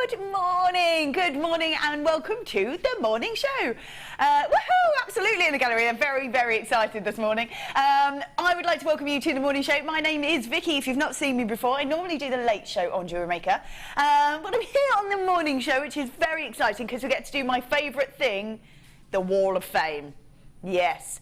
Good morning and welcome to the morning show. Woohoo, absolutely in the gallery. I'm very, very excited this morning. I would like to welcome you to the morning show. My name is Vicky. If you've not seen me before, I normally do the late show on Jewellery Maker. But I'm here on the morning show, which is very exciting because we get to do my favourite thing, the Wall of Fame. Yes.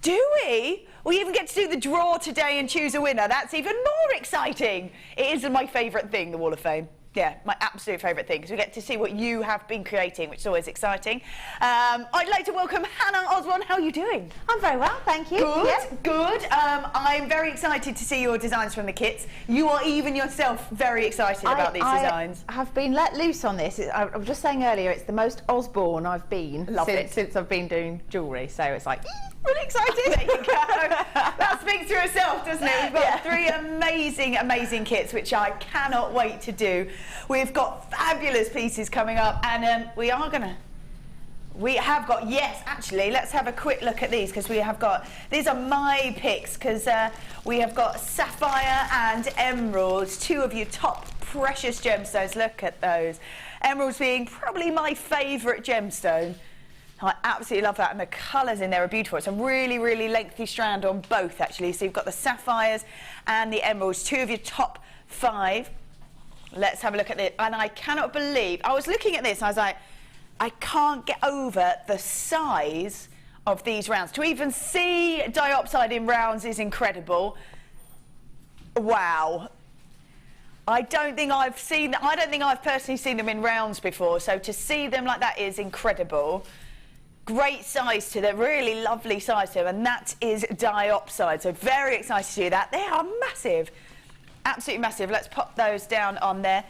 Do we? We even get to do the draw today and choose a winner. That's even more exciting. It is my favourite thing, the Wall of Fame. Yeah, my absolute favourite thing, because we get to see what you have been creating, which is always exciting. I'd like to welcome Hannah Osborne. How are you doing? I'm very well, thank you. Good, yeah. Good. I'm very excited to see your designs from the kits. You are even yourself very excited about these designs. I have been let loose on this. I was just saying earlier, it's the most Osborne I've been since I've been doing jewellery, so it's like, really excited. There you go. That speaks for itself, doesn't it? We've got three amazing, amazing kits, which I cannot wait to do. We've got fabulous pieces coming up, and we have got, yes, actually, let's have a quick look at these, because we have got, these are my picks, because we have got Sapphire and Emeralds, two of your top precious gemstones. Look at those. Emeralds being probably my favourite gemstone. I absolutely love that, and the colours in there are beautiful. It's a really, really lengthy strand on both, actually. So you've got the sapphires and the emeralds, two of your top 5. Let's have a look at this. And I cannot believe, I was looking at this and I was like, I can't get over the size of these rounds. To even see Diopside in rounds is incredible. Wow. I don't think I've personally seen them in rounds before, so to see them like that is incredible. Great size to them, really lovely size to them, and that is Diopside, so very excited to see that. They are massive, absolutely massive. Let's pop those down on there.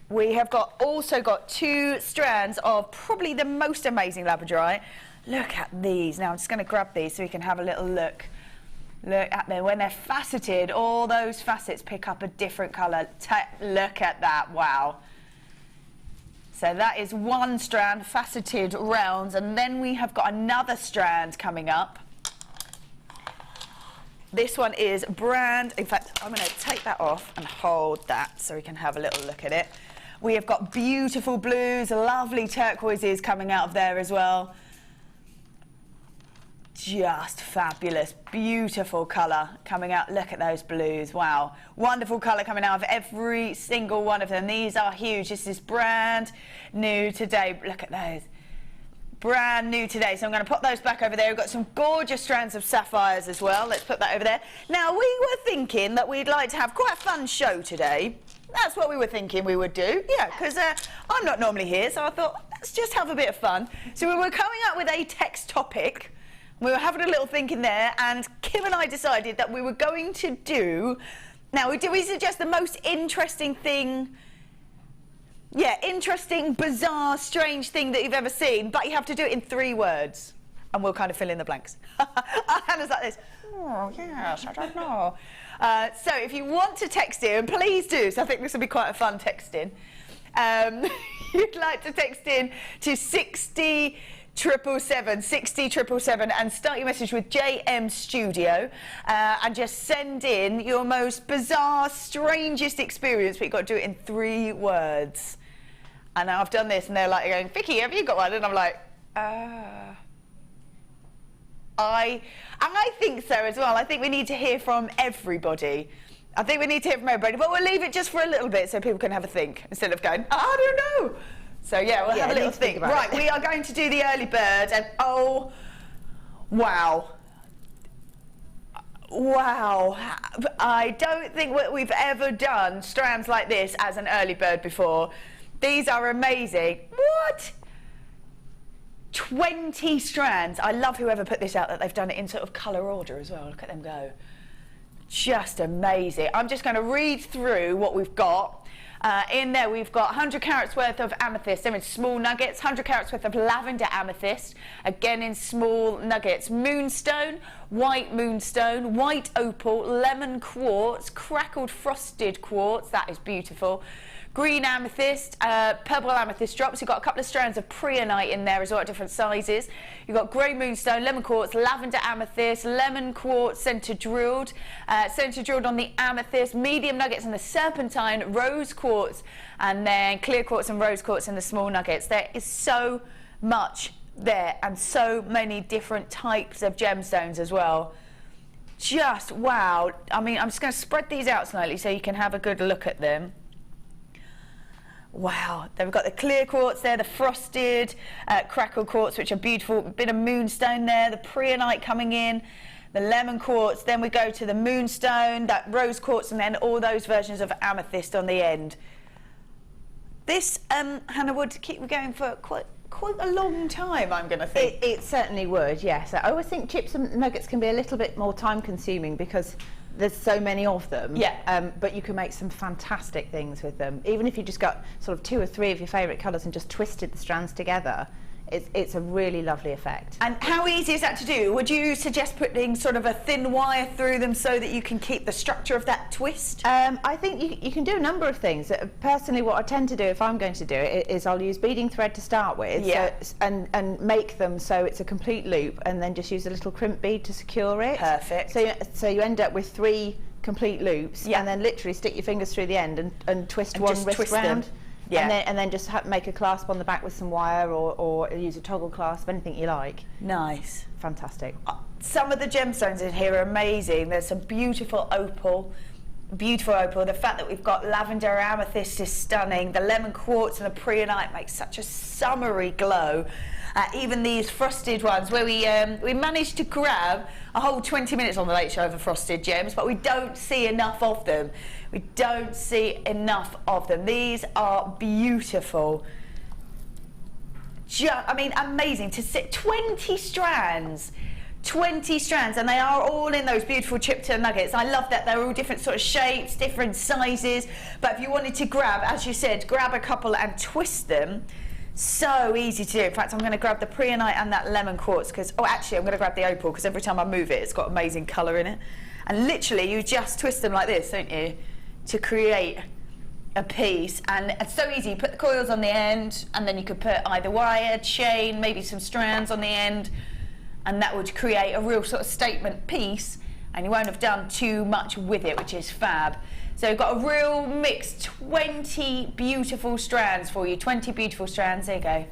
We have also got 2 strands of probably the most amazing Labradorite. Look at these. Now I'm just going to grab these so we can have a little look. Look at them. When they're faceted, all those facets pick up a different colour. Look at that, wow. So that is 1 strand, faceted rounds, and then we have got another strand coming up. This one is brand, in fact, I'm going to take that off and hold that so we can have a little look at it. We have got beautiful blues, lovely turquoises coming out of there as well. Just fabulous, beautiful colour coming out. Look at those blues, wow. Wonderful colour coming out of every single one of them. These are huge. This is brand new today. Look at those. Brand new today. So I'm going to pop those back over there. We've got some gorgeous strands of sapphires as well. Let's put that over there. Now, we were thinking that we'd like to have quite a fun show today. That's what we were thinking we would do. Yeah, because I'm not normally here, so I thought, let's just have a bit of fun. So we were coming up with a text topic. We were having a little thinking there, and Kim and I decided that we were going to do... Now, we suggest the most interesting thing... Yeah, interesting, bizarre, strange thing that you've ever seen, but you have to do it in 3 words. And we'll kind of fill in the blanks. Hannah's like this. Oh, yes, I don't know. So if you want to text in, please do. So I think this will be quite a fun text in. You'd like to text in to 60777, and start your message with JM Studio, and just send in your most bizarre, strangest experience, but you've got to do it in 3 words. And I've done this, and they're like going, Vicky, have you got one? And I'm like, I think so as well. I think we need to hear from everybody. I think we need to hear from everybody, but we'll leave it just for a little bit so people can have a think, instead of going, I don't know. So yeah, we'll have a little think. Right, we are going to do the early bird, and oh, wow. Wow. I don't think we've ever done strands like this as an early bird before. These are amazing. What? 20 strands. I love whoever put this out, that they've done it in sort of colour order as well. Look at them go. Just amazing. I'm just going to read through what we've got. In there we've got 100 carats worth of amethyst, they're in small nuggets, 100 carats worth of lavender amethyst, again in small nuggets, moonstone, white opal, lemon quartz, crackled frosted quartz, that is beautiful, green amethyst, purple amethyst drops. You've got a couple of strands of preonite in there as well at different sizes. You've got grey moonstone, lemon quartz, lavender amethyst, lemon quartz centre drilled on the amethyst, medium nuggets and the serpentine, rose quartz, and then clear quartz and rose quartz in the small nuggets. There is so much there and so many different types of gemstones as well. Just wow. I mean, I'm just going to spread these out slightly so you can have a good look at them. Wow, then we've got the clear quartz there, the frosted crackle quartz, which are beautiful, a bit of moonstone there, the preonite coming in, the lemon quartz, then we go to the moonstone, that rose quartz, and then all those versions of amethyst on the end. This, Hannah, would keep me going for quite a long time, I'm going to think. It certainly would, yes. I always think chips and nuggets can be a little bit more time consuming because there's so many of them. Yeah. But you can make some fantastic things with them. Even if you just got sort of 2 or 3 of your favourite colours and just twisted the strands together, it's a really lovely effect. And how easy is that to do? Would you suggest putting sort of a thin wire through them so that you can keep the structure of that twist? I think you can do a number of things. Personally, what I tend to do if I'm going to do it is I'll use beading thread to start with, yeah. and make them so it's a complete loop, and then just use a little crimp bead to secure it. Perfect. So you end up with 3 complete loops, yeah. and then literally stick your fingers through the end and twist one wrist round. Yeah. And then just make a clasp on the back with some wire, or use a toggle clasp, anything you like. Nice. Fantastic. Some of the gemstones in here are amazing. There's some beautiful opal. The fact that we've got lavender amethyst is stunning. The lemon quartz and the preonite makes such a summery glow. Even these frosted ones, where we managed to grab a whole 20 minutes on the Late Show of the frosted gems, but we don't see enough of them. We don't see enough of them. These are beautiful. I mean, amazing to see 20 strands. 20 strands, and they are all in those beautiful chipped nuggets. I love that they're all different sort of shapes, different sizes, but if you wanted to grab, as you said, grab a couple and twist them, so easy to do. In fact, I'm going to grab the preonite and that lemon quartz, because, oh, actually, I'm going to grab the opal, because every time I move it, it's got amazing colour in it. And literally, you just twist them like this, don't you, to create a piece. And it's so easy. You put the coils on the end, and then you could put either wire, chain, maybe some strands on the end, and that would create a real sort of statement piece, and you won't have done too much with it, which is fab. So we've got a real mix, 20 beautiful strands for you, 20 beautiful strands, there you go.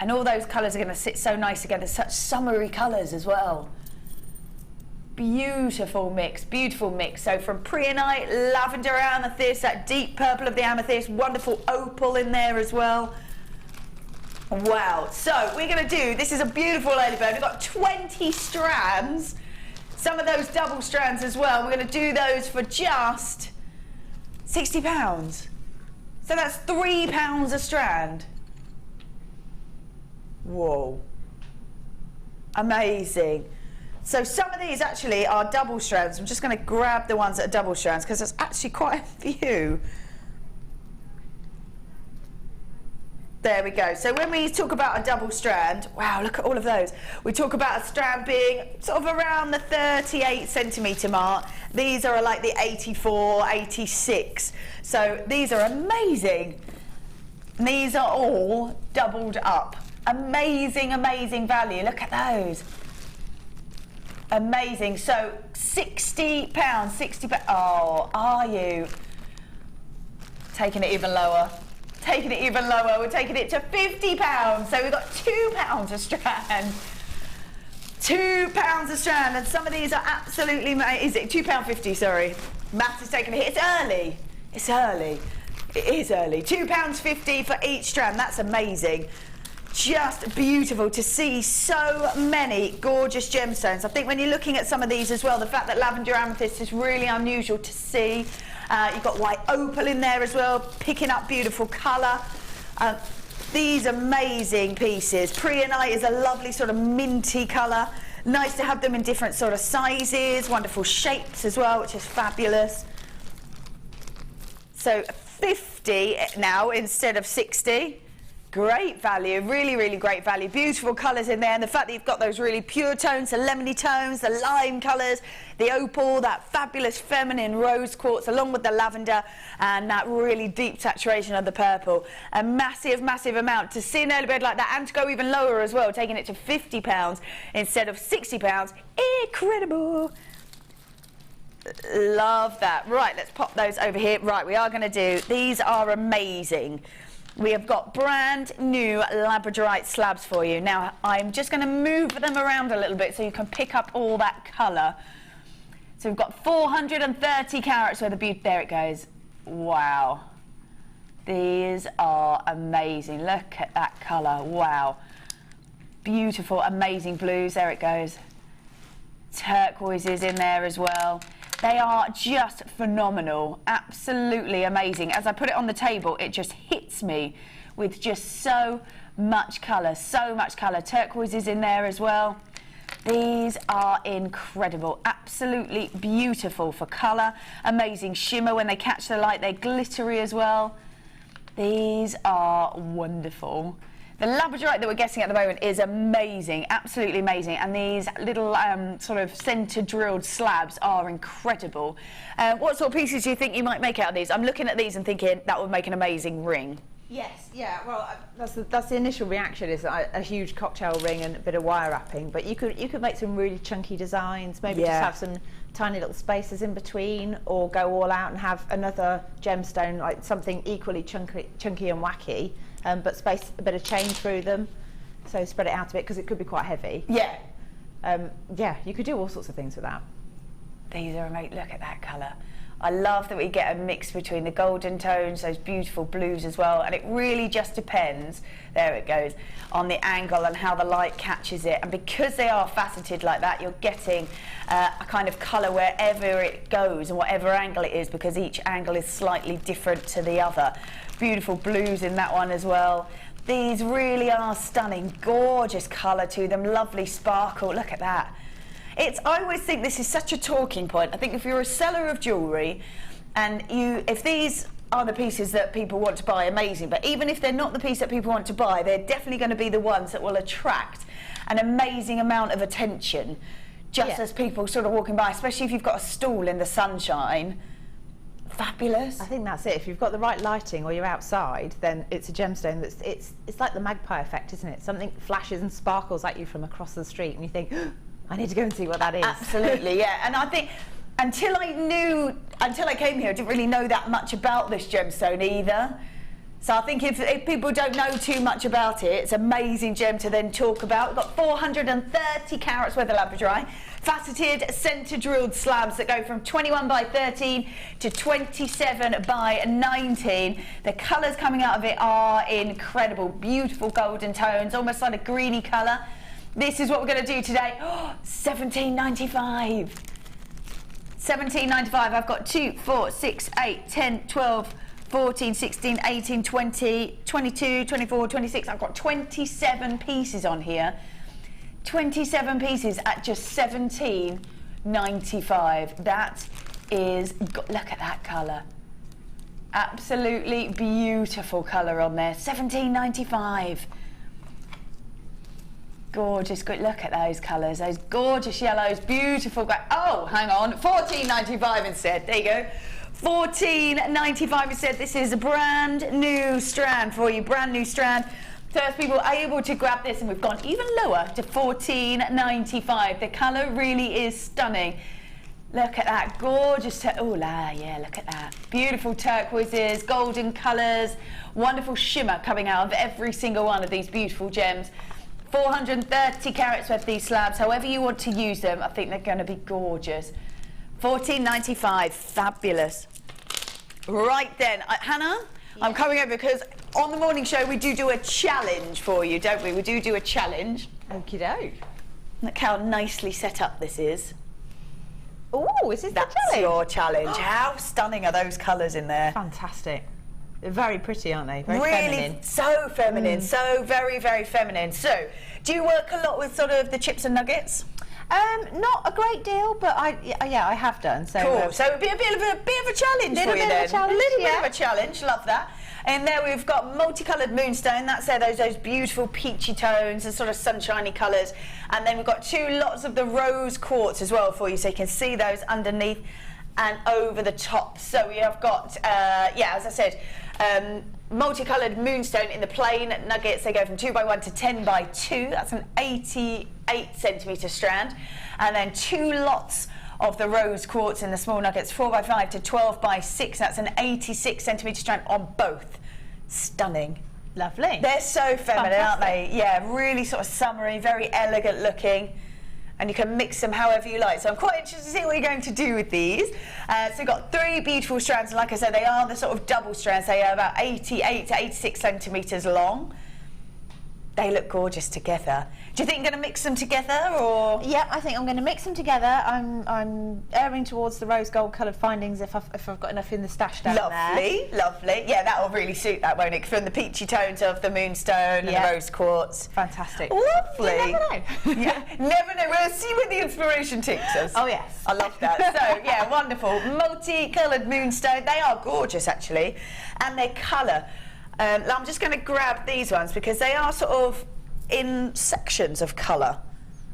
And all those colours are going to sit so nice together, such summery colours as well. Beautiful mix, beautiful mix. So from preonite, lavender amethyst, that deep purple of the amethyst, wonderful opal in there as well. Wow, so we're going to do, this is a beautiful early bird, we've got 20 strands, some of those double strands as well. We're going to do those for just £60. So that's £3 a strand. Whoa. Amazing. So some of these actually are double strands. I'm just going to grab the ones that are double strands because there's actually quite a few. There we go. So when we talk about a double strand, wow, look at all of those. We talk about a strand being sort of around the 38 centimetre mark. These are like the 84, 86. So these are amazing. And these are all doubled up. Amazing, amazing value. Look at those. Amazing. So £60, £60. Oh, are you? Taking it even lower. Taking it even lower, we're taking it to £50. So we've got £2 a strand. £2 a strand, and some of these are absolutely amazing. £2.50, sorry. Maths is taking a hit. It's early. It's early. It is early. £2.50 for each strand. That's amazing. Just beautiful to see so many gorgeous gemstones. I think when you're looking at some of these as well, the fact that lavender amethyst is really unusual to see. You've got white opal in there as well, picking up beautiful colour. These amazing pieces. Preonite is a lovely sort of minty colour. Nice to have them in different sort of sizes, wonderful shapes as well, which is fabulous. So 50 now instead of 60. Great value, really, really great value. Beautiful colours in there, and the fact that you've got those really pure tones, the lemony tones, the lime colours, the opal, that fabulous feminine rose quartz, along with the lavender, and that really deep saturation of the purple. A massive, massive amount. To see an early bird like that, and to go even lower as well, taking it to £50 instead of £60. Incredible. Love that. Right, let's pop those over here. Right, we are going to do, these are amazing. We have got brand new Labradorite slabs for you. Now, I'm just going to move them around a little bit so you can pick up all that colour. So we've got 430 carats worth of beauty. There it goes. Wow. These are amazing. Look at that colour. Wow. Beautiful, amazing blues. There it goes. Turquoises in there as well. They are just phenomenal, absolutely amazing. As I put it on the table, it just hits me with just so much colour, so much colour. Turquoise is in there as well. These are incredible, absolutely beautiful for colour. Amazing shimmer when they catch the light, they're glittery as well. These are wonderful. The Labradorite that we're getting at the moment is amazing, absolutely amazing, and these little sort of centre drilled slabs are incredible. What sort of pieces do you think you might make out of these? I'm looking at these and thinking that would make an amazing ring. Yes, yeah, well, that's the initial reaction, is a huge cocktail ring and a bit of wire wrapping, but you could make some really chunky designs, maybe just have some tiny little spaces in between, or go all out and have another gemstone, like something equally chunky and wacky, but space a bit of chain through them, so spread it out a bit, because it could be quite heavy. Yeah. Yeah, you could do all sorts of things with that. These are amazing. Look at that colour. I love that we get a mix between the golden tones, those beautiful blues as well, and it really just depends, there it goes, on the angle and how the light catches it. And because they are faceted like that, you're getting a kind of colour wherever it goes and whatever angle it is, because each angle is slightly different to the other. Beautiful blues in that one as well. These really are stunning, gorgeous colour to them, lovely sparkle, look at that. I always think this is such a talking point. I think if you're a seller of jewellery and if these are the pieces that people want to buy, amazing, but even if they're not the piece that people want to buy, they're definitely going to be the ones that will attract an amazing amount of attention just as people sort of walking by, especially if you've got a stall in the sunshine. Fabulous. I think that's it. If you've got the right lighting or you're outside, then it's a gemstone that's it's like the magpie effect, isn't it? Something flashes and sparkles at you from across the street and you think, I need to go and see what that is. Absolutely, yeah. And I think until I came here, I didn't really know that much about this gemstone either. So I think if people don't know too much about it, it's an amazing gem to then talk about. We've got 430 carats worth of Labradorite, faceted centre drilled slabs that go from 21 by 13 to 27 by 19. The colours coming out of it are incredible, beautiful golden tones, almost like a greeny colour. This is what we're going to do today. £17.95. £17.95. I've got 2, 4, 6, 8, 10, 12, 14, 16, 18, 20, 22, 24, 26. I've got 27 pieces on here. 27 pieces at just £17.95. That is, look at that colour. Absolutely beautiful colour on there. £17.95. Gorgeous, good. Look at those colours, those gorgeous yellows, beautiful grey. Oh, hang on, £14.95 instead. There you go. £14.95 instead. This is a brand new strand for you, brand new strand. First people able to grab this, and we've gone even lower to £14.95. The colour really is stunning. Look at that, gorgeous, yeah, look at that. Beautiful turquoises, golden colours, wonderful shimmer coming out of every single one of these beautiful gems. 430 carats worth of these slabs, however you want to use them, I think they're going to be gorgeous. £14.95, fabulous. Right then, Hannah, I'm coming over because on the morning show we do a challenge for you, don't we? We do a challenge. Okie doke. Look how nicely set up this is. Oh, is this the challenge? That's your challenge. How stunning are those colours in there? Fantastic. They're very pretty, aren't they? Very really feminine. So feminine, so very, very feminine. So, do you work a lot with sort of the chips and nuggets? Not a great deal, but I have done. So cool. So it'd be a bit of a challenge for you then. A little bit of a challenge. Love that. And there we've got multicoloured moonstone. That's there, those beautiful peachy tones and sort of sunshiny colours. And then we've got 2 lots of the rose quartz as well for you, so you can see those underneath and over the top. So we have got, yeah, as I said, multicoloured moonstone in the plain nuggets. They go from 2x1 to 10x2. That's an 88 centimetre strand. And then 2 lots of the rose quartz in the small nuggets, 4x5 to 12x6. That's an 86 centimetre strand on both. Stunning. Lovely. They're so feminine, Fantastic. aren't they? Yeah, really sort of summery, very elegant looking. And you can mix them however you like. So I'm quite interested to see what you're going to do with these. So we've got 3 beautiful strands, and like I said, they are the sort of double strands. They are about 88 to 86 centimetres long. They look gorgeous together. Do you think you're going to mix them together, or? Yeah, I think I'm going to mix them together. I'm erring towards the rose gold coloured findings if I've got enough in the stash down there. Lovely, lovely. Yeah, that will really suit that, won't it? From the peachy tones of the moonstone and the rose quartz. Fantastic. Lovely. You never know. Yeah, never know. We'll see where the inspiration takes us. Oh yes. I love that. So yeah, wonderful. Multi-coloured moonstone. They are gorgeous actually, and their colour. I'm just going to grab these ones because they are sort of in sections of colour,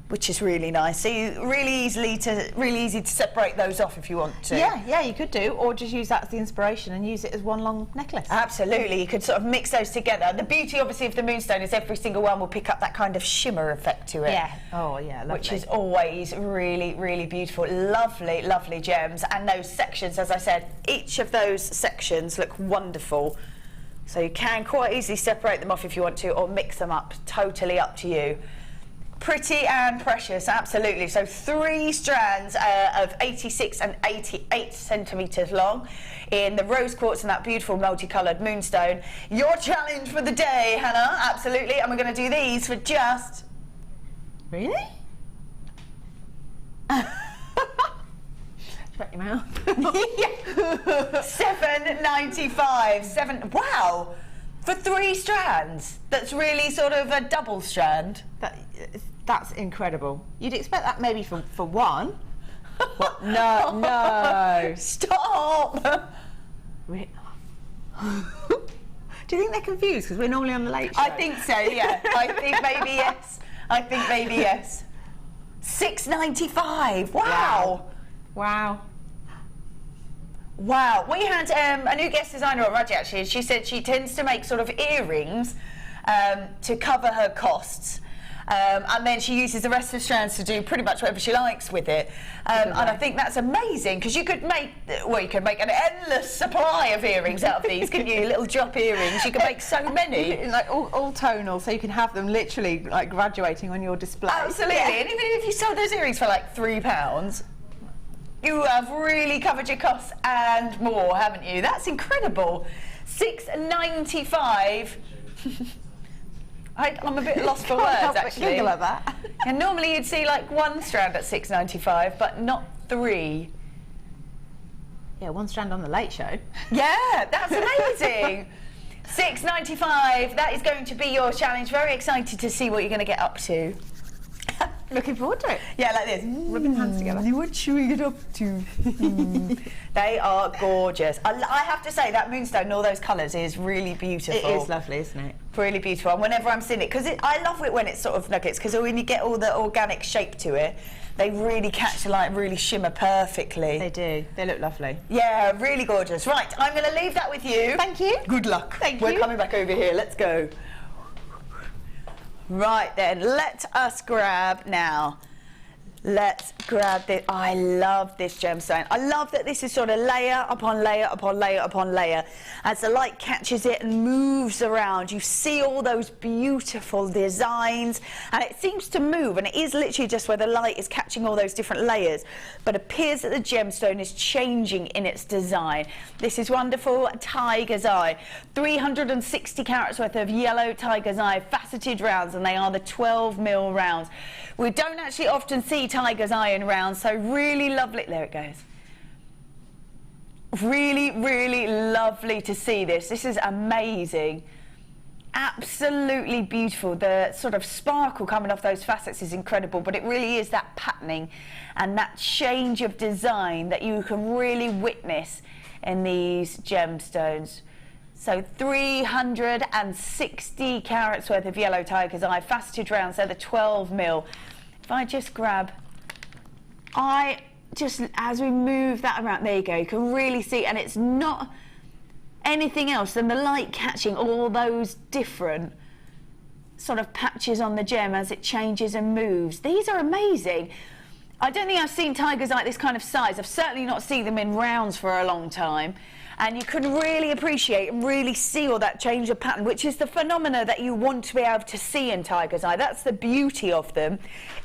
which is really nice. So really easy to separate those off if you want to. Yeah, you could do, or just use that as the inspiration and use it as one long necklace. Absolutely, you could sort of mix those together. The beauty, obviously, of the moonstone is every single one will pick up that kind of shimmer effect to it. Yeah. Oh, yeah, lovely. Which is always really, really beautiful. Lovely, lovely gems. And those sections, as I said, each of those sections look wonderful. So you can quite easily separate them off if you want to, or mix them up, totally up to you. Pretty and precious, absolutely. So 3 strands of 86 and 88 centimetres long in the rose quartz and that beautiful multicoloured moonstone. Your challenge for the day, Hannah, absolutely. And we're going to do these for just... Really? Shut your mouth. $7.95. Wow, for 3 strands. That's really sort of a double strand. That's incredible. You'd expect that maybe for one. What? No, no. Stop. Do you think they're confused because we're normally on the late show? I think so. Yeah. I think maybe yes. I think maybe yes. $6.95. Wow. Wow. Wow. We had a new guest designer on Raji actually, and she said she tends to make sort of earrings to cover her costs. And then she uses the rest of the strands to do pretty much whatever she likes with it. And I think that's amazing because you could make, well, you could make an endless supply of earrings out of these, couldn't you? Little drop earrings. You could make so many. Like all tonal, so you can have them literally like graduating on your display. Absolutely. Yeah. And even if you sold those earrings for like £3, you have really covered your costs and more, haven't you? That's incredible. $6.95. I'm a bit lost for words, actually. Giggle at that. And normally you'd see like 1 strand at $6.95, but not 3. Yeah, 1 strand on the Late Show. Yeah, that's amazing. $6.95. That is going to be your challenge. Very excited to see what you're going to get up to. Looking forward to it. Yeah, like this. Rubbing hands together. What should we get up to? They are gorgeous. I have to say that moonstone and all those colours is really beautiful. It is lovely, isn't it? Really beautiful. And whenever I'm seeing it, because I love it when it's sort of nuggets, because when you get all the organic shape to it, they really catch the light and really shimmer perfectly. They do. They look lovely. Yeah, really gorgeous. Right, I'm going to leave that with you. Thank you. Good luck. Thank We're you. coming back over here. Let's go. Right then, let us grab now. Let's grab this. I love this gemstone. I love that this is sort of layer upon layer upon layer upon layer. As the light catches it and moves around, you see all those beautiful designs, and it seems to move, and it is literally just where the light is catching all those different layers, but it appears that the gemstone is changing in its design. This is wonderful tiger's eye. 360 carats worth of yellow tiger's eye faceted rounds, and they are the 12mm rounds. We don't actually often see tiger's eye in rounds, so really lovely. There it goes. Really, really lovely to see this. This is amazing. Absolutely beautiful. The sort of sparkle coming off those facets is incredible, but it really is that patterning and that change of design that you can really witness in these gemstones. So 360 carats worth of yellow tiger's eye, faceted rounds, they're the 12 mil. If I just grab, as we move that around, there you go, you can really see, and it's not anything else than the light catching all those different sort of patches on the gem as it changes and moves. These are amazing. I don't think I've seen tigers like this kind of size. I've certainly not seen them in rounds for a long time. And you can really appreciate and really see all that change of pattern, which is the phenomena that you want to be able to see in tiger's eye. That's the beauty of them.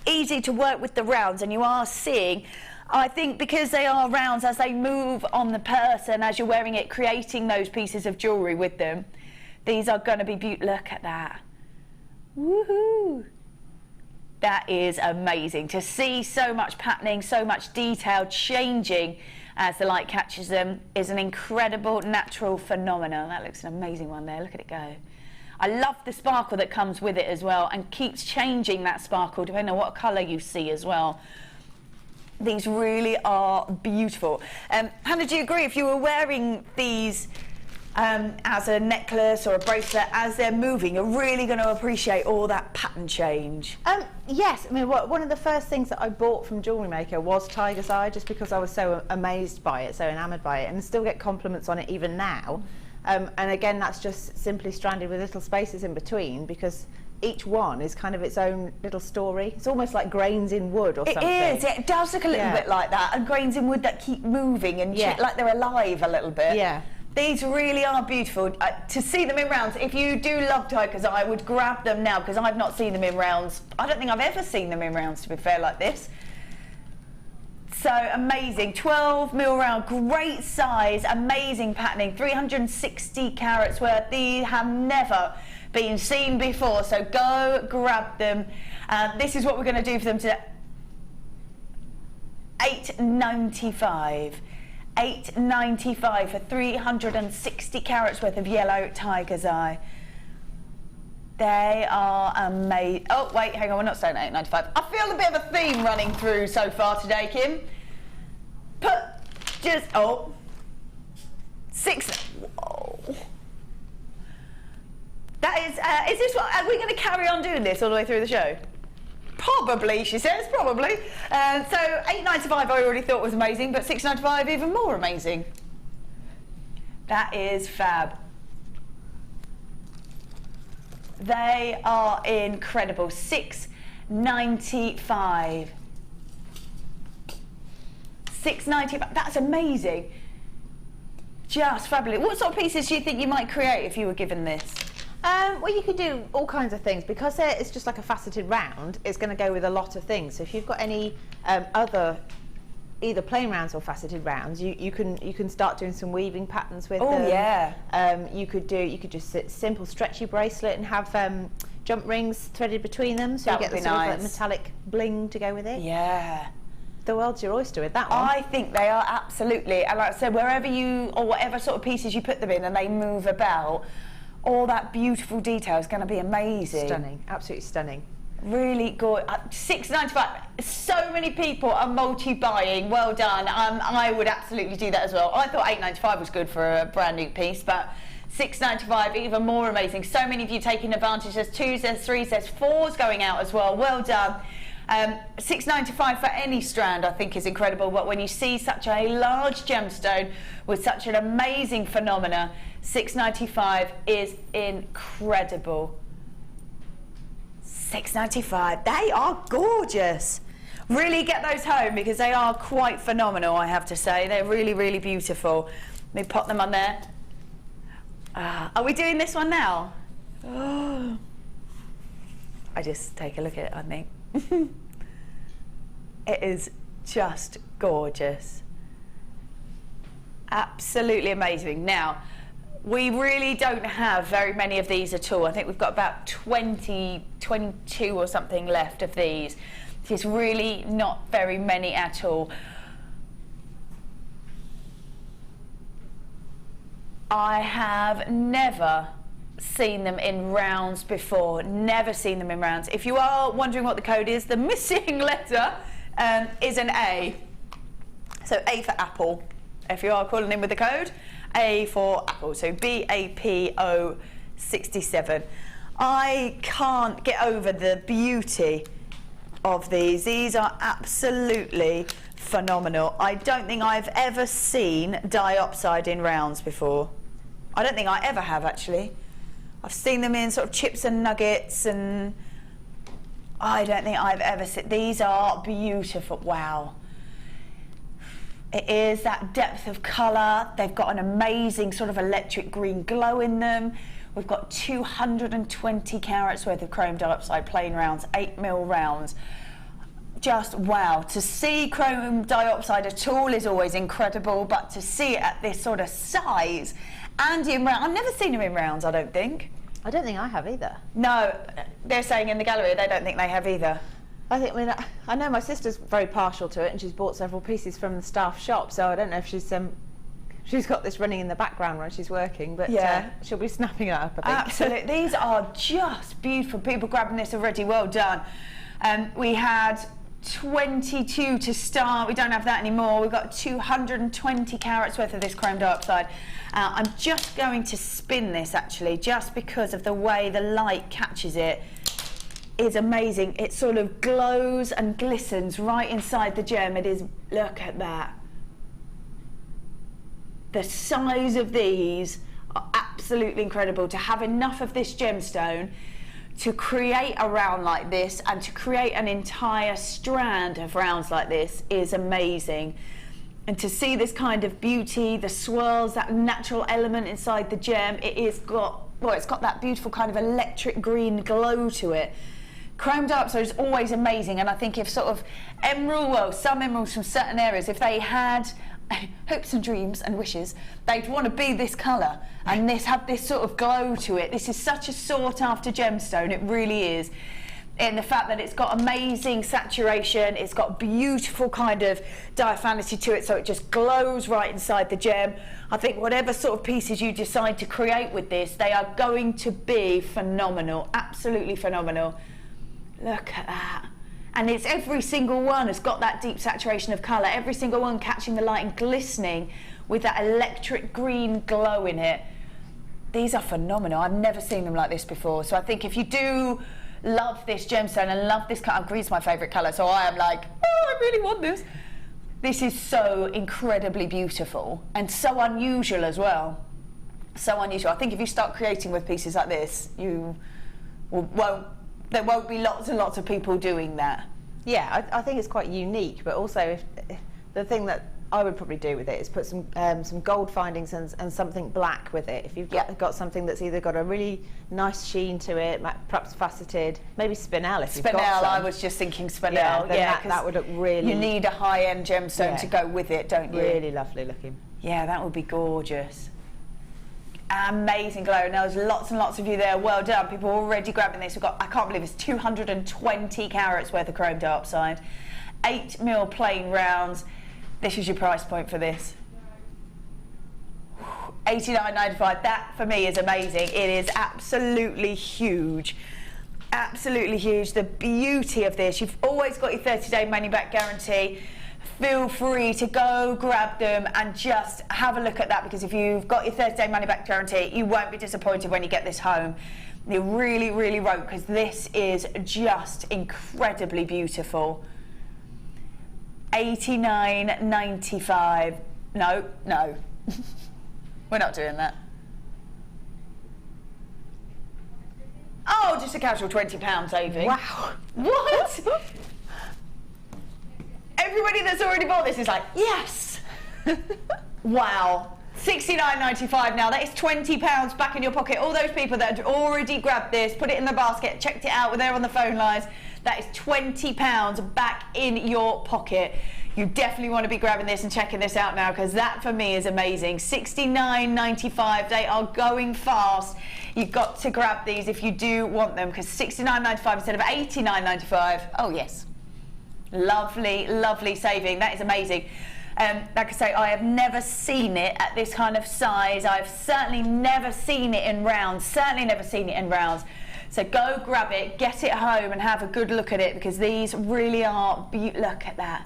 Easy to work with the rounds, and you are seeing, I think because they are rounds, as they move on the person, as you're wearing it, creating those pieces of jewellery with them, these are going to be beautiful. Look at that. Woohoo! That is amazing. To see so much patterning, so much detail changing as the light catches them is an incredible natural phenomenon. That looks an amazing one there. Look at it go. I love the sparkle that comes with it as well, and keeps changing that sparkle depending on what colour you see as well. These really are beautiful. Hannah, do you agree if you were wearing these as a necklace or a bracelet, as they're moving, you're really going to appreciate all that pattern change? Yes, I mean, one of the first things that I bought from Jewellery Maker was tiger's eye, just because I was so amazed by it, so enamoured by it, and still get compliments on it even now. And again, that's just simply stranded with little spaces in between, because each one is kind of its own little story. It's almost like grains in wood or something. It is, it does look a little bit like that, and grains in wood that keep moving and like they're alive a little bit. Yeah. These really are beautiful. To see them in rounds, if you do love tigers, I would grab them now, because I've not seen them in rounds. I don't think I've ever seen them in rounds, to be fair, like this. So amazing. 12 mil round, great size, amazing patterning, 360 carats worth. These have never been seen before, so go grab them. This is what we're going to do for them today. $8.95. $8.95 for 360 carats worth of yellow tiger's eye. They are amazing. Oh wait, hang on, we're not saying $8.95. I feel a bit of a theme running through so far today, Kim. Whoa. That is this what, are we going to carry on doing this all the way through the show? Probably, she says, probably. So $8.95 I already thought was amazing, but $6.95 even more amazing. That is fab. They are incredible. $6.95. $6.95. That's amazing. Just fabulous. What sort of pieces do you think you might create if you were given this? Well, you could do all kinds of things. Because it's just like a faceted round, it's going to go with a lot of things. So if you've got any other either plain rounds or faceted rounds, you can start doing some weaving patterns with them. Oh yeah. You could just simple stretchy bracelet and have jump rings threaded between them, so That you get would the be sort of nice. like metallic bling to go with it. Yeah. The world's your oyster with that one. I think they are, absolutely. And like I said, wherever you, or whatever sort of pieces you put them in and they move about, all that beautiful detail is going to be amazing. Stunning, absolutely stunning. Really good. $6.95. So many people are multi-buying. Well done. I would absolutely do that as well. I thought $8.95 was good for a brand new piece, but $6.95 even more amazing. So many of you taking advantage. There's 2s, there's 3s, there's 4s going out as well. Well done. $6.95 for any strand I think is incredible, but when you see such a large gemstone with such an amazing phenomena, $6.95 is incredible. $6.95. They are gorgeous. Really get those home because they are quite phenomenal, I have to say. They're really, really beautiful. Let me pop them on there. Are we doing this one now? Oh. I just take a look at it, I think. It is just gorgeous. Absolutely amazing. Now, we really don't have very many of these at all. I think we've got about 22 or something left of these. It's really not very many at all. I have never seen them in rounds before. Never seen them in rounds. If you are wondering what the code is, the missing letter is an A. So A for apple, if you are calling in with the code. A for apple, so BAPO 67. I can't get over the beauty of these. These are absolutely phenomenal. I don't think I've ever seen diopside in rounds before. I don't think I ever have, actually. I've seen them in sort of chips and nuggets, and I don't think I've ever seen. These are beautiful. Wow. It is that depth of colour. They've got an amazing sort of electric green glow in them. We've got 220 carats worth of chrome diopside plain rounds, 8mm rounds. Just wow. To see chrome diopside at all is always incredible, but to see it at this sort of size and in round, I've never seen them in rounds, I don't think. I don't think I have either. No, they're saying in the gallery they don't think they have either. I know my sister's very partial to it, and she's bought several pieces from the staff shop, so I don't know if she's got this running in the background when she's working, but yeah, she'll be snapping it up, I think. Absolutely. These are just beautiful. People grabbing this already. Well done. We had 22 to start. We don't have that anymore. We've got 220 carats worth of this chrome diopside. I'm just going to spin this, actually, just because of the way the light catches it. Is amazing. It sort of glows and glistens right inside the gem. It is, look at that. The size of these are absolutely incredible. To have enough of this gemstone to create a round like this and to create an entire strand of rounds like this is amazing. And to see this kind of beauty, the swirls, that natural element inside the gem, it's got that beautiful kind of electric green glow to it. Chrome diopside is always amazing, and I think if sort of some emeralds from certain areas, if they had hopes and dreams and wishes, they'd want to be this colour and have this sort of glow to it. This is such a sought after gemstone, it really is. In the fact that it's got amazing saturation, it's got beautiful kind of diaphaneity to it, so it just glows right inside the gem. I think whatever sort of pieces you decide to create with this, they are going to be phenomenal, absolutely phenomenal. Look at that. And it's every single one has got that deep saturation of colour, every single one catching the light and glistening with that electric green glow in it. These are phenomenal. I've never seen them like this before. So I think if you do love this gemstone and love this colour, green's my favourite colour, so I am like, oh, I really want this. This is so incredibly beautiful and so unusual as well. So unusual. I think if you start creating with pieces like this, there won't be lots and lots of people doing that. Yeah, I think it's quite unique, but also if the thing that I would probably do with it is put some gold findings and something black with it. If you've got something that's either got a really nice sheen to it, perhaps faceted, maybe spinel if you've got some. I was just thinking spinel. Yeah, that would look really... You need a high-end gemstone to go with it, don't you? Really lovely looking. Yeah, that would be gorgeous. Amazing glow. Now there's lots and lots of you there. Well done. People are already grabbing this. We've got, I can't believe it's 220 carats worth of chrome diopside. 8mm plain rounds. This is your price point for this. $89.95. That for me is amazing. It is absolutely huge. Absolutely huge. The beauty of this. You've always got your 30-day money-back guarantee. Feel free to go grab them and just have a look at that, because if you've got your 30-day money-back guarantee, you won't be disappointed when you get this home. You really, really won't, because this is just incredibly beautiful. $89.95. No. We're not doing that. Oh, just a casual £20 saving. Wow. What? Everybody that's already bought this is like, yes. Wow. $69.95 now. That is £20 back in your pocket. All those people that had already grabbed this, put it in the basket, checked it out, were there on the phone lines, that is £20 back in your pocket. You definitely want to be grabbing this and checking this out now, because that for me is amazing. $69.95. They are going fast. You've got to grab these if you do want them, because $69.95 instead of $89.95. Oh yes. Lovely, lovely saving. That is amazing. Like I say, I have never seen it at this kind of size. I've certainly never seen it in rounds. So go grab it, get it home and have a good look at it, because these really are look at that.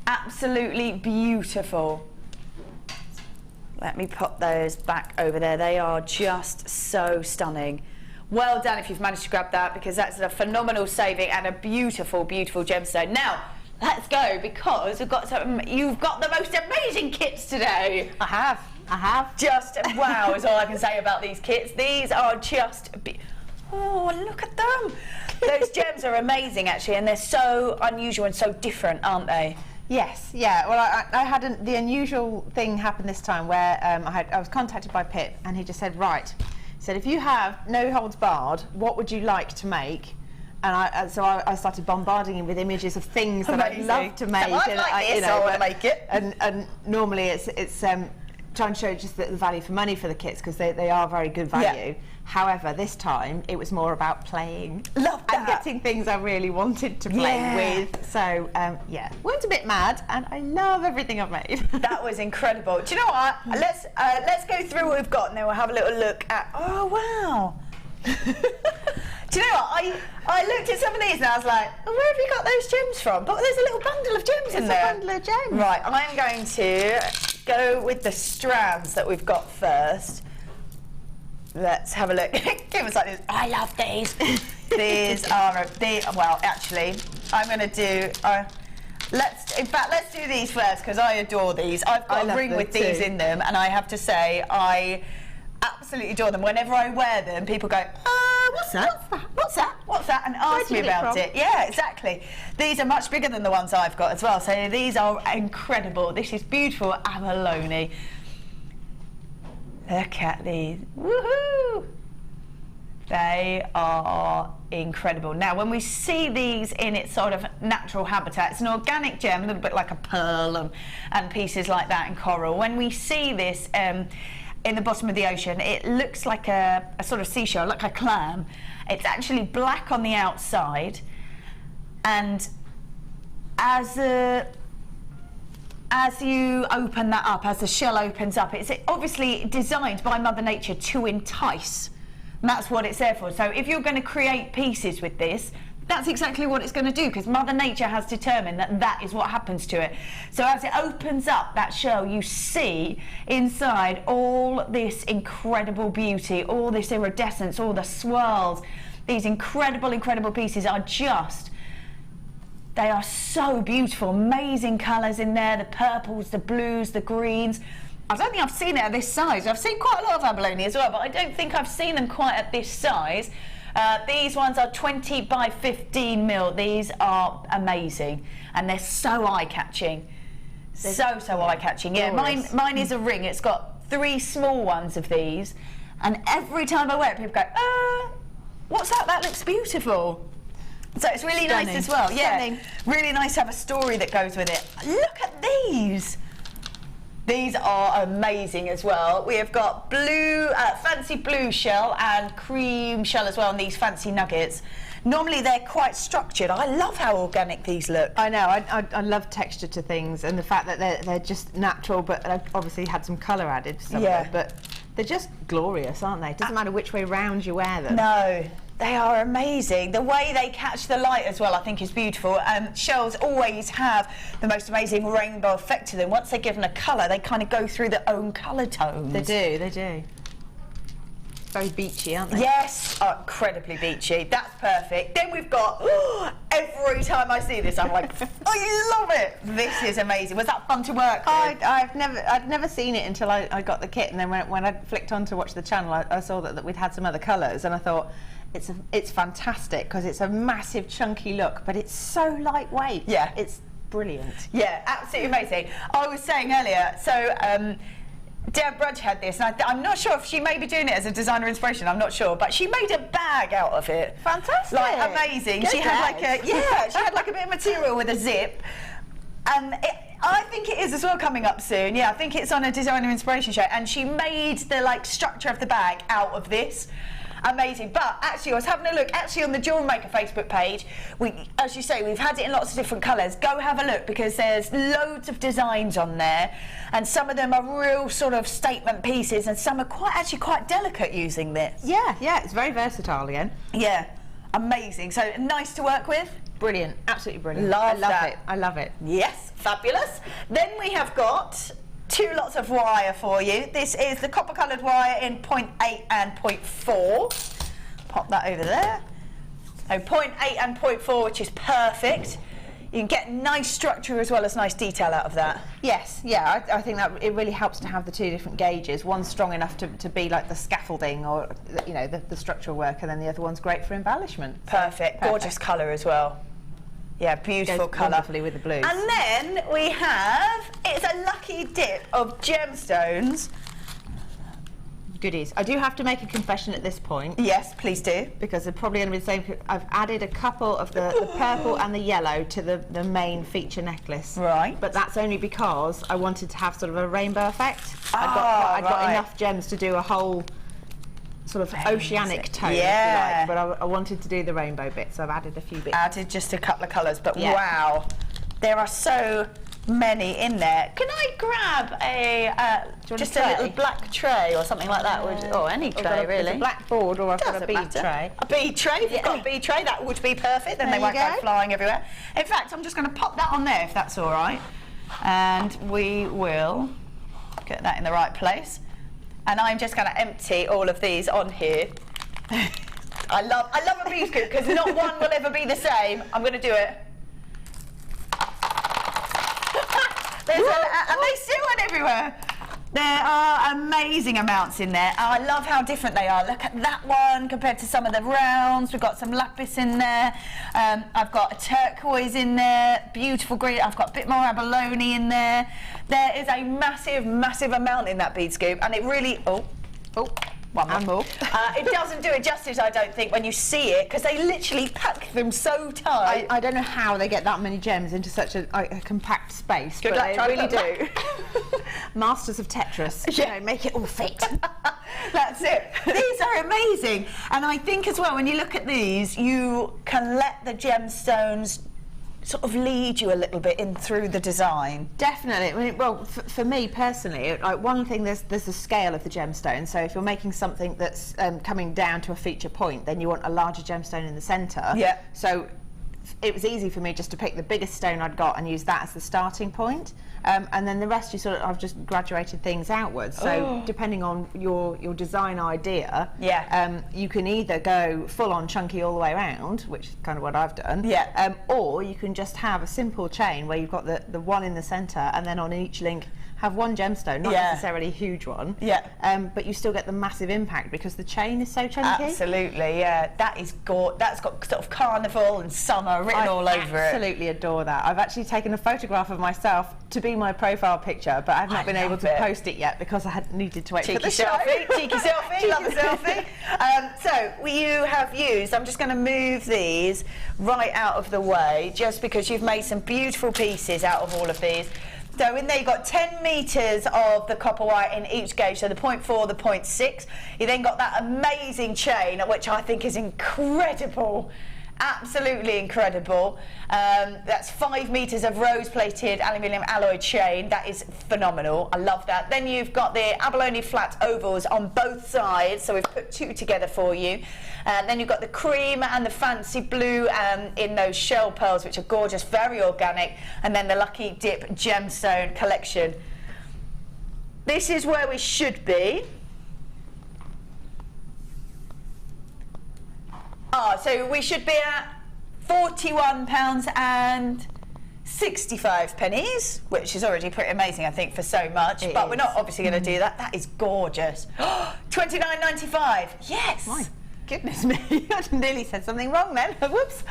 Absolutely beautiful. Let me pop those back over there. They are just so stunning. Well done if you've managed to grab that, because that's a phenomenal saving and a beautiful, beautiful gemstone. Now, let's go, because you've got the most amazing kits today. I have. Just wow is all I can say about these kits. These are just, oh, look at them. Those gems are amazing, actually, and they're so unusual and so different, aren't they? Yes, yeah. Well, I had the unusual thing happen this time where I was contacted by Pip, and he just said, right, he said, if you have no holds barred, what would you like to make? And so I started bombarding him with images of things that I'd love to make. I like this, I want to make it. And normally it's trying to show just the value for money for the kits, because they are very good value. Yeah. However, this time it was more about playing. Love that. And getting things I really wanted to play with. So yeah, went a bit mad, and I love everything I've made. That was incredible. Do you know what? Let's go through what we've got, and then we'll have a little look at. Oh wow. Do you know what? I looked at some of these and I was like, oh, where have we got those gems from? But there's a little bundle of gems in there. There's a bundle of gems. Right, I'm going to go with the strands that we've got first. Let's have a look. Give us like this. I love these. These are well, actually, I'm going to do. Let's do these first, because I adore these. I've got a ring with these in them, and I have to say I absolutely adore them. Whenever I wear them, people go, what's that? What's that? What's that? And ask me about it. Yeah, exactly. These are much bigger than the ones I've got as well. So these are incredible. This is beautiful abalone. Look at these. Woohoo! They are incredible. Now, when we see these in its sort of natural habitat, it's an organic gem, a little bit like a pearl and pieces like that in coral. When we see this in the bottom of the ocean, it looks like a sort of seashell, like a clam. It's actually black on the outside, and as you open that up, as the shell opens up, it's obviously designed by Mother Nature to entice. And that's what it's there for. So if you're going to create pieces with this, that's exactly what it's going to do, because Mother Nature has determined that that is what happens to it. So as it opens up that shell, you see inside all this incredible beauty, all this iridescence, all the swirls. These incredible, incredible pieces are just, they are so beautiful. Amazing colours in there, the purples, the blues, the greens. I don't think I've seen it at this size. I've seen quite a lot of abalone as well, but I don't think I've seen them quite at this size. These ones are 20 by 15 mil. These are amazing, and they're so eye-catching. So eye-catching. Yeah, mine is a ring. It's got 3 small ones of these, and every time I wear it, people go, what's that? That looks beautiful. So it's really nice as well. Yeah, really nice to have a story that goes with it. Look at these. These are amazing as well. We have got blue, fancy blue shell and cream shell as well, and these fancy nuggets. Normally they're quite structured. I love how organic these look. I know, I love texture to things, and the fact that they're just natural, but I've obviously had some colour added to some of it, but they're just glorious, aren't they? It doesn't matter which way round you wear them. No. They are amazing. The way they catch the light as well, I think, is beautiful. Shells always have the most amazing rainbow effect to them. Once they're given a colour, they kind of go through their own colour tones. They do. Very beachy, aren't they? Yes, incredibly beachy. That's perfect. Then we've got, every time I see this, I'm like, I love it. This is amazing. Was that fun to work with? I'd never seen it until I got the kit, and then when I flicked on to watch the channel, I saw that we'd had some other colours, and I thought, it's fantastic, because it's a massive chunky look, but it's so lightweight. Yeah. It's brilliant. Yeah, absolutely amazing. I was saying earlier, so Deb Brudge had this, and I'm not sure if she may be doing it as a designer inspiration, I'm not sure, but she made a bag out of it. Fantastic. Like, amazing. She had she had like a bit of material with a zip, and I think it is as well coming up soon. Yeah, I think it's on a designer inspiration show, and she made the structure of the bag out of this. Amazing. But actually, I was having a look on the Jewellery Maker Facebook page. As you say, we've had it in lots of different colours. Go have a look, because there's loads of designs on there, and some of them are real sort of statement pieces, and some are actually quite delicate using this. Yeah, it's very versatile again. Yeah, amazing. So nice to work with. Brilliant, absolutely brilliant. I love it. I love it. Yes, fabulous. Then we have got 2 lots of wire for you. This is the copper coloured wire in 0.8 and 0.4. Pop that over there. So 0.8 and 0.4, which is perfect. You can get nice structure as well as nice detail out of that. Yes, yeah, I think that it really helps to have the 2 different gauges. One's strong enough to be like the scaffolding or, you know, the structural work, and then the other one's great for embellishment. Perfect. Gorgeous colour as well. Yeah, beautiful colour. Wonderfully with the blues. And then we have, it's a lucky dip of gemstones. Goodies. I do have to make a confession at this point. Yes, please do. Because they're probably going to be the same. I've added a couple of the purple and the yellow to the main feature necklace. Right. But that's only because I wanted to have sort of a rainbow effect. I've got enough gems to do a whole sort of oceanic tone, yeah. if you like, but I wanted to do the rainbow bit, so I've added a few bits. Added just a couple of colours, but yeah. Wow, there are so many in there. Can I grab a just a little black tray or something like that? Or any tray, really. A black board, or I've got a bead tray. A bead tray, if you've got a bead tray, that would be perfect, then they won't go flying everywhere. In fact, I'm just going to pop that on there, if that's all right. And we will get that in the right place. And I'm just going to empty all of these on here. I love a bead scoop, because not one will ever be the same. I'm going to do it. And they still went everywhere. There are amazing amounts in there. I love how different they are. Look at that one compared to some of the rounds. We've got some lapis in there. I've got a turquoise in there. Beautiful green. I've got a bit more abalone in there. There is a massive, massive amount in that bead scoop, and it really. One more. It doesn't do it justice, I don't think, when you see it, because they literally pack them so tight. I don't know how they get that many gems into such a compact space. Good luck, they really do. Masters of Tetris. Yeah. You know, make it all fit. That's it. These are amazing. And I think as well, when you look at these, you can let the gemstones sort of lead you a little bit in through the design. Definitely. I mean, well, for me personally, like one thing, there's the scale of the gemstone. So if you're making something that's coming down to a feature point, then you want a larger gemstone in the centre. Yeah. So it was easy for me just to pick the biggest stone I'd got and use that as the starting point. And then the rest, I've just graduated things outwards. So depending on your design idea, you can either go full on chunky all the way around, which is kind of what I've done, or you can just have a simple chain where you've got the one in the centre, and then on each link have one gemstone, not necessarily a huge one, but you still get the massive impact because the chain is so chunky. Absolutely, yeah. That's got sort of carnival and summer written all over it. I absolutely adore that. I've actually taken a photograph of myself to be my profile picture, but I've not been able to post it yet because I had needed to wait for the selfie. Cheeky selfie, love a selfie. So you have used, I'm just going to move these right out of the way, just because you've made some beautiful pieces out of all of these. So in there you've got 10 metres of the copper wire in each gauge, so the 0.4, the 0.6. You then got that amazing chain, which I think is incredible. Absolutely incredible. That's 5 metres of rose-plated aluminium alloy chain. That is phenomenal. I love that. Then you've got the abalone flat ovals on both sides, so we've put 2 together for you. Then you've got the cream and the fancy blue in those shell pearls, which are gorgeous, very organic. And then the Lucky Dip gemstone collection. This is where we should be. So we should be at £41.65, which is already pretty amazing, I think, for so much. But we're not obviously going to do that. That is gorgeous. £29.95. Yes. My goodness me, I nearly said something wrong then. Whoops.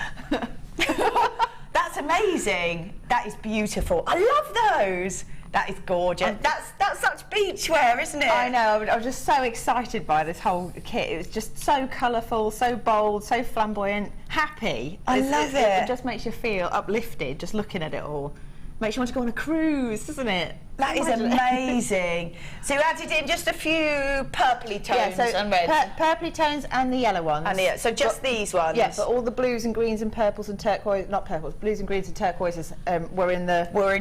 That's amazing. That is beautiful. I love those. That is gorgeous. That's such beachwear, isn't it? I know. I was just so excited by this whole kit. It was just so colourful, so bold, so flamboyant, happy. I love it. It just makes you feel uplifted just looking at it all. Makes you want to go on a cruise, doesn't it? That is amazing. So you added in just a few purpley tones and reds. Purpley tones and the yellow ones. So just these ones. Yeah, but all the blues and greens and purples and turquoise, not purples, blues and greens and turquoises were in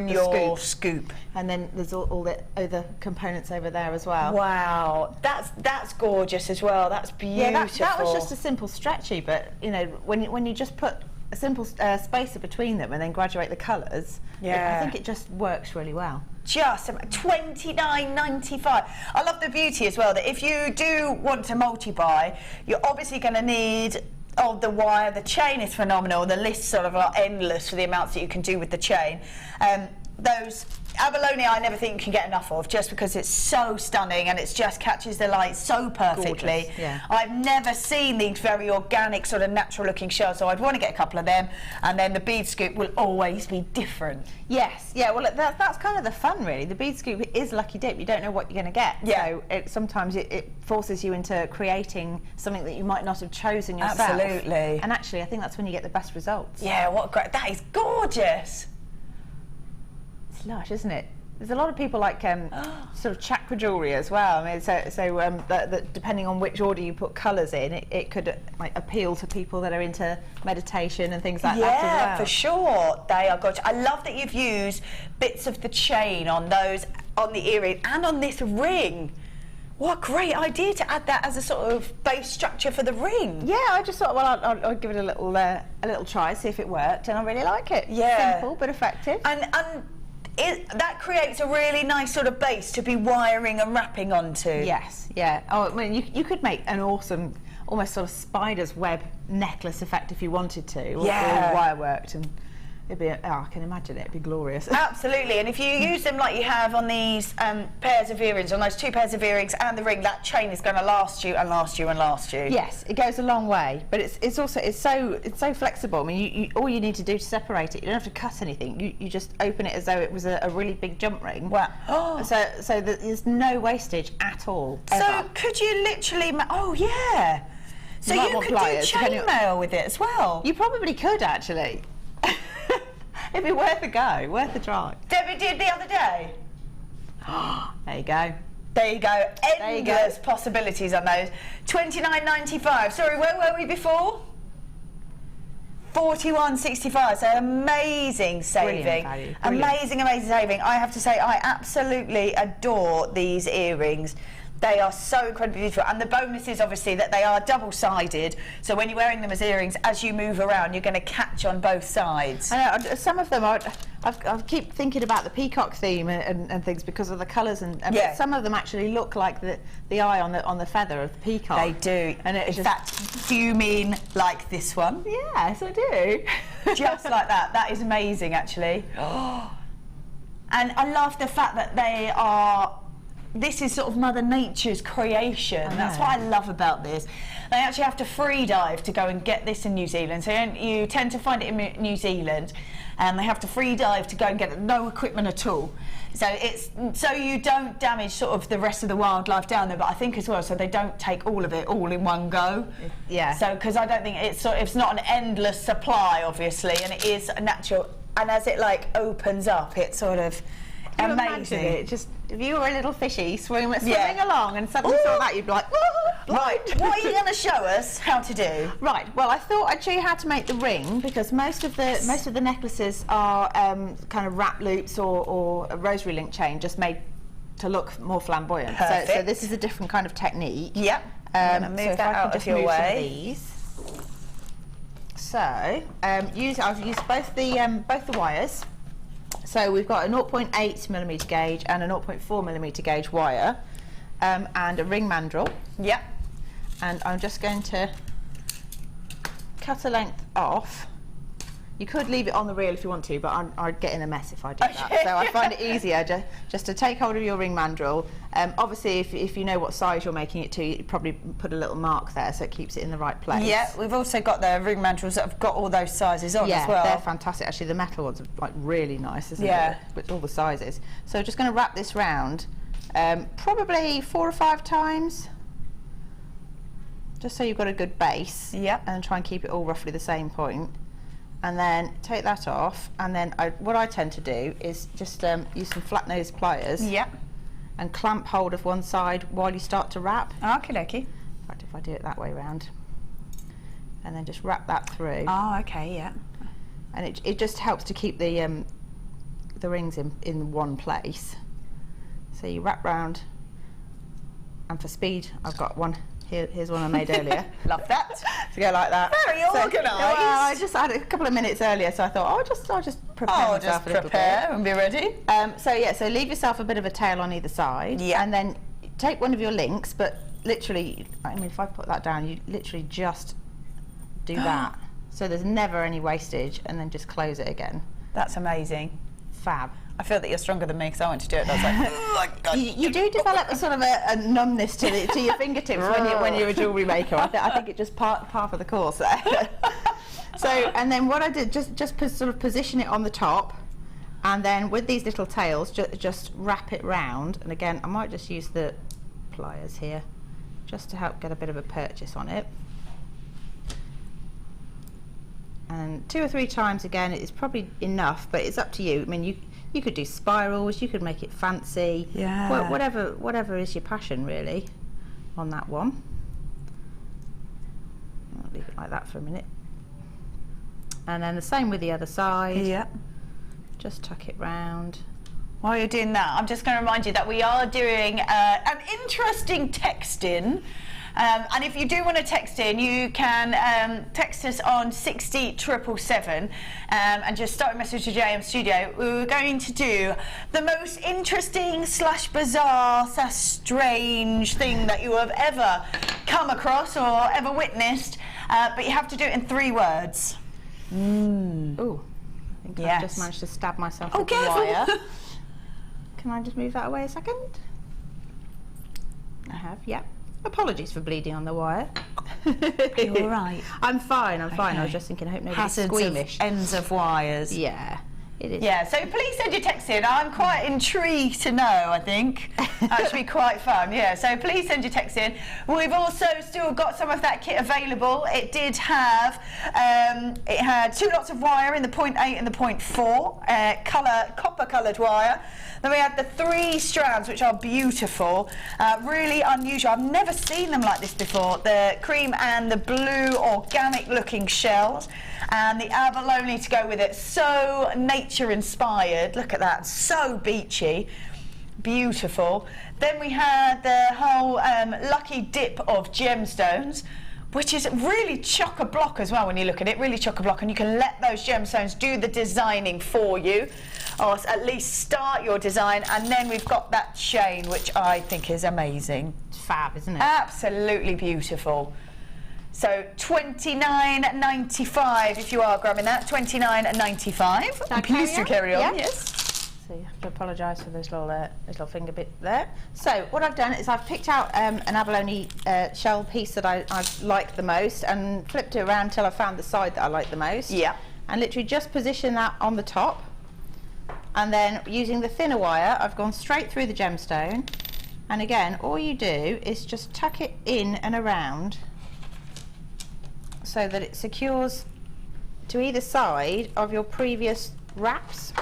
your scoop. And then there's all the other components over there as well. Wow, that's gorgeous as well. That's beautiful. Yeah, that was just a simple stretchy, but you know, when you just put a simple spacer between them and then graduate the colours, I think it just works really well. just $29.95. I love the beauty as well that if you do want to multi-buy, you're obviously going to need the wire. The chain is phenomenal. The list sort of are endless for the amounts that you can do with the chain. Those abalone I never think you can get enough of, just because it's so stunning and it just catches the light so perfectly. Gorgeous, yeah. I've never seen these very organic, sort of natural looking shells, so I'd want to get a couple of them, and then the bead scoop will always be different. Yes, yeah, well that's kind of the fun really. The bead scoop is lucky dip, you don't know what you're going to get. Yeah. So sometimes it forces you into creating something that you might not have chosen yourself. Absolutely. And actually I think that's when you get the best results. Yeah, what great, that is gorgeous. It's lush, isn't it? There's a lot of people like sort of chakra jewellery as well. I mean, that depending on which order you put colours in, it could like appeal to people that are into meditation and things like that as well. Yeah, for sure. They are gorgeous. I love that you've used bits of the chain on those, on the earring and on this ring. What a great idea to add that as a sort of base structure for the ring. Yeah, I just thought, well, I'll give it a little try, see if it worked, and I really like it. Yeah. Simple but effective. And that creates a really nice sort of base to be wiring and wrapping onto. Yes, yeah. Oh, I mean, you could make an awesome, almost sort of spider's web necklace effect if you wanted to. Yeah. All wire worked, and it'd be, I can imagine it, it'd be glorious. Absolutely, and if you use them like you have on these pairs of earrings, on those 2 pairs of earrings and the ring, that chain is going to last you and last you and last you. Yes, it goes a long way, but it's also so flexible. I mean, all you need to do to separate it, you don't have to cut anything. You just open it as though it was a really big jump ring. Wow. So there's no wastage at all. So ever. could you literally? Oh yeah. So you could do chainmail with it as well. You probably could actually. It'd be worth a go, worth a try. Debbie did the other day. There you go. There you go. Endless possibilities on those. $29.95. Sorry, where were we before? $41.65. So amazing saving. Value. Amazing saving. I have to say, I absolutely adore these earrings. They are so incredibly beautiful, and the bonus is obviously that they are double-sided, so when you're wearing them as earrings, as you move around, you're going to catch on both sides. I know, some of them I keep thinking about the peacock theme and things because of the colours, and yeah. But some of them actually look like the eye on the feather of the peacock. They do. And it's in fact, do you mean like this one? Yes, I do. Just like that. That is amazing, actually. And I love the fact that they are. This is sort of Mother Nature's creation. That's what I love about this. They actually have to free dive to go and get this in New Zealand. So you tend to find it in New Zealand, and they have to free dive to go and get it. No equipment at all. So it's so you don't damage sort of the rest of the wildlife down there. But I think as well, so they don't take all of it all in one go. Yeah. So because I don't think it's not an endless supply, obviously, and it is a natural. And as it like opens up, it's sort of amazing. It just. If you were a little fishy swimming along and suddenly saw that, you'd be like, right, what are you going to show us how to do? Right, well, I thought I'd show you how to make the ring, because most of the necklaces are kind of wrap loops or a rosary link chain, just made to look more flamboyant. So this is a different kind of technique. Yep. I'm going to move that out of your way. So I've used both the wires. So we've got a 0.8mm gauge and a 0.4mm gauge wire, and a ring mandrel. Yep. And I'm just going to cut a length off. You could leave it on the reel if you want to, but I'd get in a mess if I did that. So I find it easier just to take hold of your ring mandrel. Obviously, if you know what size you're making it to, you probably put a little mark there so it keeps it in the right place. Yeah, we've also got the ring mandrels that have got all those sizes on as well. Yeah, they're fantastic. Actually, the metal ones are like really nice, isn't it? With all the sizes. So just going to wrap this round, probably 4 or 5 times, just so you've got a good base. Yep. And try and keep it all roughly the same point. And then take that off, and then what I tend to do is just use some flat nose pliers. Yep. And clamp hold of one side while you start to wrap. Okie dokie. In fact, if I do it that way round, and then just wrap that through. Oh, okay, yeah. And it just helps to keep the rings in one place. So you wrap round, and for speed, I've got one Here's one I made earlier. Love that. To go like that. Very organised. Well, I just had a couple of minutes earlier, so I thought, I'll just prepare myself a little bit. And be ready. So leave yourself a bit of a tail on either side. Yeah. And then take one of your links, but literally, I mean, if I put that down, you literally just do that. So there's never any wastage, and then just close it again. That's amazing. Fab. I feel that you're stronger than me because I went to do it and I was like, oh my God. You do develop a sort of a numbness to your fingertips when you're a jewellery maker. I think it's just part of the course there. So, and then what I did, just sort of position it on the top, and then with these little tails, just wrap it round. And again, I might just use the pliers here, just to help get a bit of a purchase on it. And 2 or 3 times again is probably enough, but it's up to you. I mean, you could do spirals, you could make it fancy, whatever is your passion really on that one. I'll leave it like that for a minute. And then the same with the other side. Yeah. Just tuck it round. While you're doing that, I'm just going to remind you that we are doing an interesting text-in. And if you do want to text in, you can text us on 60777 and just start a message to JM Studio. We're going to do the most interesting / bizarre / strange thing that you have ever come across or ever witnessed, but you have to do it in 3 words. Ooh, I think I've just managed to stab myself with the wire. Can I just move that away a second? I have, yep. Apologies for bleeding on the wire. Are you all right? I'm fine, I'm fine. I was just thinking, I hope nobody's squeamish. Ends of wires. Yeah, it is. Yeah, so please send your text in. I'm quite intrigued to know, I think. That should be quite fun, yeah. So please send your text in. We've also still got some of that kit available. It did have, it had 2 lots of wire in the 0.8 and the 0.4, copper coloured wire. Then we had the 3 strands, which are beautiful, really unusual. I've never seen them like this before. The cream and the blue organic looking shells, and the abalone to go with it. So nature inspired. Look at that, so beachy. Beautiful. Then we had the whole lucky dip of gemstones, which is really chock-a-block as well when you look at it, really chock-a-block, and you can let those gemstones do the designing for you, or at least start your design. And then we've got that chain, which I think is amazing. It's fab, isn't it? Absolutely beautiful. So $29.95 if you are grabbing that, $29.95. Please do carry on, yes. So you have to apologise for this little finger bit there. So what I've done is I've picked out an abalone shell piece that I like the most, and flipped it around till I found the side that I like the most. Yeah. And literally just position that on the top, and then using the thinner wire, I've gone straight through the gemstone. And again, all you do is just tuck it in and around so that it secures to either side of your previous wraps.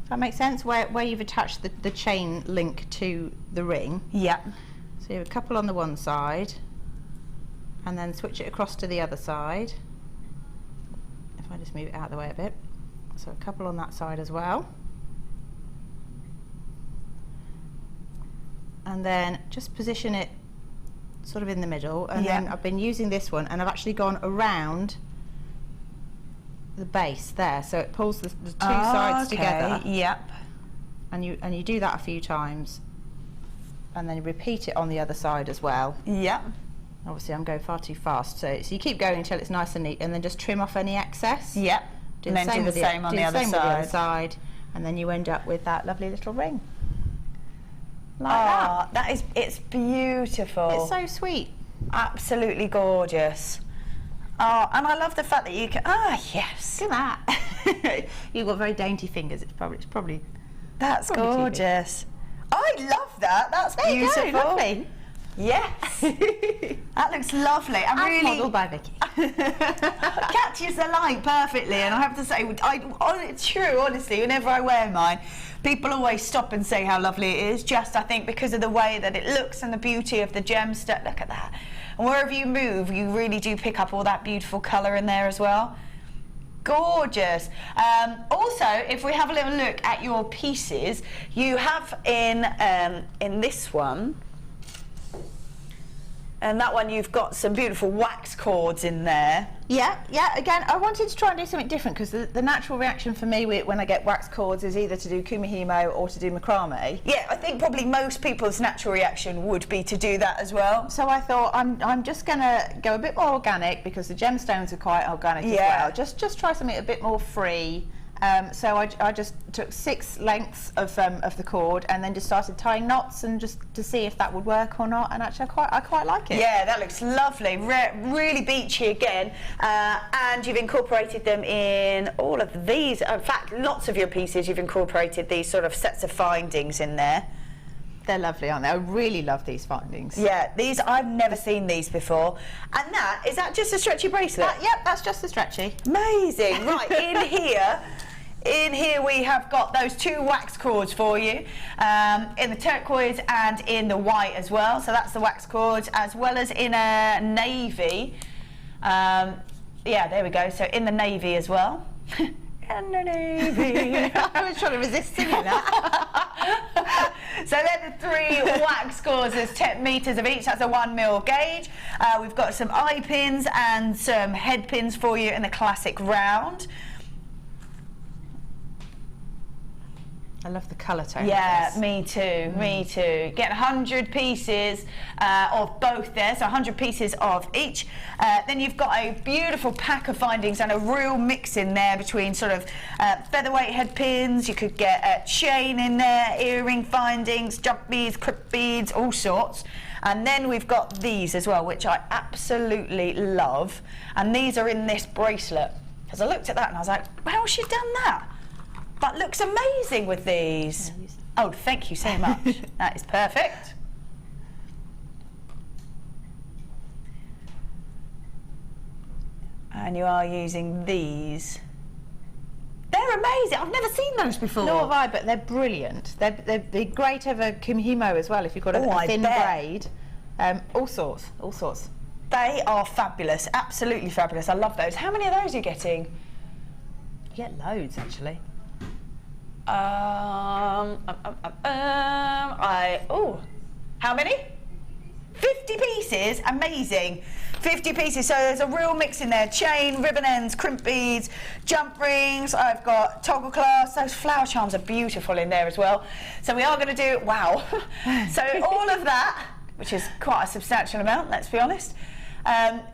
That makes sense, where you've attached the chain link to the ring. Yeah. So you have a couple on the one side, and then switch it across to the other side. If I just move it out of the way a bit. So a couple on that side as well. And then just position it sort of in the middle, and then I've been using this one, and I've actually gone around the base there, so it pulls the 2 sides together. Yep. And you do that a few times, and then you repeat it on the other side as well. Yep. Obviously I'm going far too fast, so you keep going until it's nice and neat, and then just trim off any excess. Yep. Do the same with the other side, and then you end up with that lovely little ring. Like that. It's beautiful. It's so sweet. Absolutely gorgeous. Oh, and I love the fact that you can. Yes. Look at that. You've got very dainty fingers. It's probably. That's gorgeous. I love that. That's beautiful. You go, lovely. Yes. That looks lovely. And really modelled by Vicky. Catches the light perfectly. And I have to say, it's true, honestly, whenever I wear mine, people always stop and say how lovely it is, just I think because of the way that it looks and the beauty of the gemstone. Look at that. And wherever you move, you really do pick up all that beautiful colour in there as well. Gorgeous. Also, if we have a little look at your pieces, you have in this one, And that one you've got some beautiful wax cords in there. Yeah, again, I wanted to try and do something different because the natural reaction for me when I get wax cords is either to do kumihimo or to do macrame. Yeah, I think probably most people's natural reaction would be to do that as well. So I thought I'm just going to go a bit more organic because the gemstones are quite organic as well. Just try something a bit more free. So I just took 6 lengths of the cord and then just started tying knots and just to see if that would work or not, and actually I quite like it. Yeah, that looks lovely, really beachy again, and you've incorporated them in all of these. In fact, lots of your pieces you've incorporated these sort of sets of findings in there. They're lovely, aren't they? I really love these findings. Yeah, these, I've never seen these before. And is that just a stretchy bracelet? Yep, that's just a stretchy. Amazing. Right, in here we have got those 2 wax cords for you, in the turquoise and in the white as well. So that's the wax cords, as well as in a navy. Yeah, there we go. So in the navy as well. In the navy. I was trying to resist singing that. So they're the 3 wax cords. There's 10 meters of each. That's a 1mm gauge. We've got some eye pins and some head pins for you in the classic round. I love the colour tone. Yeah, me too, me too. Get 100 pieces of both there, so 100 pieces of each. Then you've got a beautiful pack of findings and a real mix in there between sort of featherweight head pins. You could get a chain in there, earring findings, jump beads, crypt beads, all sorts. And then we've got these as well, which I absolutely love. And these are in this bracelet. Because I looked at that and I was like, how has she done that? But looks amazing with these. Oh, thank you so much. That is perfect. And you are using these. They're amazing. I've never seen those before. Nor have I, but they're brilliant. They're great over kumihimo as well if you've got a thin braid. All sorts. They are fabulous. Absolutely fabulous. I love those. How many of those are you getting? You get loads, actually. How many? 50 pieces, amazing. 50 pieces, so there's a real mix in there. Chain, ribbon ends, crimp beads, jump rings, I've got toggle clasps, those flower charms are beautiful in there as well. So we are going to do, wow. So all of that, which is quite a substantial amount, let's be honest.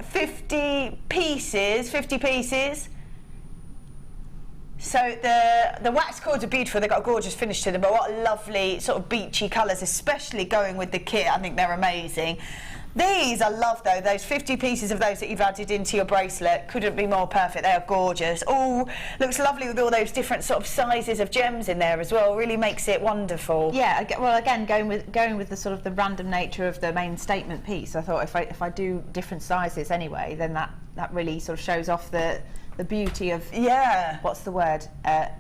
50 pieces. So the wax cords are beautiful, they've got a gorgeous finish to them, but what lovely sort of beachy colours, especially going with the kit. I think they're amazing. These I love though, those 50 pieces of those that you've added into your bracelet, couldn't be more perfect, they are gorgeous. All looks lovely with all those different sort of sizes of gems in there as well, really makes it wonderful. Yeah, well again, going with the sort of the random nature of the main statement piece, I thought if I do different sizes anyway, then that really sort of shows off the beauty of, what's the word,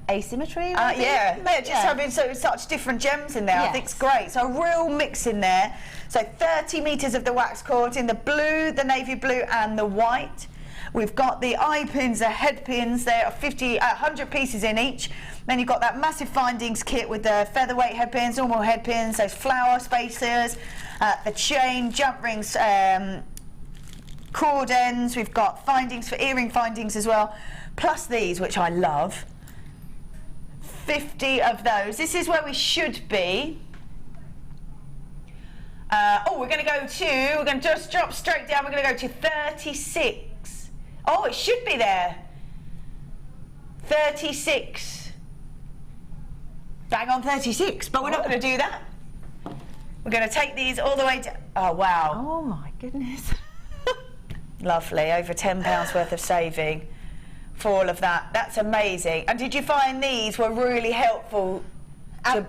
asymmetry? Having such different gems in there, I think it's great. So a real mix in there. So 30 meters of the wax cords in the blue, the navy blue and the white. We've got the eye pins, the head pins, there are 100 pieces in each. Then you've got that massive findings kit with the featherweight head pins, normal head pins, those flower spacers, the chain, jump rings, cord ends. We've got findings for earring findings as well, plus these, which I love. 50 of those. This is where we should be. We're going to just drop straight down. We're going to go to 36. Oh, it should be there. 36. Bang on 36, but we're not going to do that. We're going to take these all the way down. Oh, wow. Oh, my goodness. Lovely, over £10 worth of saving for all of that. That's amazing. And did you find these were really helpful?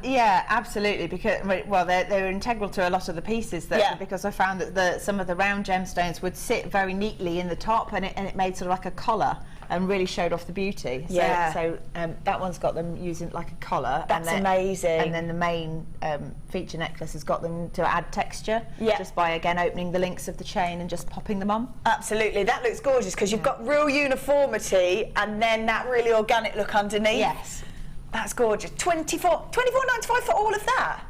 Yeah, absolutely. Because they're integral to a lot of the pieces. Because I found that some of the round gemstones would sit very neatly in the top, and it made sort of like a collar and really showed off the beauty. So that one's got them using like a collar. That's amazing. And then the main feature necklace has got them to add texture. Just by again opening the links of the chain and just popping them on. Absolutely, that looks gorgeous because you've got real uniformity and then that really organic look underneath. Yes. That's gorgeous. $24.95 for all of that.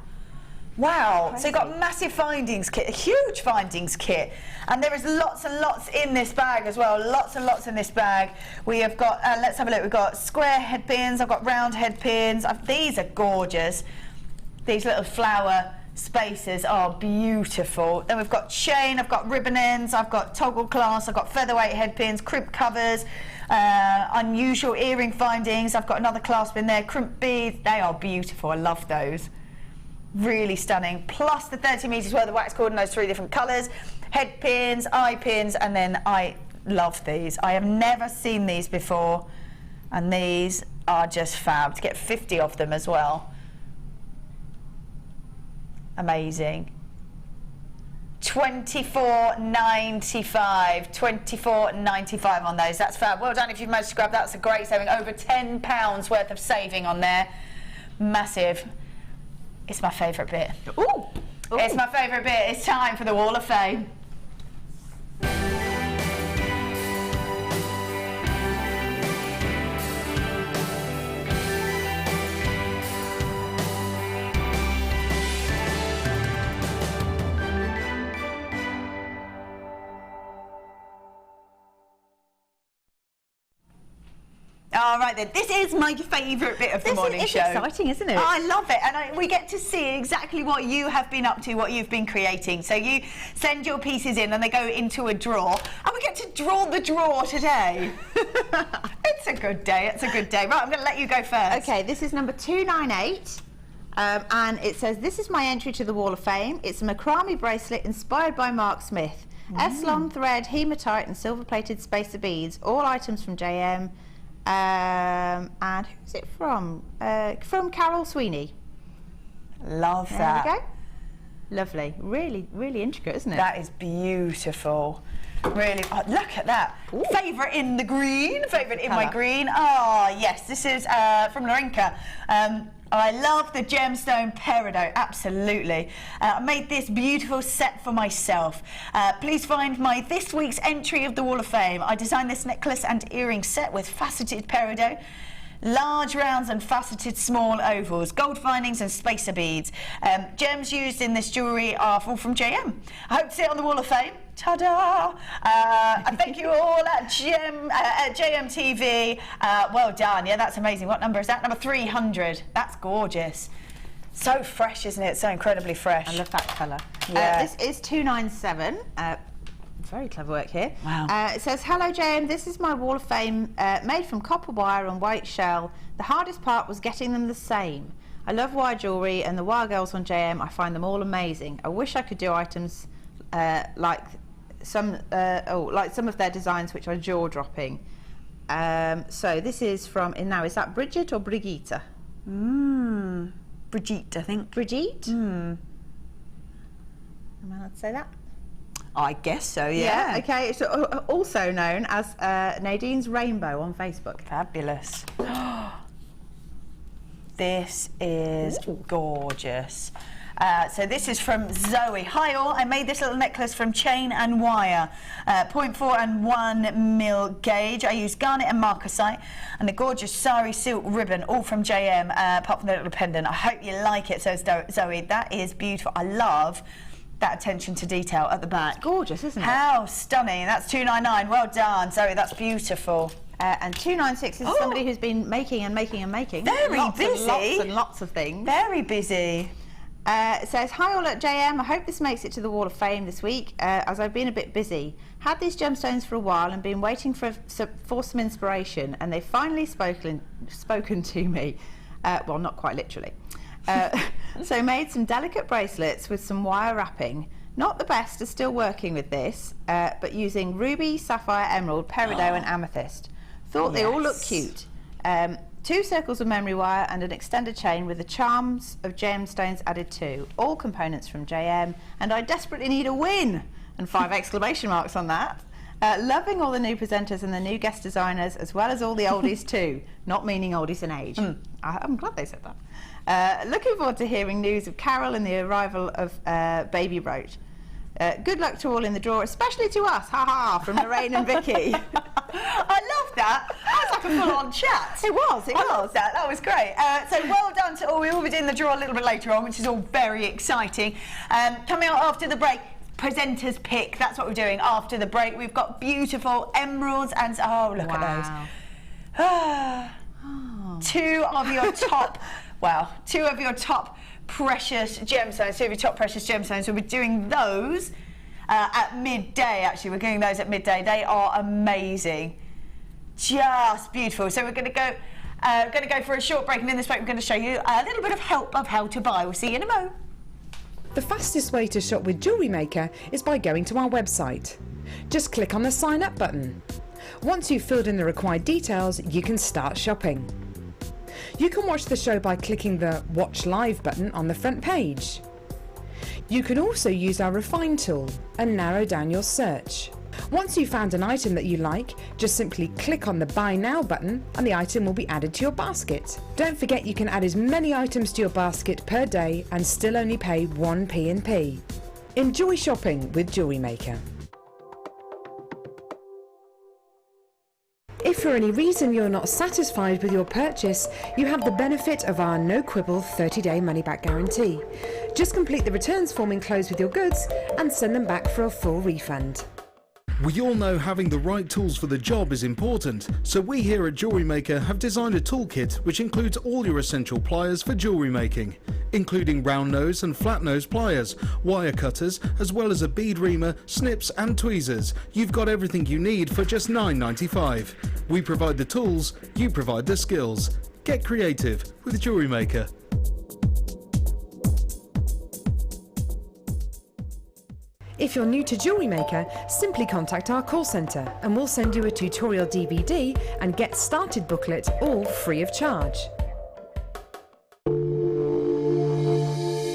Wow, Crazy. so you've got a massive findings kit, a huge findings kit, and there is lots and lots in this bag as well, lots and lots in this bag. We have got, let's have a look, we've got square head pins, I've got round head pins, these are gorgeous. These little flower spaces are beautiful. Then we've got chain, I've got ribbon ends, I've got toggle clasp, I've got featherweight head pins, crimp covers, unusual earring findings, I've got another clasp in there, crimp beads, they are beautiful, I love those. Really stunning, plus the 30 metres worth of wax cord in those 3 different colours, head pins, eye pins, and then I love these. I have never seen these before, and these are just fab. To get 50 of them as well. Amazing. $24.95, $24.95 on those. That's fab. Well done if you've managed to grab that. That's a great saving. Over £10 worth of saving on there. Massive. It's my favourite bit. Ooh. Ooh. It's my favourite bit. It's time for the Wall of Fame. All right then, this is my favourite bit of the morning show. It's exciting, isn't it? I love it, and we get to see exactly what you have been up to, what you've been creating. So you send your pieces in and they go into a drawer, and we get to draw the drawer today. It's a good day, it's a good day. Right, I'm going to let you go first. Okay, this is number 298. And it says, this is my entry to the Wall of Fame. It's a macrame bracelet inspired by Mark Smith. S-long thread, hematite and silver-plated spacer beads, all items from JM. And who's it from? From Carol Sweeney. Love that. There we go. Lovely. Really, really intricate, isn't it? That is beautiful. Really, oh, look at that. Favourite in the green, favourite in my green. Oh, yes, this is from Lorinka. I love the gemstone peridot, absolutely. I made this beautiful set for myself. Please find my this week's entry of the Wall of Fame. I designed this necklace and earring set with faceted peridot, large rounds and faceted small ovals, gold findings and spacer beads. Gems used in this jewellery are all from JM. I hope to see it on the Wall of Fame. Ta-da! And thank you all at JM TV. Well done. Yeah, that's amazing. What number is that? Number 300. That's gorgeous. So fresh, isn't it? So incredibly fresh. I love that colour. Yeah. This is 297. Very clever work here. Wow. It says, hello JM, this is my Wall of Fame made from copper wire and white shell. The hardest part was getting them the same. I love wire jewellery and the wire girls on JM, I find them all amazing. I wish I could do items like some of their designs which are jaw-dropping. So this is from, now is that Bridget or Brigitte? Brigitte, I think. Brigitte? Am I allowed to say that? I guess so, yeah. Okay, so also known as Nadine's Rainbow on Facebook. Fabulous. This is gorgeous. So this is from Zoe. Hi all, I made this little necklace from chain and wire, 0.4 and 1 mil gauge. I used garnet and marcasite and a gorgeous sari silk ribbon, all from JM, apart from the little pendant. I hope you like it, says Zoe. That is beautiful. I love that attention to detail at the back. Gorgeous, isn't it? How stunning. That's 299. Well done, Zoe. That's beautiful. And 296 is somebody who's been making and making and making. Very busy. Lots and lots of things. Very busy. It says, hi all at JM, I hope this makes it to the Wall of Fame this week, as I've been a bit busy. Had these gemstones for a while and been waiting for some inspiration, and they've finally spoken to me. Well, not quite literally. So made some delicate bracelets with some wire wrapping. Not the best, are still working with this, but using ruby, sapphire, emerald, peridot and amethyst. Thought they all looked cute. 2 circles of memory wire and an extended chain with the charms of gemstones added too. All components from JM, and I desperately need a win! And 5 exclamation marks on that. Loving all the new presenters and the new guest designers, as well as all the oldies too. Not meaning oldies in age. I'm glad they said that. Looking forward to hearing news of Carol and the arrival of Baby Rote. Good luck to all in the draw, especially to us, haha, from Lorraine and Vicky. I love that. That was like a full-on chat. It was. I love that. That was great. So well done to all. We will be doing the draw a little bit later on, which is all very exciting. Coming out after the break, presenter's pick. That's what we're doing after the break. We've got beautiful emeralds and oh, look at those. Two of your top, two of your top precious gemstones. Two of your top precious gemstones. We'll be doing those at midday. Actually, we're doing those at midday. They are amazing, just beautiful. So we're going to go for a short break, and in this break, we're going to show you a little bit of help of how to buy. We'll see you in a mo. The fastest way to shop with Jewellery Maker is by going to our website. Just click on the sign up button. Once you've filled in the required details, you can start shopping. You can watch the show by clicking the Watch Live button on the front page. You can also use our Refine tool and narrow down your search. Once you've found an item that you like, just simply click on the Buy Now button and the item will be added to your basket. Don't forget you can add as many items to your basket per day and still only pay 1p in P. Enjoy shopping with Jewellery Maker. If for any reason you're not satisfied with your purchase, you have the benefit of our no quibble 30-day money-back guarantee. Just complete the returns form enclosed with your goods and send them back for a full refund. We all know having the right tools for the job is important, so we here at Jewellery Maker have designed a toolkit which includes all your essential pliers for jewellery making, including round nose and flat nose pliers, wire cutters, as well as a bead reamer, snips and tweezers. You've got everything you need for just $9.95. We provide the tools, you provide the skills. Get creative with Jewellery Maker. If you're new to Jewellery Maker, simply contact our call centre and we'll send you a tutorial DVD and Get Started booklet, all free of charge.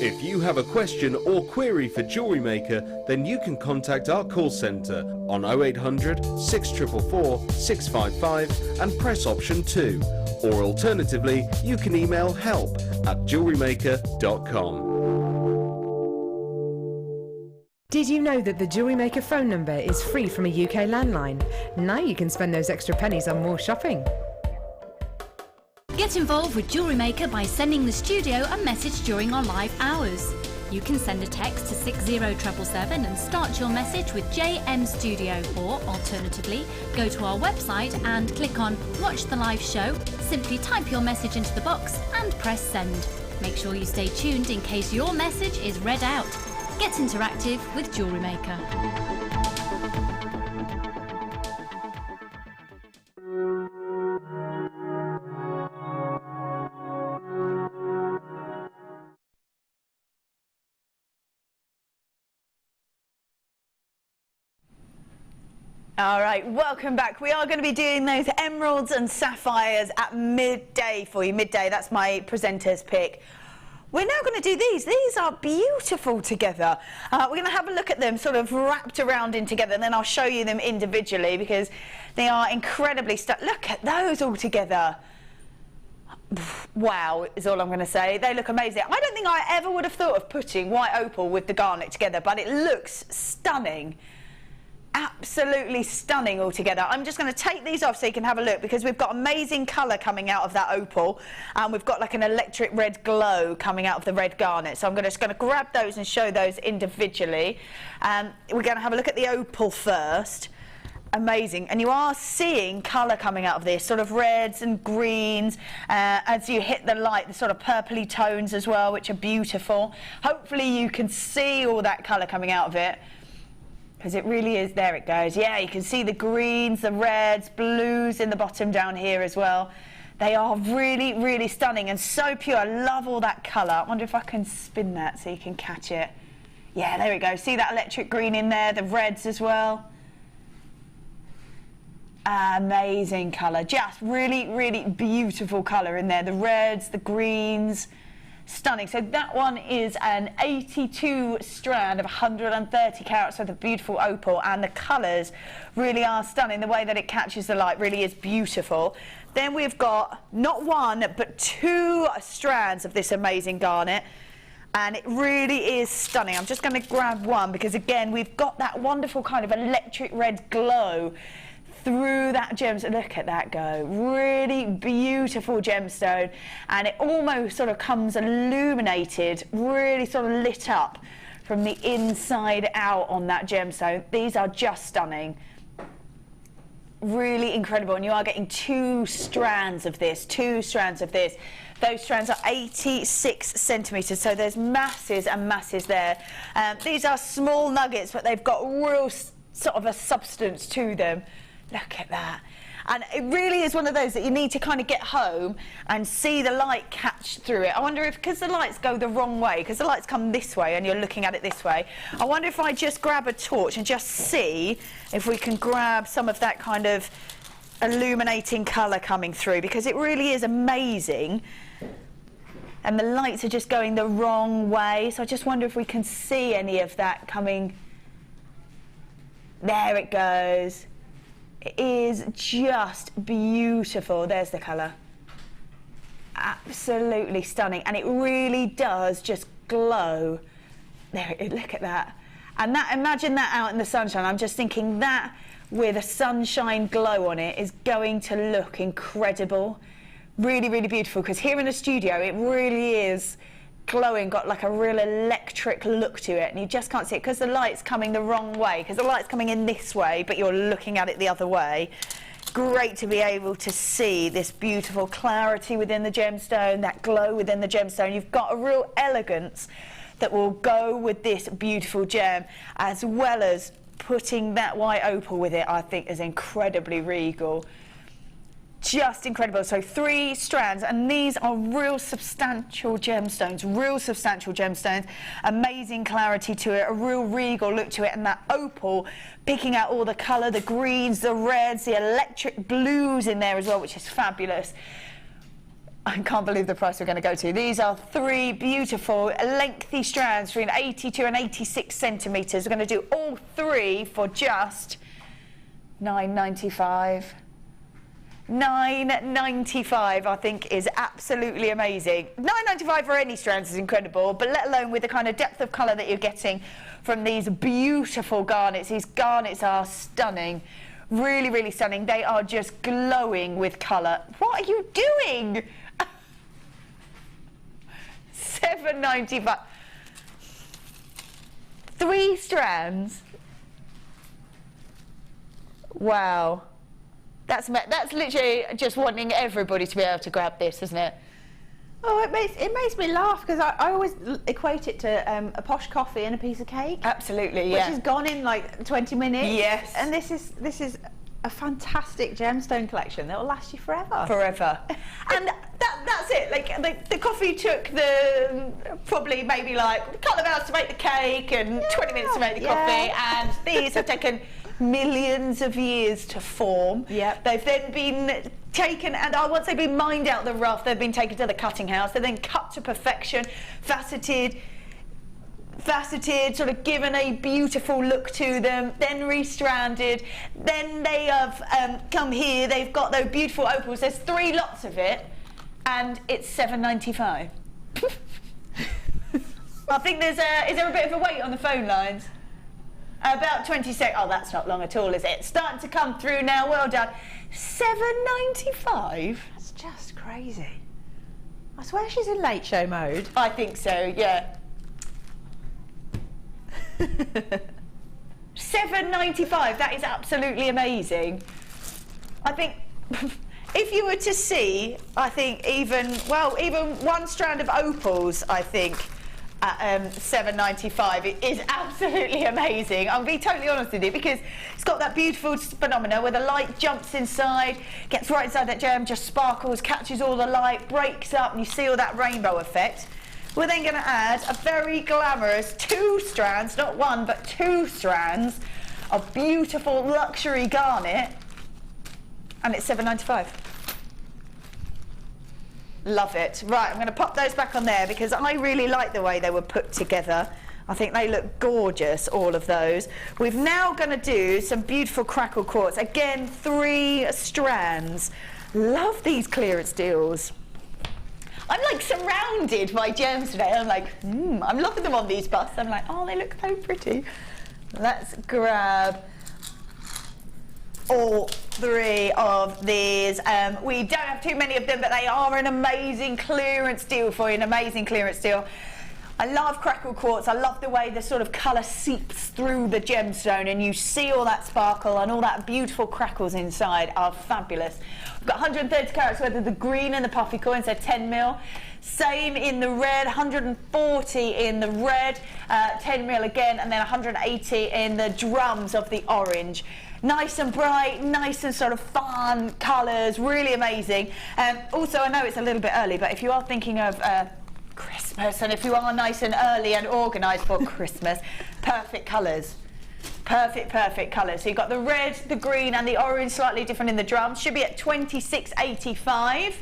If you have a question or query for Jewellery Maker, then you can contact our call centre on 0800 644 655 and press option 2. Or alternatively, you can email help@jewellerymaker.com. Did you know that the Jewellery Maker phone number is free from a UK landline? Now you can spend those extra pennies on more shopping. Get involved with Jewellery Maker by sending the studio a message during our live hours. You can send a text to 60777 and start your message with JM Studio, or alternatively, go to our website and click on Watch the Live Show, simply type your message into the box and press send. Make sure you stay tuned in case your message is read out. Get interactive with Jewellery Maker. All right, welcome back. We are going to be doing those emeralds and sapphires at midday for you. Midday, that's my presenter's pick. We're now going to do these. These are beautiful together. We're going to have a look at them sort of wrapped around in together, and then I'll show you them individually because they are incredibly Look at those all together. Wow, is all I'm going to say. They look amazing. I don't think I ever would have thought of putting white opal with the garnet together, but it looks stunning. Absolutely stunning altogether. I'm just going to take these off so you can have a look because we've got amazing colour coming out of that opal and we've got like an electric red glow coming out of the red garnet. So I'm just going to grab those and show those individually. We're going to have a look at the opal first. Amazing. And you are seeing colour coming out of this, sort of reds and greens as you hit the light, the sort of purpley tones as well, which are beautiful. Hopefully you can see all that colour coming out of it. Because it really is, there it goes. Yeah, you can see the greens, the reds, blues in the bottom down here as well. They are really, really stunning and so pure. I love all that colour. I wonder if I can spin that so you can catch it. Yeah, there we go. See that electric green in there, the reds as well. Amazing colour. Just really, really beautiful colour in there. The reds, the greens. Stunning. So that one is an 82 strand of 130 carats worth of beautiful opal, and the colours really are stunning. The way that it catches the light really is beautiful. Then we've got not one but two strands of this amazing garnet, And it really is stunning. I'm just going to grab one because, again, we've got that wonderful kind of electric red glow through that gemstone. Look at that go. Really beautiful gemstone. And it almost sort of comes illuminated, really sort of lit up from the inside out on that gemstone. These are just stunning. Really incredible. And you are getting 2 strands of this, 2 strands of this. Those strands are 86 centimetres, so there's masses and masses there. These are small nuggets, but they've got real sort of a substance to them. Look at that. And it really is one of those that you need to kind of get home and see the light catch through it. I wonder if, because the lights go the wrong way, because the lights come this way and you're looking at it this way, I wonder if I just grab a torch and just see if we can grab some of that kind of illuminating colour coming through, because it really is amazing. And the lights are just going the wrong way, so I just wonder if we can see any of that coming. There it goes. It is just beautiful. There's the colour. Absolutely stunning. And it really does just glow. There it is. Look at that. And that, imagine that out in the sunshine. I'm just thinking that with a sunshine glow on it is going to look incredible. Really, really beautiful, because here in the studio it really is glowing, got like a real electric look to it, and you just can't see it because the light's coming the wrong way, because the light's coming in this way but you're looking at it the other way. Great to be able to see this beautiful clarity within the gemstone, that glow within the gemstone. You've got a real elegance that will go with this beautiful gem, as well as putting that white opal with it. I think is incredibly regal. Just incredible. So 3 strands, and these are real substantial gemstones, amazing clarity to it, a real regal look to it, and that opal picking out all the colour, the greens, the reds, the electric blues in there as well, which is fabulous. I can't believe the price we're going to go to. These are 3 beautiful lengthy strands between 82 and 86 centimetres. We're going to do all 3 for just £9.95. £9.95 I think is absolutely amazing. £9.95 for any strands is incredible, but let alone with the kind of depth of colour that you're getting from these beautiful garnets. These garnets are stunning. Really, really stunning. They are just glowing with colour. What are you doing? £7.95. 3 strands. Wow. That's literally just wanting everybody to be able to grab this, isn't it? Oh, it makes me laugh, because I always equate it to a posh coffee and a piece of cake. Absolutely, yeah. Which has gone in like 20 minutes. Yes. And this is a fantastic gemstone collection that will last you forever. Forever. And that's it. Like the coffee took probably maybe like a couple of hours to make the cake and 20 minutes to make the coffee, and these have taken millions of years to form. Yep. They've then been taken, and once they've been mined out the rough, they've been taken to the cutting house. They're then cut to perfection, faceted, sort of given a beautiful look to them, then restranded. Then they have come here. They've got those beautiful opals. There's 3 lots of it, and it's £7.95. I think is there a bit of a wait on the phone lines? About 20 seconds. Oh, that's not long at all, is it? It's starting to come through now. Well done. £7.95? That's just crazy. I swear she's in late show mode. I think so, yeah. £7.95. That is absolutely amazing. I think if you were to see, I think even one strand of opals, I think, at £7.95, it is absolutely amazing. I'll be totally honest with you, because it's got that beautiful phenomena where the light jumps inside, gets right inside that gem, just sparkles, catches all the light, breaks up, and you see all that rainbow effect. We're then going to add a very glamorous 2 strands, not 1 but 2 strands of beautiful luxury garnet, and it's £7.95. Love it. Right, I'm going to pop those back on there because I really like the way they were put together. I think they look gorgeous, all of those. We're now going to do some beautiful crackle quartz. Again, 3 strands. Love these clearance deals. I'm like surrounded by gems today. I'm like, I'm loving them on these busts. I'm like, oh, they look so pretty. Let's grab all 3 of these. We don't have too many of them, but they are an amazing clearance deal for you, an amazing clearance deal. I love crackle quartz. I love the way the sort of colour seeps through the gemstone and you see all that sparkle and all that beautiful crackles inside are fabulous. We've got 130 carats worth of the green and the puffy coins, they're 10 mil. Same in the red, 140 in the red, 10 mil again, and then 180 in the drums of the orange. Nice and bright, nice and sort of fun colours, really amazing. Also, I know it's a little bit early, but if you are thinking of Christmas, and if you are nice and early and organised for Christmas, perfect colours. Perfect colours. So you've got the red, the green and the orange, slightly different in the drums. Should be at $26.85.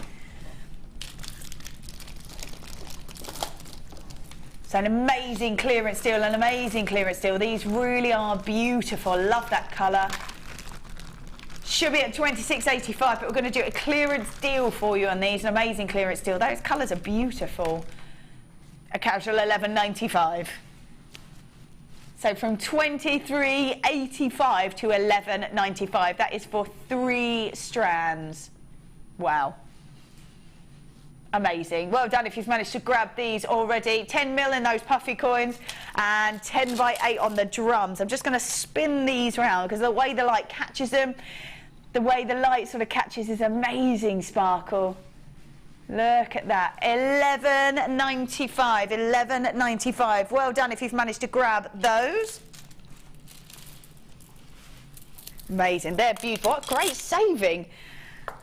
So an amazing clearance deal, an amazing clearance deal. These really are beautiful. Love that colour. Should be at $26.85, but we're going to do a clearance deal for you on these. An amazing clearance deal. Those colours are beautiful. A casual $11.95. So from $23.85 to $11.95. That is for 3 strands. Wow. Amazing. Well done if you've managed to grab these already. 10 mil in those puffy coins and 10 by 8 on the drums. I'm just going to spin these around because the way the light catches them, the way the light sort of catches is amazing sparkle. Look at that. $11.95. $11.95. Well done if you've managed to grab those. Amazing. They're beautiful. What great saving.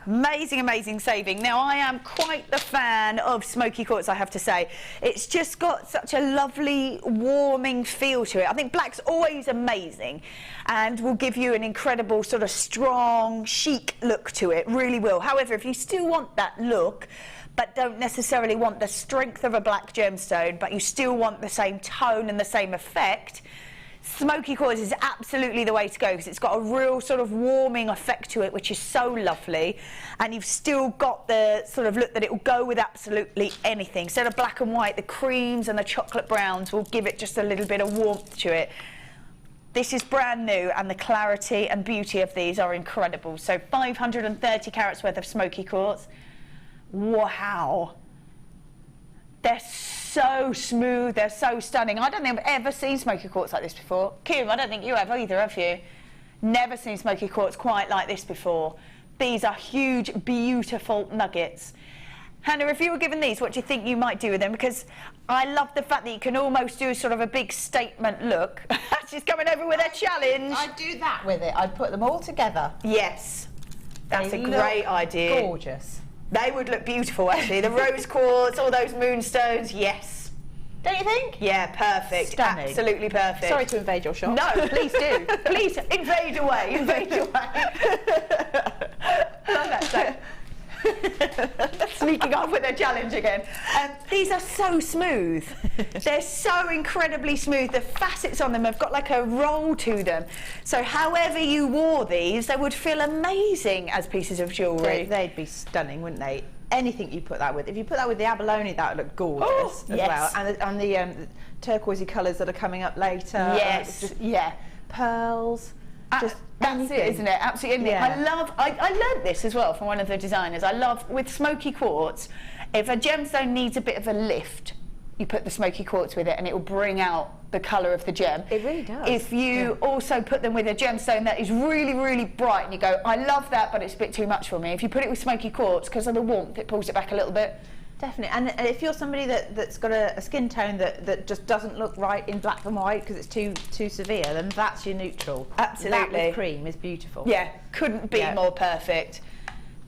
Amazing saving. Now, I am quite the fan of smoky quartz, I have to say. It's just got such a lovely, warming feel to it. I think black's always amazing and will give you an incredible sort of strong, chic look to it, really will. However, if you still want that look, but don't necessarily want the strength of a black gemstone, but you still want the same tone and the same effect, smoky quartz is absolutely the way to go because it's got a real sort of warming effect to it, which is so lovely, and you've still got the sort of look that it will go with absolutely anything. Instead of black and white, the creams and the chocolate browns will give it just a little bit of warmth to it. This is brand new and the clarity and beauty of these are incredible. So 530 carats worth of smoky quartz. Wow. They're so smooth, they're so stunning. I don't think I've ever seen smoky quartz like this before. Kim, I don't think you have either, have you? Never seen smoky quartz quite like this before. These are huge, beautiful nuggets. Hannah, if you were given these, what do you think you might do with them? Because I love the fact that you can almost do sort of a big statement look. She's coming over with a challenge. I'd do that with it. I'd put them all together. Yes. That's a great idea. Gorgeous. They would look beautiful, actually. The rose quartz, all those moonstones, yes. Don't you think? Yeah, perfect. Stunning. Absolutely perfect. Sorry to invade your shop. No, please do. Please invade away, invade away. Love that. So, sneaking off with a challenge again. These are so smooth. They're so incredibly smooth. The facets on them have got like a roll to them. So however you wore these, they would feel amazing as pieces of jewellery. They'd be stunning, wouldn't they? Anything you put that with. If you put that with the abalone, that would look gorgeous as well. And the turquoisey colours that are coming up later. Yes. Yeah. Pearls. Just that's anything. it, isn't it? Absolutely. Yeah. I learned this as well from one of the designers. I love, with smoky quartz, if a gemstone needs a bit of a lift, you put the smoky quartz with it and it will bring out the colour of the gem. It really does. If you also put them with a gemstone that is really, really bright and you go, I love that, but it's a bit too much for me. If you put it with smoky quartz, because of the warmth, it pulls it back a little bit. Definitely, and if you're somebody that's got a skin tone that just doesn't look right in black and white because it's too severe, then that's your neutral. Absolutely. That with cream is beautiful. Yeah, couldn't be more perfect.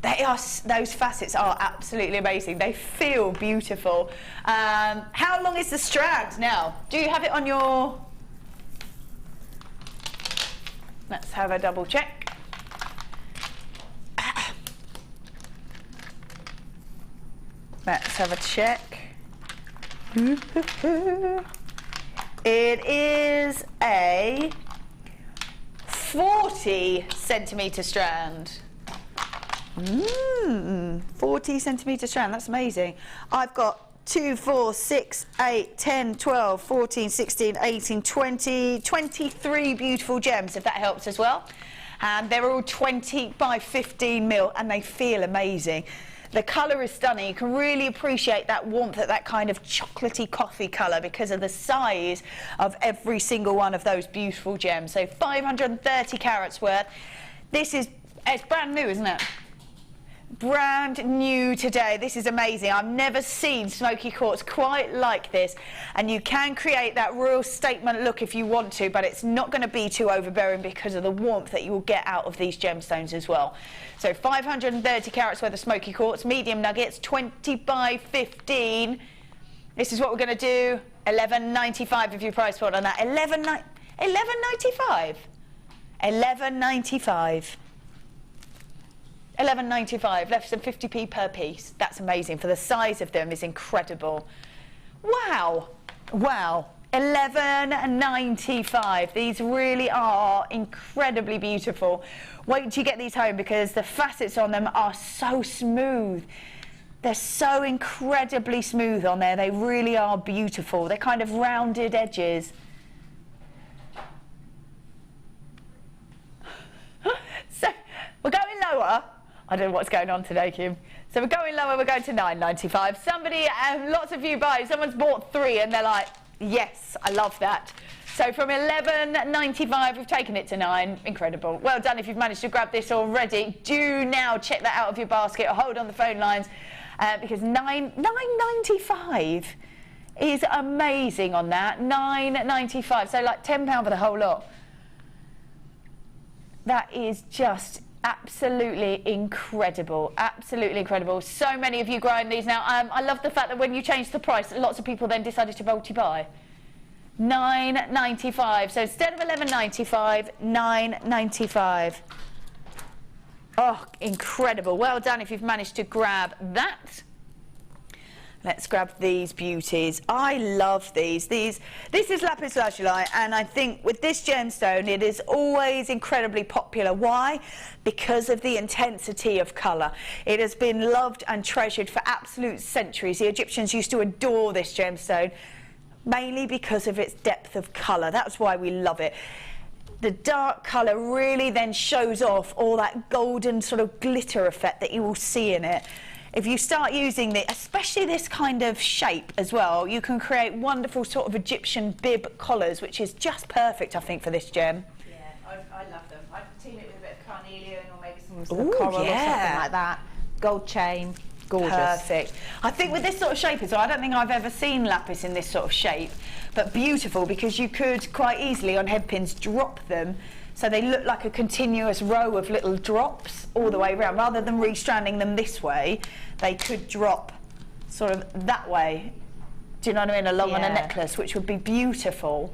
They are, those facets are absolutely amazing. They feel beautiful. How long is the strand now? Do you have it on your... Let's have a double check. Let's have a check. It is a 40 centimetre strand. 40 centimetre strand, that's amazing. I've got 2, 4, 6, 8, 10, 12, 14, 16, 18, 20, 23 beautiful gems, if that helps as well. And they're all 20 by 15 mil, and they feel amazing. The colour is stunning. You can really appreciate that warmth, that kind of chocolatey coffee colour, because of the size of every single one of those beautiful gems. So 530 carats worth. This is, it's brand new, isn't it? Brand new today. This is amazing. I've never seen smoky quartz quite like this, and you can create that royal statement look if you want to, but it's not going to be too overbearing because of the warmth that you will get out of these gemstones as well. So 530 carats worth of smoky quartz, medium nuggets, 20 by 15. This is what we're going to do. $11.95 if you price point on that. $11.95. $11.95. $11.95, less than 50p per piece. That's amazing. For the size of them is incredible. Wow, wow. $11.95. These really are incredibly beautiful. Wait till you get these home, because the facets on them are so smooth. They're so incredibly smooth on there. They really are beautiful. They're kind of rounded edges. So we're going lower. I don't know what's going on today, Kim. So we're going lower, we're going to $9.95. Somebody, lots of you buy, someone's bought 3 and they're like, yes, I love that. So from $11.95, we've taken it to $9. Incredible. Well done if you've managed to grab this already. Do now check that out of your basket or hold on the phone lines, because $9.95 is amazing on that. $9.95, so like £10 for the whole lot. That is just absolutely incredible, absolutely incredible. So many of you growing these now. I love the fact that when you changed the price, lots of people then decided to multi-buy. $9.95. So instead of $11.95, $9.95. Oh, incredible. Well done if you've managed to grab that. Let's grab these beauties. I love these. This is lapis lazuli, and I think with this gemstone, it is always incredibly popular. Why? Because of the intensity of colour. It has been loved and treasured for absolute centuries. The Egyptians used to adore this gemstone, mainly because of its depth of colour. That's why we love it. The dark colour really then shows off all that golden sort of glitter effect that you will see in it. If you start using especially this kind of shape as well, you can create wonderful sort of Egyptian bib collars, which is just perfect, I think, for this gem. Yeah, I love them. I'd team it with a bit of carnelian or maybe some sort of coral or something like that. Gold chain, gorgeous. Perfect. I think with this sort of shape as well, I don't think I've ever seen lapis in this sort of shape, but beautiful, because you could quite easily on head pins drop them so they look like a continuous row of little drops all the way around. Rather than restranding them this way, they could drop sort of that way. Do you know what I mean? Along on a necklace, which would be beautiful.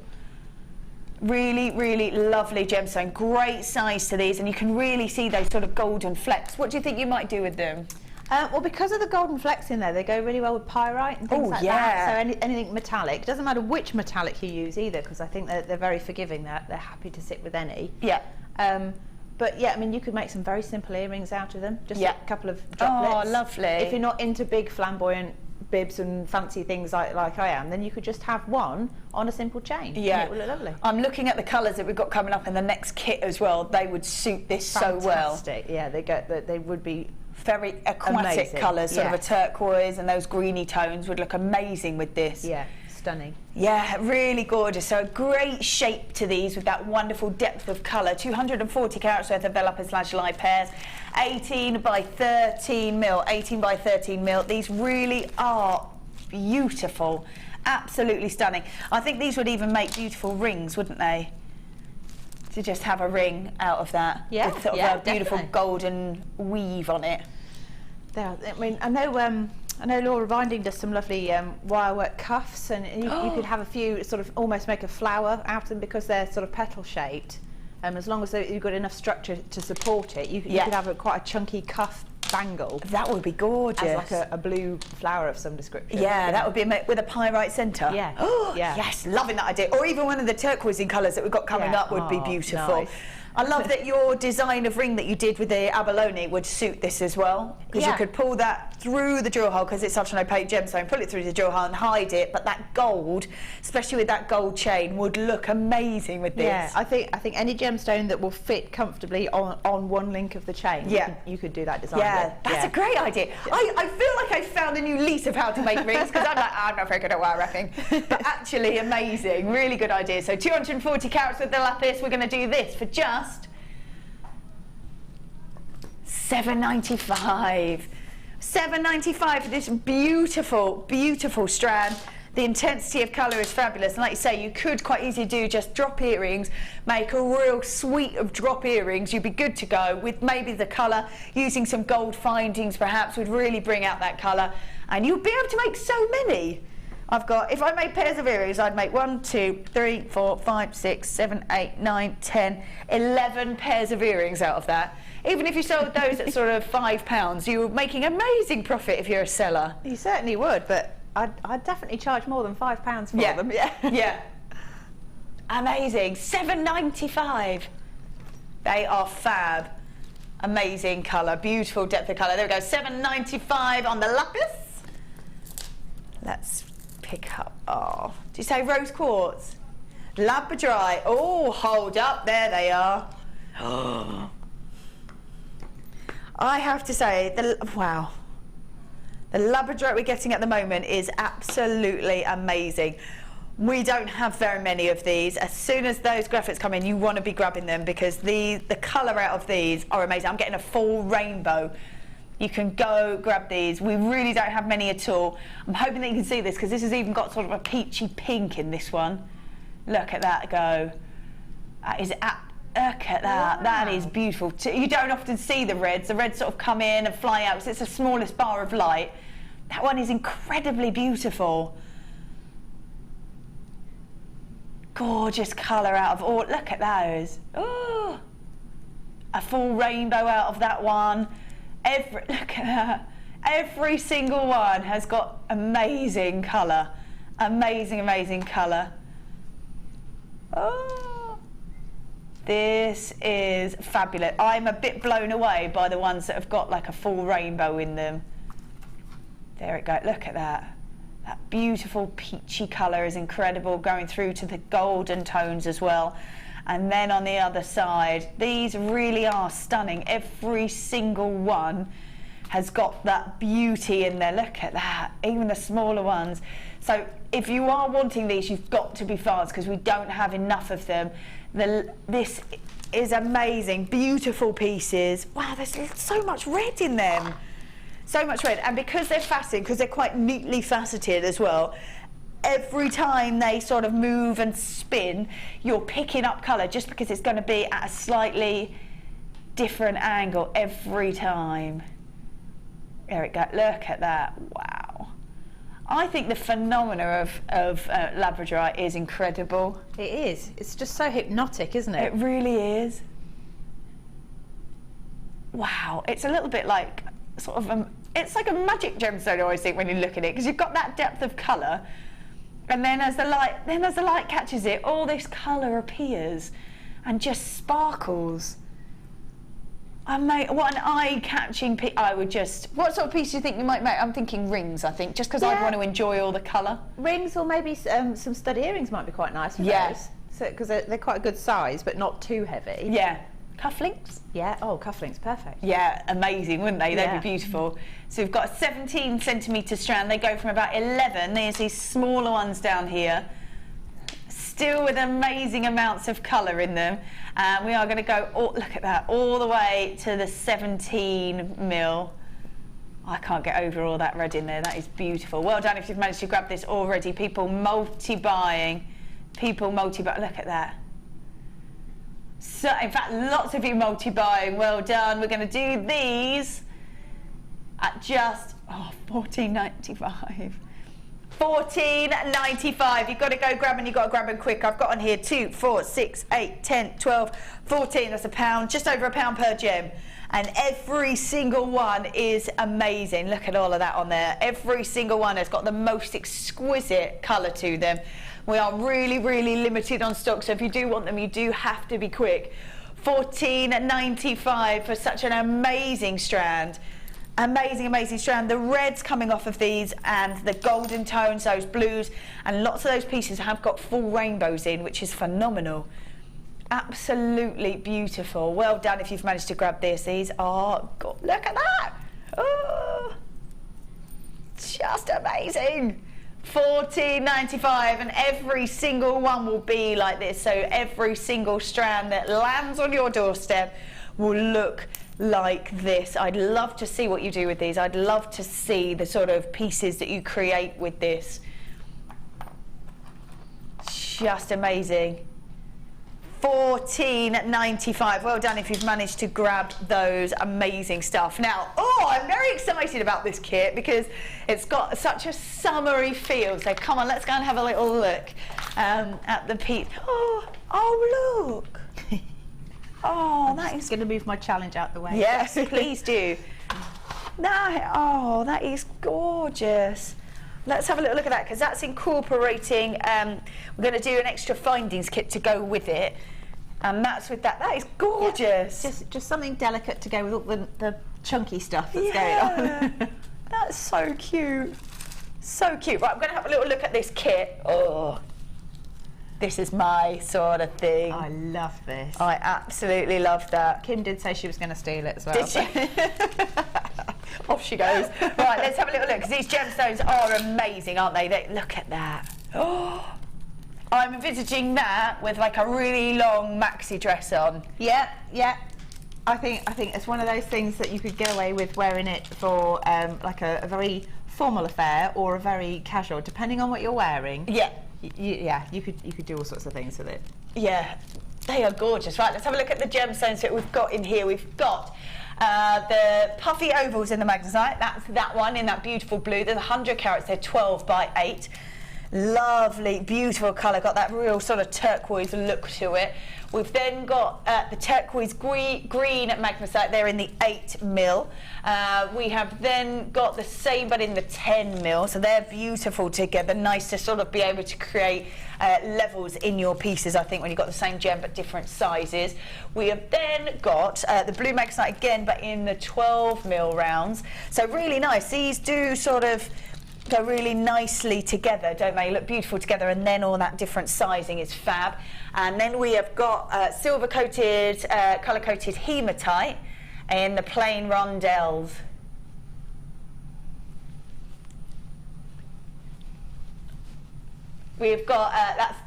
Really, really lovely gemstone. Great size to these, and you can really see those sort of golden flecks. What do you think you might do with them? Well, because of the golden flecks in there, they go really well with pyrite and things like that. So anything metallic. Doesn't matter which metallic you use either, because I think they're very forgiving. They're happy to sit with any. Yeah. But yeah, I mean, you could make some very simple earrings out of them. Just a couple of droplets. Oh, lovely. If you're not into big flamboyant bibs and fancy things like I am, then you could just have one on a simple chain. Yeah. And it would look lovely. I'm looking at the colours that we've got coming up in the next kit as well. They would suit this so well. Fantastic. Yeah, they would be very aquatic colours, sort of a turquoise, and those greeny tones would look amazing with this. Yeah, stunning. Yeah, really gorgeous. So a great shape to these with that wonderful depth of colour. 240 carats worth of the lapis lazuli pairs, 18 by 13 mil, 18 by 13 mil. These really are beautiful, absolutely stunning. I think these would even make beautiful rings, wouldn't they? To just have a ring out of that, with sort of a beautiful golden weave on it. I mean, I know Laura Binding does some lovely wirework cuffs, and you could have a few sort of almost make a flower out of them because they're sort of petal shaped. As long as you've got enough structure to support it, you could have quite a chunky cuff bangle. That would be gorgeous. As like a blue flower of some description. Yeah, that would be with a pyrite centre. Yeah. Oh, yes, loving that idea. Or even one of the turquoisey colours that we've got coming up would be beautiful. Nice. I love that your design of ring that you did with the abalone would suit this as well, because you could pull that through the drill hole, because it's such an opaque gemstone, pull it through the drill hole and hide it, but that gold, especially with that gold chain, would look amazing with this. Yeah, I think any gemstone that will fit comfortably on one link of the chain, you could do that design with. That's a great idea. I feel like I found a new lease of how to make rings, because I'm like, I'm not very good at wire wrapping, but actually amazing, really good idea. So 240 carats with the lapis, we're going to do this for just $7.95. $7.95 for this beautiful, beautiful strand. The intensity of colour is fabulous, and like you say, you could quite easily do just drop earrings, make a real suite of drop earrings. You'd be good to go with maybe the colour, using some gold findings perhaps would really bring out that colour, and you'll be able to make so many. I've got, if I made pairs of earrings, I'd make 1, 2, 3, 4, 5, 6, 7, 8, 9, 10, 11 pairs of earrings out of that. Even if you sold those at sort of £5, you're making amazing profit if you're a seller. You certainly would, but I'd definitely charge more than £5 for them. Yeah. Amazing. $7.95. They are fab. Amazing colour, beautiful depth of colour. There we go. $7.95 on the lapis. Let's pick up. Oh, did you say rose quartz? Labradorite. Oh, hold up. There they are. Oh. I have to say, wow. The Labradorite we're getting at the moment is absolutely amazing. We don't have very many of these. As soon as those graphics come in, you want to be grabbing them, because the colour out of these are amazing. I'm getting a full rainbow. You can go grab these. We really don't have many at all. I'm hoping that you can see this, because this has even got sort of a peachy pink in this one. Look at that go. That is look at that. Wow. That is beautiful. You don't often see the reds. The reds sort of come in and fly out, because it's the smallest bar of light. That one is incredibly beautiful. Gorgeous colour out of all. Look at those. Oh, a full rainbow out of that one. Look at that. Every single one has got amazing colour. Amazing, amazing colour. Oh, this is fabulous. I'm a bit blown away by the ones that have got like a full rainbow in them. There it goes. Look at that. That beautiful peachy colour is incredible, going through to the golden tones as well. And then on the other side, these really are stunning. Every single one has got that beauty in there. Look at that, even the smaller ones. So if you are wanting these, you've got to be fast, because we don't have enough of them. This is amazing, beautiful pieces. Wow, there's so much red in them. So much red, and because they're faceted, because they're quite neatly faceted as well, every time they sort of move and spin, you're picking up colour, just because it's going to be at a slightly different angle every time. There it goes. Look at that. Wow. I think the phenomena of Labradorite is incredible. It is. It's just so hypnotic, isn't it? It really is. Wow. It's a little bit like sort of it's like a magic gemstone, I always think, when you look at it, because you've got that depth of colour, and then as the light catches it, all this colour appears and just sparkles. What an eye-catching piece. What sort of piece do you think you might make? I'm thinking rings, I think, just because I'd want to enjoy all the colour. Rings, or maybe some stud earrings might be quite nice for those. So, because they're quite a good size, but not too heavy. Yeah. Cufflinks? Yeah, cufflinks, perfect. Yeah, amazing, wouldn't they? They'd be beautiful. So we've got a 17 centimetre strand. They go from about 11. There's these smaller ones down here, still with amazing amounts of colour in them. And we are going to go, look at that, all the way to the 17 mil. I can't get over all that red in there. That is beautiful. Well done if you've managed to grab this already. People multi-buying. Look at that. So, in fact, lots of you multi-buying. Well done. We're going to do these at just $14.95. $14.95. You've got to go grab them. You've got to grab them quick. I've got on here 2, 4, 6, 8, 10, 12, 14. That's £1, just over £1 per gem. And every single one is amazing. Look at all of that on there. Every single one has got the most exquisite colour to them. We are really, really limited on stock, so if you do want them, you do have to be quick. 14.95 for such an amazing strand. Amazing strand. The reds coming off of these and the golden tones, those blues, and lots of those pieces have got full rainbows in, which is phenomenal. Absolutely beautiful. Well done if you've managed to grab this. These are, God, look at that. Oh, just amazing. 14.95, and every single one will be like this. So every single strand that lands on your doorstep will look like this. I'd love to see what you do with these. I'd love to see the sort of pieces that you create with this. Just amazing. 14.95. Well done if you've managed to grab those amazing stuff. Now, I'm very excited about this kit because it's got such a summery feel. So come on, let's go and have a little look at the piece. Oh, look. Oh, that is going to move my challenge out the way. Yes, please do. That is gorgeous. Let's have a little look at that, because that's incorporating, we're going to do an extra findings kit to go with it, and that's with that. That is gorgeous. Yeah, just something delicate to go with all the chunky stuff that's going on. That's so cute. So cute. Right, I'm going to have a little look at this kit. Oh, this is my sort of thing. I love this. I absolutely love that. Kim did say she was going to steal it as well. Did she? Off she goes. Right, let's have a little look, because these gemstones are amazing, aren't they? Look at that. Oh, I'm envisaging that with like a really long maxi dress on. Yeah. I think it's one of those things that you could get away with wearing it for like a very formal affair or a very casual, depending on what you're wearing. Yeah. You could do all sorts of things with it. Yeah, they are gorgeous. Right, let's have a look at the gemstones that we've got in here. We've got the puffy ovals in the magnesite. That's that one in that beautiful blue. There's 100 carats. They're 12 by 8. Lovely, beautiful colour. Got that real sort of turquoise look to it. We've then got the turquoise green magnesite. They're in the 8mm. We have then got the same but in the 10mm. So they're beautiful together. Nice to sort of be able to create levels in your pieces, I think, when you've got the same gem but different sizes. We have then got the blue magnesite again, but in the 12mm rounds. So really nice. These do sort of go really nicely together, don't they? Look beautiful together, and then all that different sizing is fab. And then we have got silver coated, colour coated hematite in the plain rondelles. We've got that's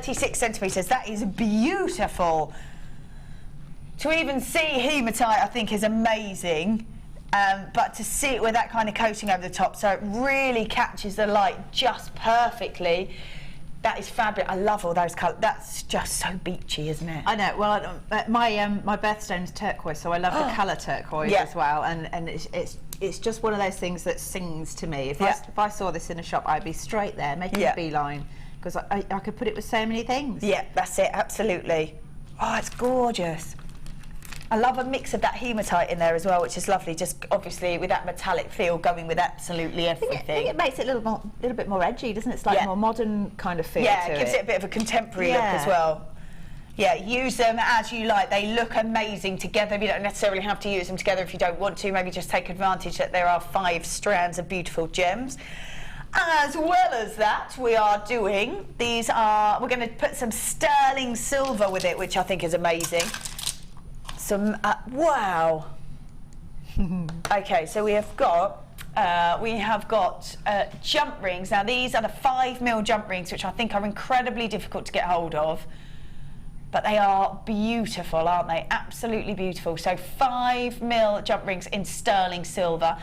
36 centimetres. That is beautiful. To even see hematite, I think, is amazing. But to see it with that kind of coating over the top, so it really catches the light just perfectly. That is fabulous. I love all those colours. That's just so beachy, isn't it? I know. Well, my birthstone's turquoise, so I love the colour turquoise as well. And it's just one of those things that sings to me. If I saw this in a shop, I'd be straight there making a beeline, because I could put it with so many things. Yeah, that's it. Absolutely. Oh, it's gorgeous. I love a mix of that hematite in there as well, which is lovely. Just obviously with that metallic feel, going with absolutely everything. I think it makes it a little bit more edgy, doesn't it? It's like more modern kind of feel. Yeah, to it gives it a bit of a contemporary look as well. Yeah, use them as you like. They look amazing together. You don't necessarily have to use them together if you don't want to. Maybe just take advantage that there are 5 strands of beautiful gems. As well as that, we are doing these. We're going to put some sterling silver with it, which I think is amazing. Some wow. Okay, so we have got jump rings. Now these are the 5mm jump rings, which I think are incredibly difficult to get hold of, but they are beautiful, aren't they? Absolutely beautiful. So 5mm jump rings in sterling silver,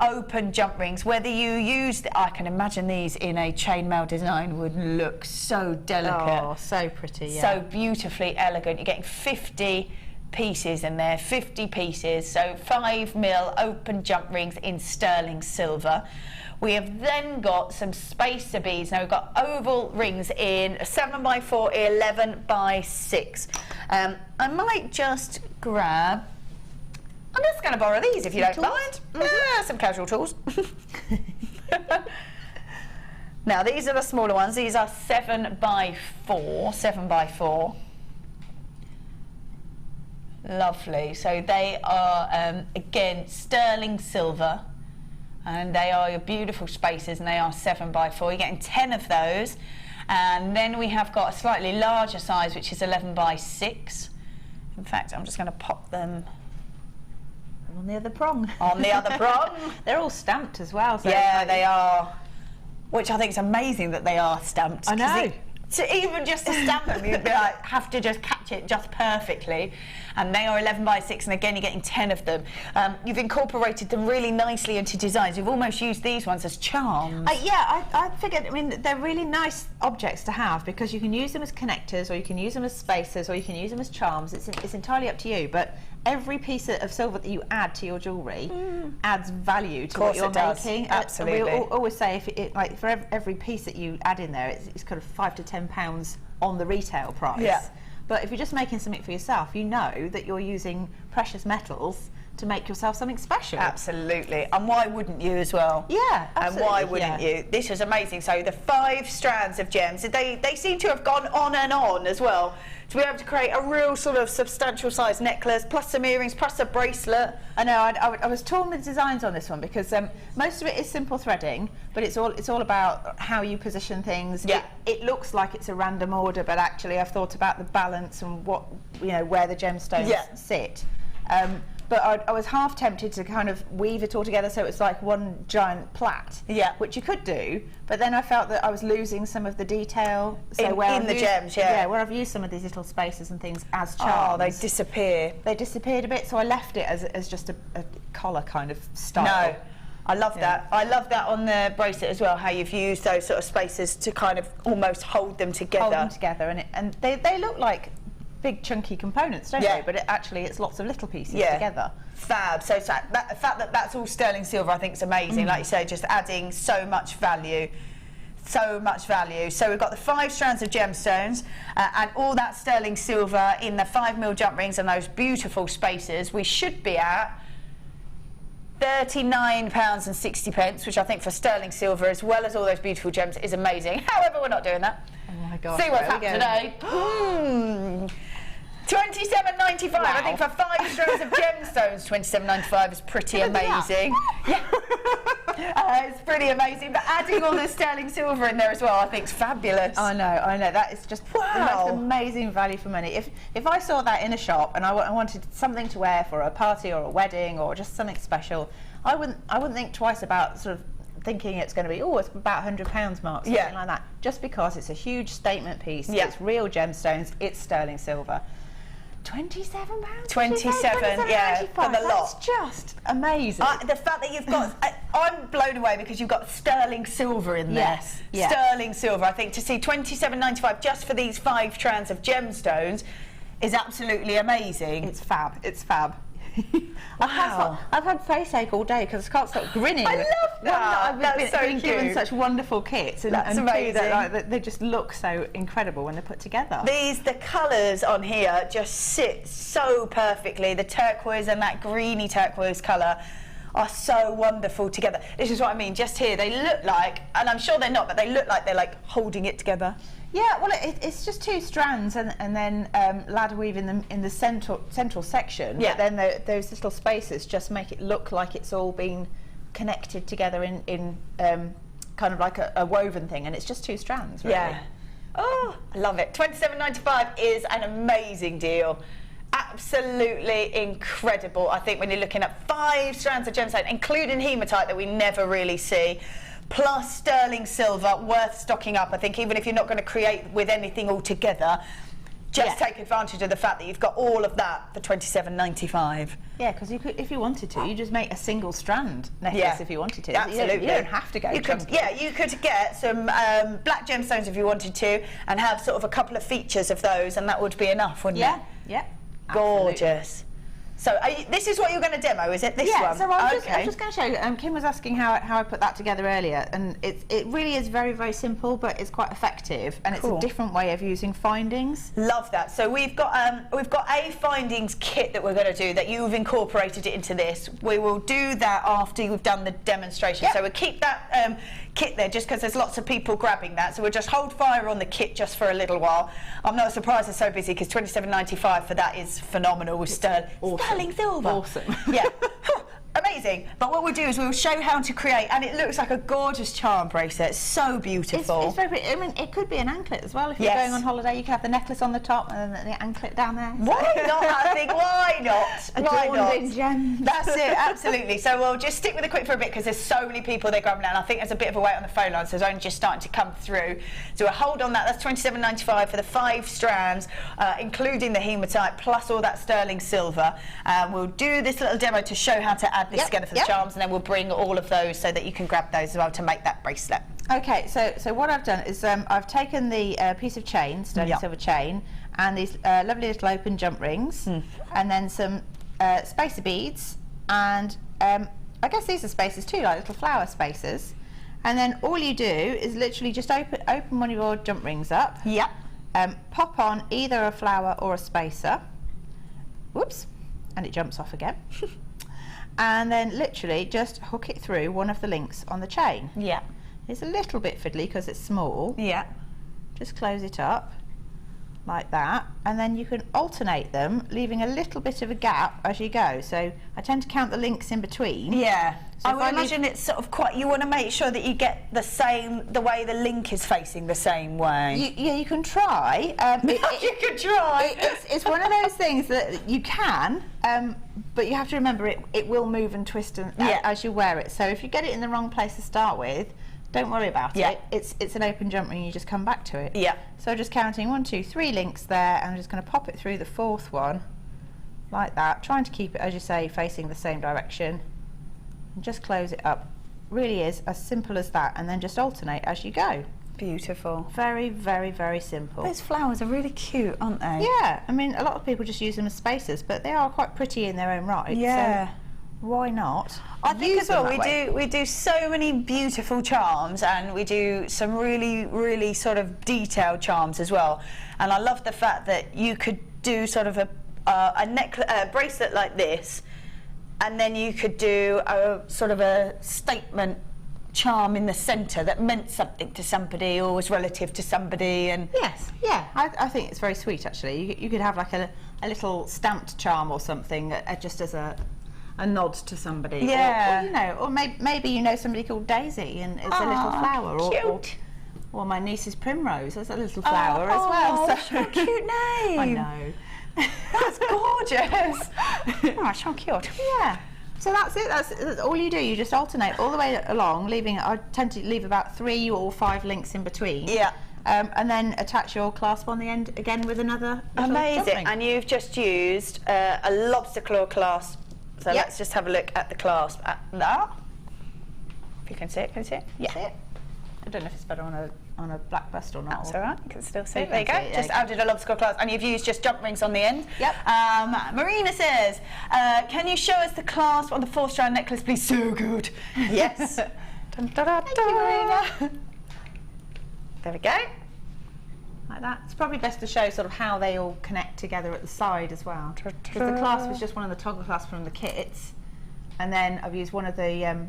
open jump rings. Whether you use, I can imagine these in a chainmail design would look so delicate. Oh, so pretty. Yeah. So beautifully elegant. You're getting 50 pieces in there, 50 pieces, so 5mm open jump rings in sterling silver. We have then got some spacer beads. Now we've got oval rings in 7x4, 11x6. I might just grab, I'm just going to borrow these if you don't mind. Yeah, some casual tools. Now these are the smaller ones. These are 7x4. Lovely. So they are, again, sterling silver. And they are your beautiful spaces, and they are 7x4. You're getting 10 of those. And then we have got a slightly larger size, which is 11x6. In fact, I'm just going to pop them on the other prong. On the other prong. They're all stamped as well. So yeah, they are. Which I think is amazing that they are stamped. I know. Even just to stamp them, you have to just catch it just perfectly. And they are 11x6, and again, you're getting 10 of them. You've incorporated them really nicely into designs. You've almost used these ones as charms. Yeah, I figured, I mean, they're really nice objects to have because you can use them as connectors, or you can use them as spacers, or you can use them as charms. It's entirely up to you, but every piece of silver that you add to your jewellery adds value to what you're making. Absolutely. We always say, like for every piece that you add in there, it's kind of £5 to £10 on the retail price. Yeah. But if you're just making something for yourself, you know that you're using precious metals to make yourself something special. Absolutely. And why wouldn't you as well? Yeah, absolutely. And why wouldn't you? This is amazing. So the 5 strands of gems, they seem to have gone on and on as well, to be able to create a real sort of substantial size necklace, plus some earrings, plus a bracelet. I know, I was torn with designs on this one because most of it is simple threading, but it's all about how you position things. Yeah. It looks like it's a random order, but actually I've thought about the balance and what, where the gemstones sit. But I was half tempted to kind of weave it all together so it's like one giant plait, which you could do, but then I felt that I was losing some of the detail. So in the gems, where I've used some of these little spaces and things as charms. Oh, they disappear. They disappeared a bit, so I left it as just a collar kind of style. No, I love that. I love that on the bracelet as well, how you've used those sort of spaces to kind of almost hold them together. Hold them together, and they look like big chunky components, don't they? But actually it's lots of little pieces together. Fab. So the fact that that's all sterling silver, I think is amazing. Like you say, just adding so much value. So much value. So we've got the 5 strands of gemstones and all that sterling silver in the 5mm jump rings and those beautiful spaces. We should be at £39.60, which I think for sterling silver, as well as all those beautiful gems, is amazing. However, we're not doing that. Oh my gosh. See what's happened today. £27.95. Wow. I think for 5 strands of gemstones, £27.95 is pretty amazing. It's pretty amazing. But adding all the sterling silver in there as well, I think is fabulous. I know. That is just the most amazing value for money. If I saw that in a shop and I wanted something to wear for a party or a wedding or just something special, I wouldn't think twice about sort of thinking it's going to be, it's about £100 mark, something like that. Just because it's a huge statement piece, it's real gemstones, it's sterling silver. £27? 27, yeah, for the lot. That's just amazing. The fact that you've got, I'm blown away because you've got sterling silver in there. Yes. Sterling silver. I think to see £27.95 just for these 5 strands of gemstones is absolutely amazing. It's fab. It's fab. Wow. I've had face ache all day because I can't stop grinning. I love that. I've been given such wonderful kits, and amazing. They just look so incredible when they're put together. The colours on here just sit so perfectly. The turquoise and that greeny turquoise colour are so wonderful together. This is what I mean. Just here, they look like, and I'm sure they're not, but they look like they're like holding it together. Yeah, well, it's just 2 strands and then ladder weave in the central section. Yeah. But then those little spaces just make it look like it's all been connected together in kind of like a woven thing, and it's just 2 strands, really. Yeah. Oh, I love it. £27.95 is an amazing deal. Absolutely incredible. I think when you're looking at 5 strands of gemstone, including hematite that we never really see, plus sterling silver, worth stocking up. I think even if you're not going to create with anything altogether, just take advantage of the fact that you've got all of that for £27.95. Yeah, because you could, if you wanted to, you just make a single strand necklace if you wanted to. Absolutely. You don't have to go chunky. You could get some black gemstones if you wanted to, and have sort of a couple of features of those, and that would be enough, wouldn't it? Yeah. Gorgeous. Absolutely. So this is what you're going to demo, is it? This one? So I was just going to show you. Kim was asking how I put that together earlier, and it really is very, very simple, but it's quite effective, and it's a different way of using findings. Love that. So we've got a findings kit that we're going to do that you've incorporated it into this. We will do that after you've done the demonstration. So we'll keep that kit there, just because there's lots of people grabbing that. So we'll just hold fire on the kit just for a little while. I'm not surprised it's so busy, because £27.95 for that is phenomenal with sterling silver. Awesome. Yeah. Amazing. But what we'll do is we'll show how to create, and it looks like a gorgeous charm bracelet. It's so beautiful. It's very pretty. I mean, it could be an anklet as well. If you're going on holiday, you can have the necklace on the top and then the anklet down there. Why not? I think, why not? Why not? In gems. That's it, absolutely. So we'll just stick with the quick for a bit, because there's so many people they're grabbing now, and I think there's a bit of a wait on the phone line, so it's only just starting to come through. So we'll hold on that. That's £27.95 for the 5 strands, including the hematite, plus all that sterling silver. We'll do this little demo to show how to add this together for the charms, and then we'll bring all of those so that you can grab those as well to make that bracelet. Okay, so what I've done is I've taken the piece of chain, sterling silver chain, and these lovely little open jump rings, and then some spacer beads, and I guess these are spacers too, like little flower spacers. And then all you do is literally just open one of your jump rings up. Yep. Pop on either a flower or a spacer. Whoops, and it jumps off again. And then literally just hook it through one of the links on the chain. Yeah. It's a little bit fiddly because it's small. Yeah. Just close it up like that, and then you can alternate them, leaving a little bit of a gap as you go. So I tend to count the links in between. Yeah. So I would imagine it's sort of quite, you want to make sure that you get the way the link is facing the same way. Yeah, you can try. You can try. It's one of those things that you can, but you have to remember it will move and twist as you wear it. So if you get it in the wrong place to start with, don't worry about it. It's an open jump ring, you just come back to it. Yeah. So just counting 1, 2, 3 links there, and I'm just going to pop it through the 4th one, like that, trying to keep it, as you say, facing the same direction. And just close it up. Really is as simple as that, and then just alternate as you go. Beautiful. Very, very, very simple. Those flowers are really cute, aren't they? Yeah, I mean, a lot of people just use them as spacers, but they are quite pretty in their own right. Yeah. So why not? I think use as well, them we do so many beautiful charms, and we do some really, really sort of detailed charms as well. And I love the fact that you could do sort of a bracelet like this, and then you could do a sort of a statement charm in the centre that meant something to somebody or was relative to somebody. And yes, yeah, I think it's very sweet actually. You could have like a little stamped charm or something just as a nod to somebody. Yeah. Or you know, or maybe you know somebody called Daisy and it's a little flower. Cute. Or my niece's Primrose as a little flower as well. So what a cute name. I know. That's gorgeous. Oh, so cute. Yeah. So that's it. That's all you do. You just alternate all the way along, I tend to leave about 3 or 5 links in between. Yeah. And then attach your clasp on the end again with another little amazing. jump ring. And you've just used a lobster claw clasp. So let's just have a look at the clasp at that. If you can see it, can you see it? Yeah. See it? I don't know if it's better on a black bust or not. That's all right. You can still see it. You There you go. can see it, Just yeah. added a lobster claw clasp, and you've used just jump rings on the end. Yep. Marina says, "Can you show us the clasp on the 4-strand necklace, please?" So good. Yes. Dun, dun, dun, Thank you, Marina. There we go. Like that. It's probably best to show sort of how they all connect together at the side as well. Because the clasp is just one of the toggle clasps from the kits, and then I've used one of the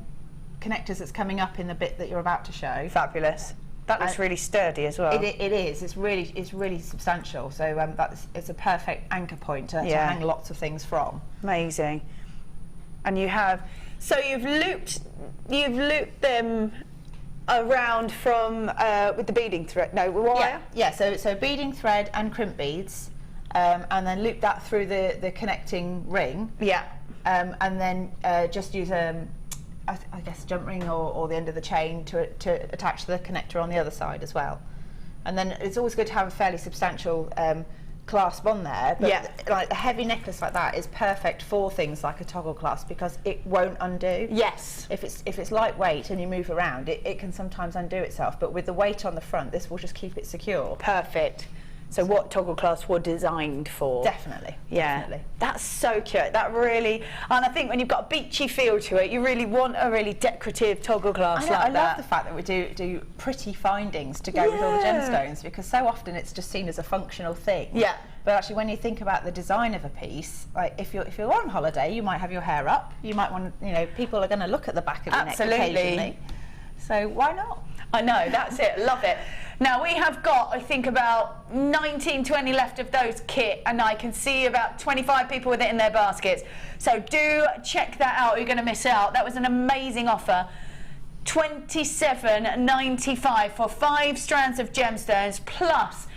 connectors that's coming up in the bit that you're about to show. Fabulous. That looks really sturdy as well. It is. It's really substantial. So it's a perfect anchor point to hang lots of things from. Amazing. And you have, so you've looped them around from with the beading thread, wire? Yeah. So beading thread and crimp beads, and then loop that through the connecting ring. Yeah. And then just use I guess a jump ring or the end of the chain to attach the connector on the other side as well. And then it's always good to have a fairly substantial clasp on there, but like a heavy necklace like that is perfect for things like a toggle clasp because it won't undo. Yes. If it's lightweight and you move around, it can sometimes undo itself, but with the weight on the front, this will just keep it secure. Perfect. So what toggle clasps were designed for? Definitely. Yeah. Definitely. That's so cute. That really, and I think when you've got a beachy feel to it, you really want a really decorative toggle clasp like that. I love the fact that we do pretty findings to go with all the gemstones, because so often it's just seen as a functional thing. Yeah. But actually, when you think about the design of a piece, like if you're on holiday, you might have your hair up. You might want, people are going to look at the back of your neck occasionally. So why not? I know, that's it, love it. Now we have got, I think, about 19, 20 left of those kit, and I can see about 25 people with it in their baskets. So do check that out, you're going to miss out. That was an amazing offer. $27.95 for 5 strands of gemstones plus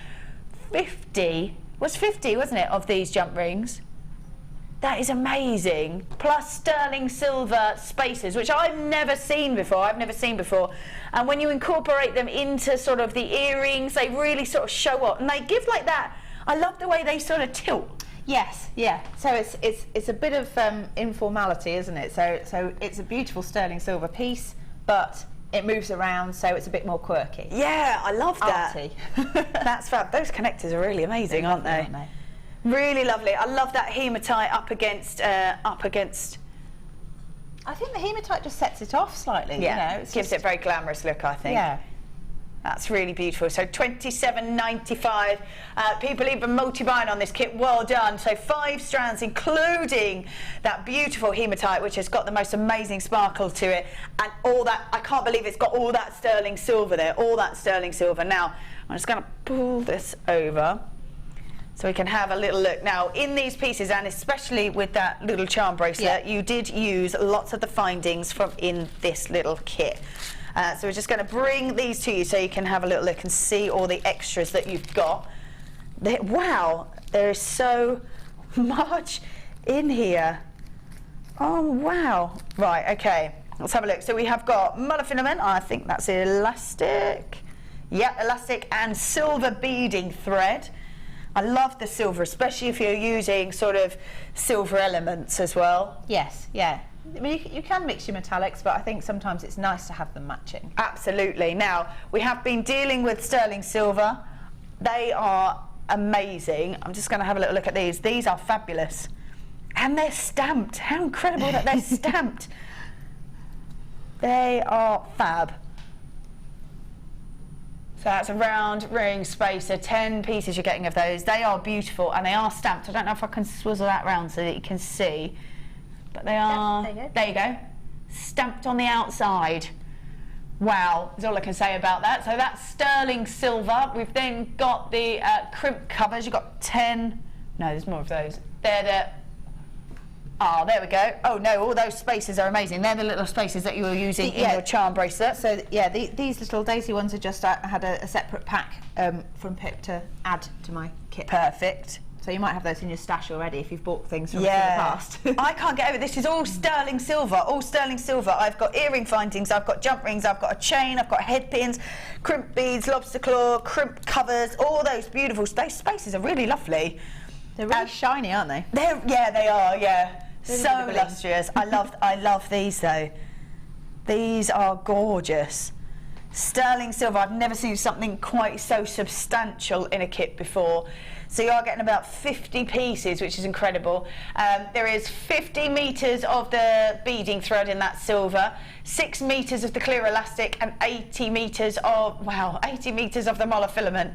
50, was 50, wasn't it, of these jump rings? That is amazing. Plus sterling silver spacers, which I've never seen before. And when you incorporate them into sort of the earrings, they really sort of show up. And they give like that, I love the way they sort of tilt. Yes, yeah. So it's a bit of informality, isn't it? So it's a beautiful sterling silver piece, but it moves around, so it's a bit more quirky. Yeah, I love that. Arty. That's fab. Those connectors are really amazing, aren't they? Really lovely. I love that hematite up against. I think the hematite just sets it off slightly. Yeah, you know, it gives it a very glamorous look, I think. Yeah. That's really beautiful. So $27.95. People even multi-buying on this kit. Well done. So 5 strands, including that beautiful hematite, which has got the most amazing sparkle to it, and all that. I can't believe it's got all that sterling silver there. All that sterling silver. Now I'm just going to pull this over so we can have a little look. Now, in these pieces, and especially with that little charm bracelet, you did use lots of the findings from in this little kit. So we're just going to bring these to you so you can have a little look and see all the extras that you've got. Wow, there is so much in here. Oh, wow. Right, okay, let's have a look. So we have got monofilament, I think that's elastic. Yeah, elastic and silver beading thread. I love the silver, especially if you're using sort of silver elements as well. Yes, yeah. I mean, you can mix your metallics, but I think sometimes it's nice to have them matching. Absolutely. Now, we have been dealing with sterling silver. They are amazing. I'm just going to have a little look at these. These are fabulous. And they're stamped. How incredible that they're stamped. They are fab. So that's a round ring spacer, 10 pieces you're getting of those. They are beautiful and they are stamped. I don't know if I can swizzle that round so that you can see, but they are, there you go, stamped on the outside. Wow, is all I can say about that. So that's sterling silver. We've then got the crimp covers. You've got 10, no, there's more of those. They're the, oh, there we go. Oh no, all those spacers are amazing. They're the little spacers that you were using in your charm bracelet. So yeah, these little daisy ones are just, I had a separate pack from Pip to add to my kit. Perfect. So you might have those in your stash already if you've bought things from the past. I can't get over it. This is all sterling silver, all sterling silver. I've got earring findings, I've got jump rings, I've got a chain, I've got head pins, crimp beads, lobster claw, crimp covers, all those beautiful spacers are really lovely. They're really shiny, aren't they? Yeah, they are, yeah. Really So lustrous. I love these though. These are gorgeous. Sterling silver, I've never seen something quite so substantial in a kit before. So you are getting about 50 pieces, which is incredible. There is 50 metres of the beading thread in that silver, 6 metres of the clear elastic, and 80 metres of, wow, 80 metres of the monofilament.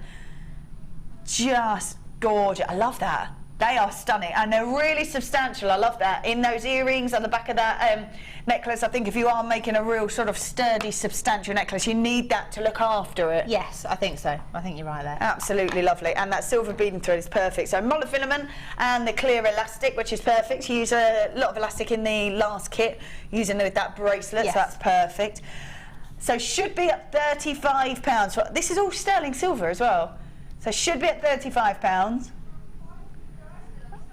Just gorgeous. I love that. They are stunning and they're really substantial. I love that. In those earrings on the back of that necklace, I think if you are making a real sort of sturdy, substantial necklace, you need that to look after it. Yes, I think so. I think you're right there. Absolutely lovely. And that silver beading thread is perfect. So monofilament and the clear elastic, which is perfect. You use a lot of elastic in the last kit, using it with that bracelet, so that's perfect. So should be at £35. This is all sterling silver as well. So should be at £35.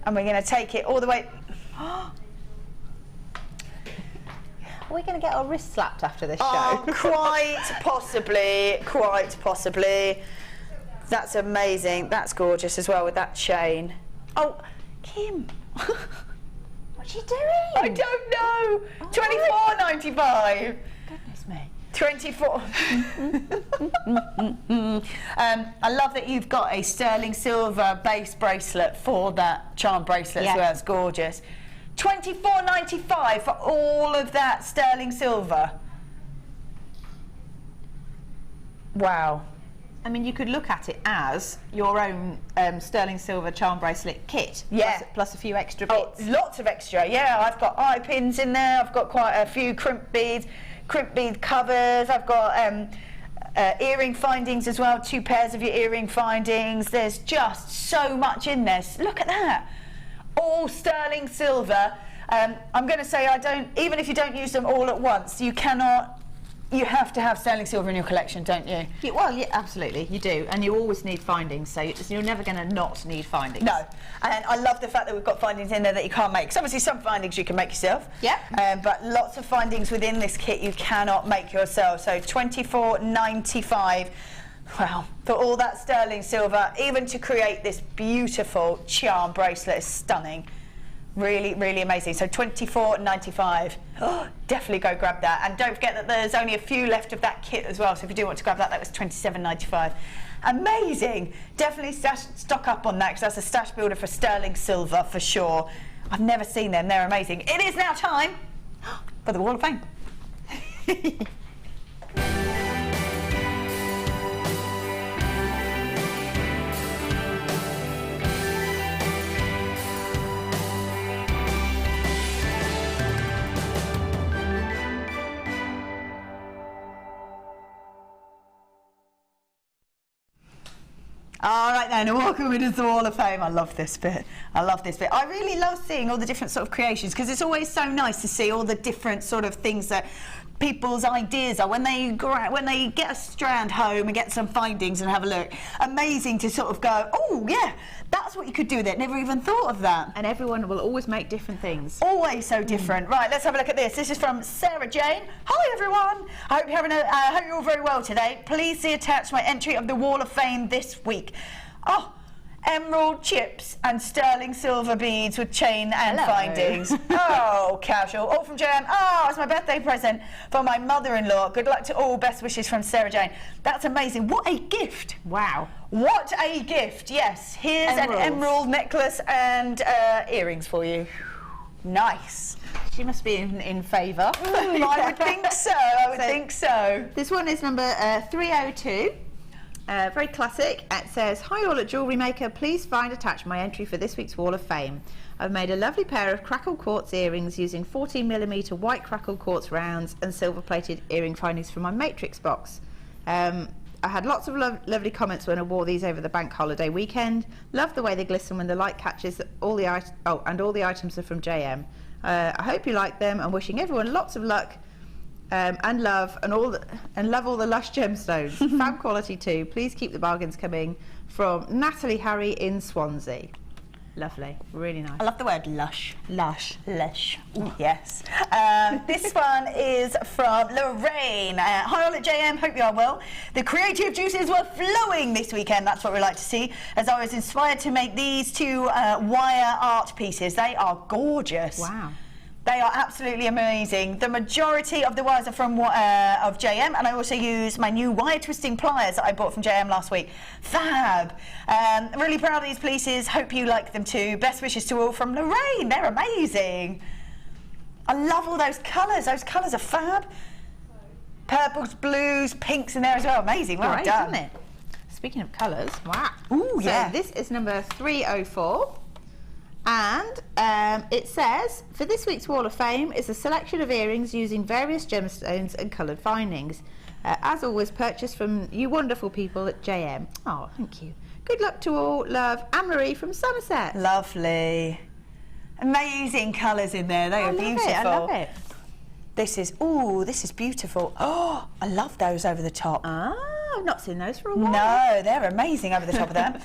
And we're going to take it all the way. Are we going to get our wrists slapped after this show? Oh, quite possibly, quite possibly. That's amazing. That's gorgeous as well with that chain. Oh, Kim. What's she doing? I don't know. $24.95. Goodness me. 24. I love that you've got a sterling silver base bracelet for that charm bracelet as well. It's gorgeous. $24.95 for all of that sterling silver. Wow. I mean, you could look at it as your own sterling silver charm bracelet kit. Plus a few extra bits. Oh, lots of extra, yeah. I've got eye pins in there. I've got quite a few crimp beads. crimp bead covers. I've got earring findings as well, 2 pairs of your earring findings. There's just so much in this. Look at that. All sterling silver. I'm going to say even if you don't use them all at once, you have to have sterling silver in your collection, don't you? Yeah, well, yeah, absolutely, you do, and you always need findings, so you're never going to not need findings. No, and I love the fact that we've got findings in there that you can't make. Because obviously some findings you can make yourself. Yeah. But lots of findings within this kit you cannot make yourself. So $24.95. Wow, for all that sterling silver, even to create this beautiful charm bracelet is stunning. Really, really amazing. So $24.95. Oh, definitely go grab that. And don't forget that there's only a few left of that kit as well. So if you do want to grab that, that was $27.95. Amazing. Definitely stock up on that, because that's a stash builder for sterling silver for sure. I've never seen them. They're amazing. It is now time for the Wall of Fame. All right then, welcome into the Wall of Fame. I love this bit. I love this bit. I really love seeing all the different sort of creations, because it's always so nice to see all the different sort of things that people's ideas are when they get a strand home and get some findings and have a look. Amazing to sort of go, oh yeah, that's what you could do with it. Never even thought of that. And everyone will always make different things. Always so different. Right, let's have a look at this. This is from Sarah Jane. Hi everyone. I hope you're all very well today. Please see attached my entry of the Wall of Fame this week. Oh, emerald chips and sterling silver beads with chain and findings. Oh, casual. All from JM. Oh, it's my birthday present for my mother-in-law. Good luck to all. Best wishes from Sarah Jane. That's amazing. What a gift. Wow. What a gift. Yes, here's an emerald necklace and earrings for you. Nice. She must be in favour. I would think so. I would think so. This one is number 302. Very classic. It says, hi all at Jewellery Maker, please find attached my entry for this week's Wall of Fame. I've made a lovely pair of crackled quartz earrings using 14mm white crackled quartz rounds and silver plated earring findings from my matrix box. I had lots of lovely comments when I wore these over the bank holiday weekend. Love the way they glisten when the light catches all the items are from JM. I hope you like them. I'm wishing everyone lots of luck. And love all the lush gemstones. Fab quality too. Please keep the bargains coming. From Natalie Harry in Swansea. Lovely, really nice. I love the word lush. Lush. Ooh, yes. This one is from Lorraine. Hi all at JM, hope you are well. The creative juices were flowing this weekend. That's what we like to see, as I was inspired to make these 2 wire art pieces. They are gorgeous. Wow. They are absolutely amazing. The majority of the wires are from of JM, and I also use my new wire twisting pliers that I bought from JM last week. Fab. Really proud of these pieces. Hope you like them too. Best wishes to all from Lorraine. They're amazing. I love all those colours. Those colours are fab. Purples, blues, pinks in there as well. Amazing. Well done. Isn't it? Speaking of colours, wow. Ooh, yeah. So this is number 304. And it says, for this week's Wall of Fame is a selection of earrings using various gemstones and coloured findings. As always, purchased from you wonderful people at JM. Oh, thank you. Good luck to all. Love, Anne-Marie from Somerset. Lovely. Amazing colours in there. They are beautiful. I love it. This is beautiful. Oh, I love those over the top. Ah, I've not seen those for a while. No, they're amazing over the top of them.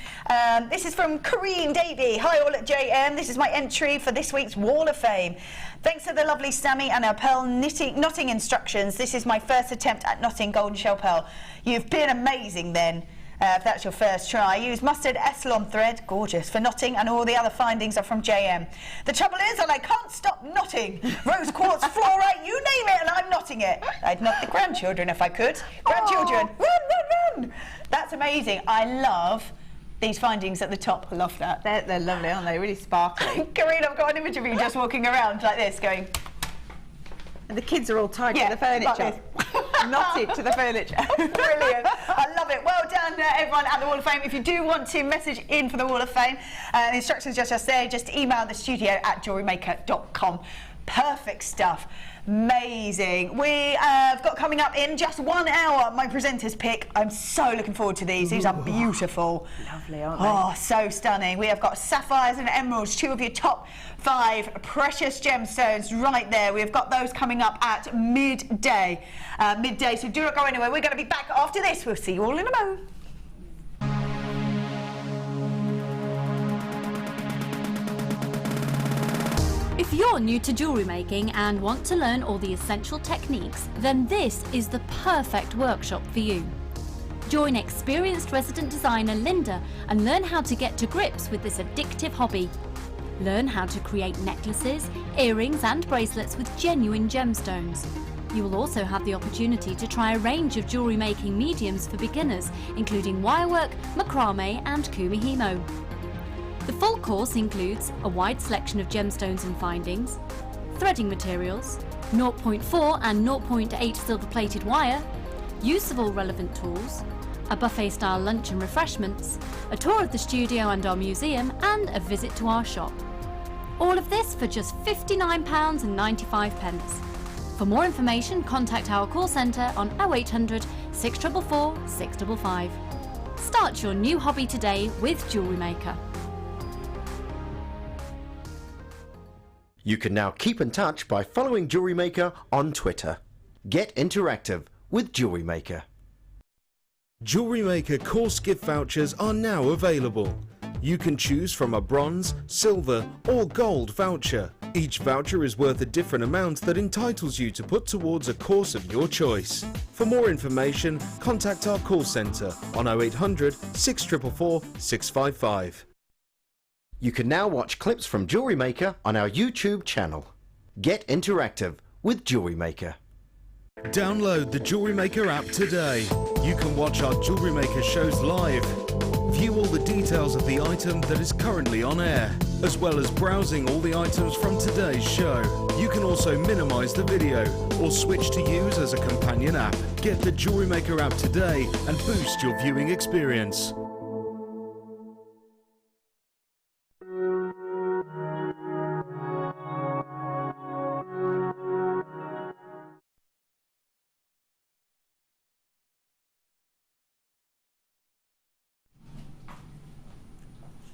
This is from Kareem Davey. Hi all at JM. This is my entry for this week's Wall of Fame. Thanks to the lovely Sammy and our pearl knotting instructions. This is my first attempt at knotting golden shell pearl. You've been amazing then. If that's your first try, use mustard Essilon thread, gorgeous, for knotting, and all the other findings are from JM. The trouble is that I can't stop knotting. Rose quartz, fluorite, you name it, and I'm knotting it. I'd knot the grandchildren if I could. Grandchildren, run! That's amazing. I love these findings at the top. I love that. They're lovely, aren't they? Really sparkly. Karina, I've got an image of you just walking around like this, going... And the kids are all tied to the furniture. Knotted to the furniture. Brilliant. I love it. Well done, everyone at the Wall of Fame. If you do want to message in for the Wall of Fame, the instructions just there. Just email the studio at jewellerymaker.com. Perfect stuff. Amazing. We have got coming up in just 1 hour my presenter's pick. I'm so looking forward to these. These are beautiful. Lovely, aren't they? Oh, so stunning. We have got sapphires and emeralds, 2 of your top 5 precious gemstones right there. We've got those coming up at midday. So do not go anywhere. We're going to be back after this. We'll see you all in a moment. If you're new to jewellery making and want to learn all the essential techniques, then this is the perfect workshop for you. Join experienced resident designer Linda and learn how to get to grips with this addictive hobby. Learn how to create necklaces, earrings and bracelets with genuine gemstones. You will also have the opportunity to try a range of jewellery making mediums for beginners, including wirework, macrame and kumihimo. The full course includes a wide selection of gemstones and findings, threading materials, 0.4 and 0.8 silver-plated wire, use of all relevant tools, a buffet-style lunch and refreshments, a tour of the studio and our museum, and a visit to our shop. All of this for just £59.95. For more information, contact our call centre on 0800 644 655. Start your new hobby today with Jewellery Maker. You can now keep in touch by following Jewellery Maker on Twitter. Get interactive with Jewellery Maker. Jewellery Maker course gift vouchers are now available. You can choose from a bronze, silver or gold voucher. Each voucher is worth a different amount that entitles you to put towards a course of your choice. For more information, contact our call centre on 0800 644 655. You can now watch clips from Jewellery Maker on our YouTube channel. Get interactive with Jewellery Maker. Download the Jewellery Maker app today. You can watch our Jewellery Maker shows live, view all the details of the item that is currently on air, as well as browsing all the items from today's show. You can also minimise the video or switch to use as a companion app. Get the Jewellery Maker app today and boost your viewing experience.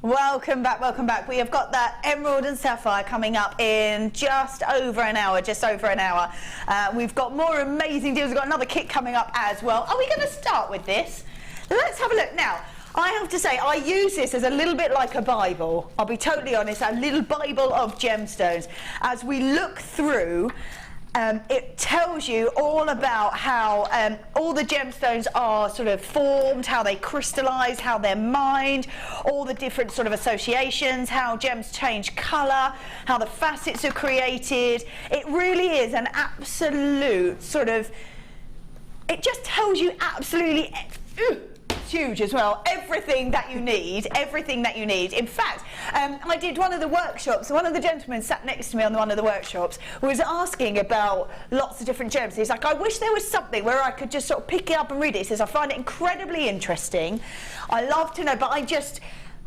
Welcome back, welcome back. We have got that emerald and sapphire coming up in just over an hour, We've got more amazing deals. We've got another kit coming up as well. Are we going to start with this? Let's have a look. Now, I have to say, I use this as a little bit like a Bible. I'll be totally honest, a little Bible of gemstones. As we look through, it tells you all about how all the gemstones are sort of formed, how they crystallize, how they're mined, all the different sort of associations, how gems change color, how the facets are created. It really is an absolute sort of, it just tells you absolutely, it's huge as well, everything that you need. In fact, I did one of the workshops. One of the gentlemen sat next to me on one of the workshops was asking about lots of different gems. He's like, I wish there was something where I could just sort of pick it up and read it. He says, I find it incredibly interesting. I love to know, but I just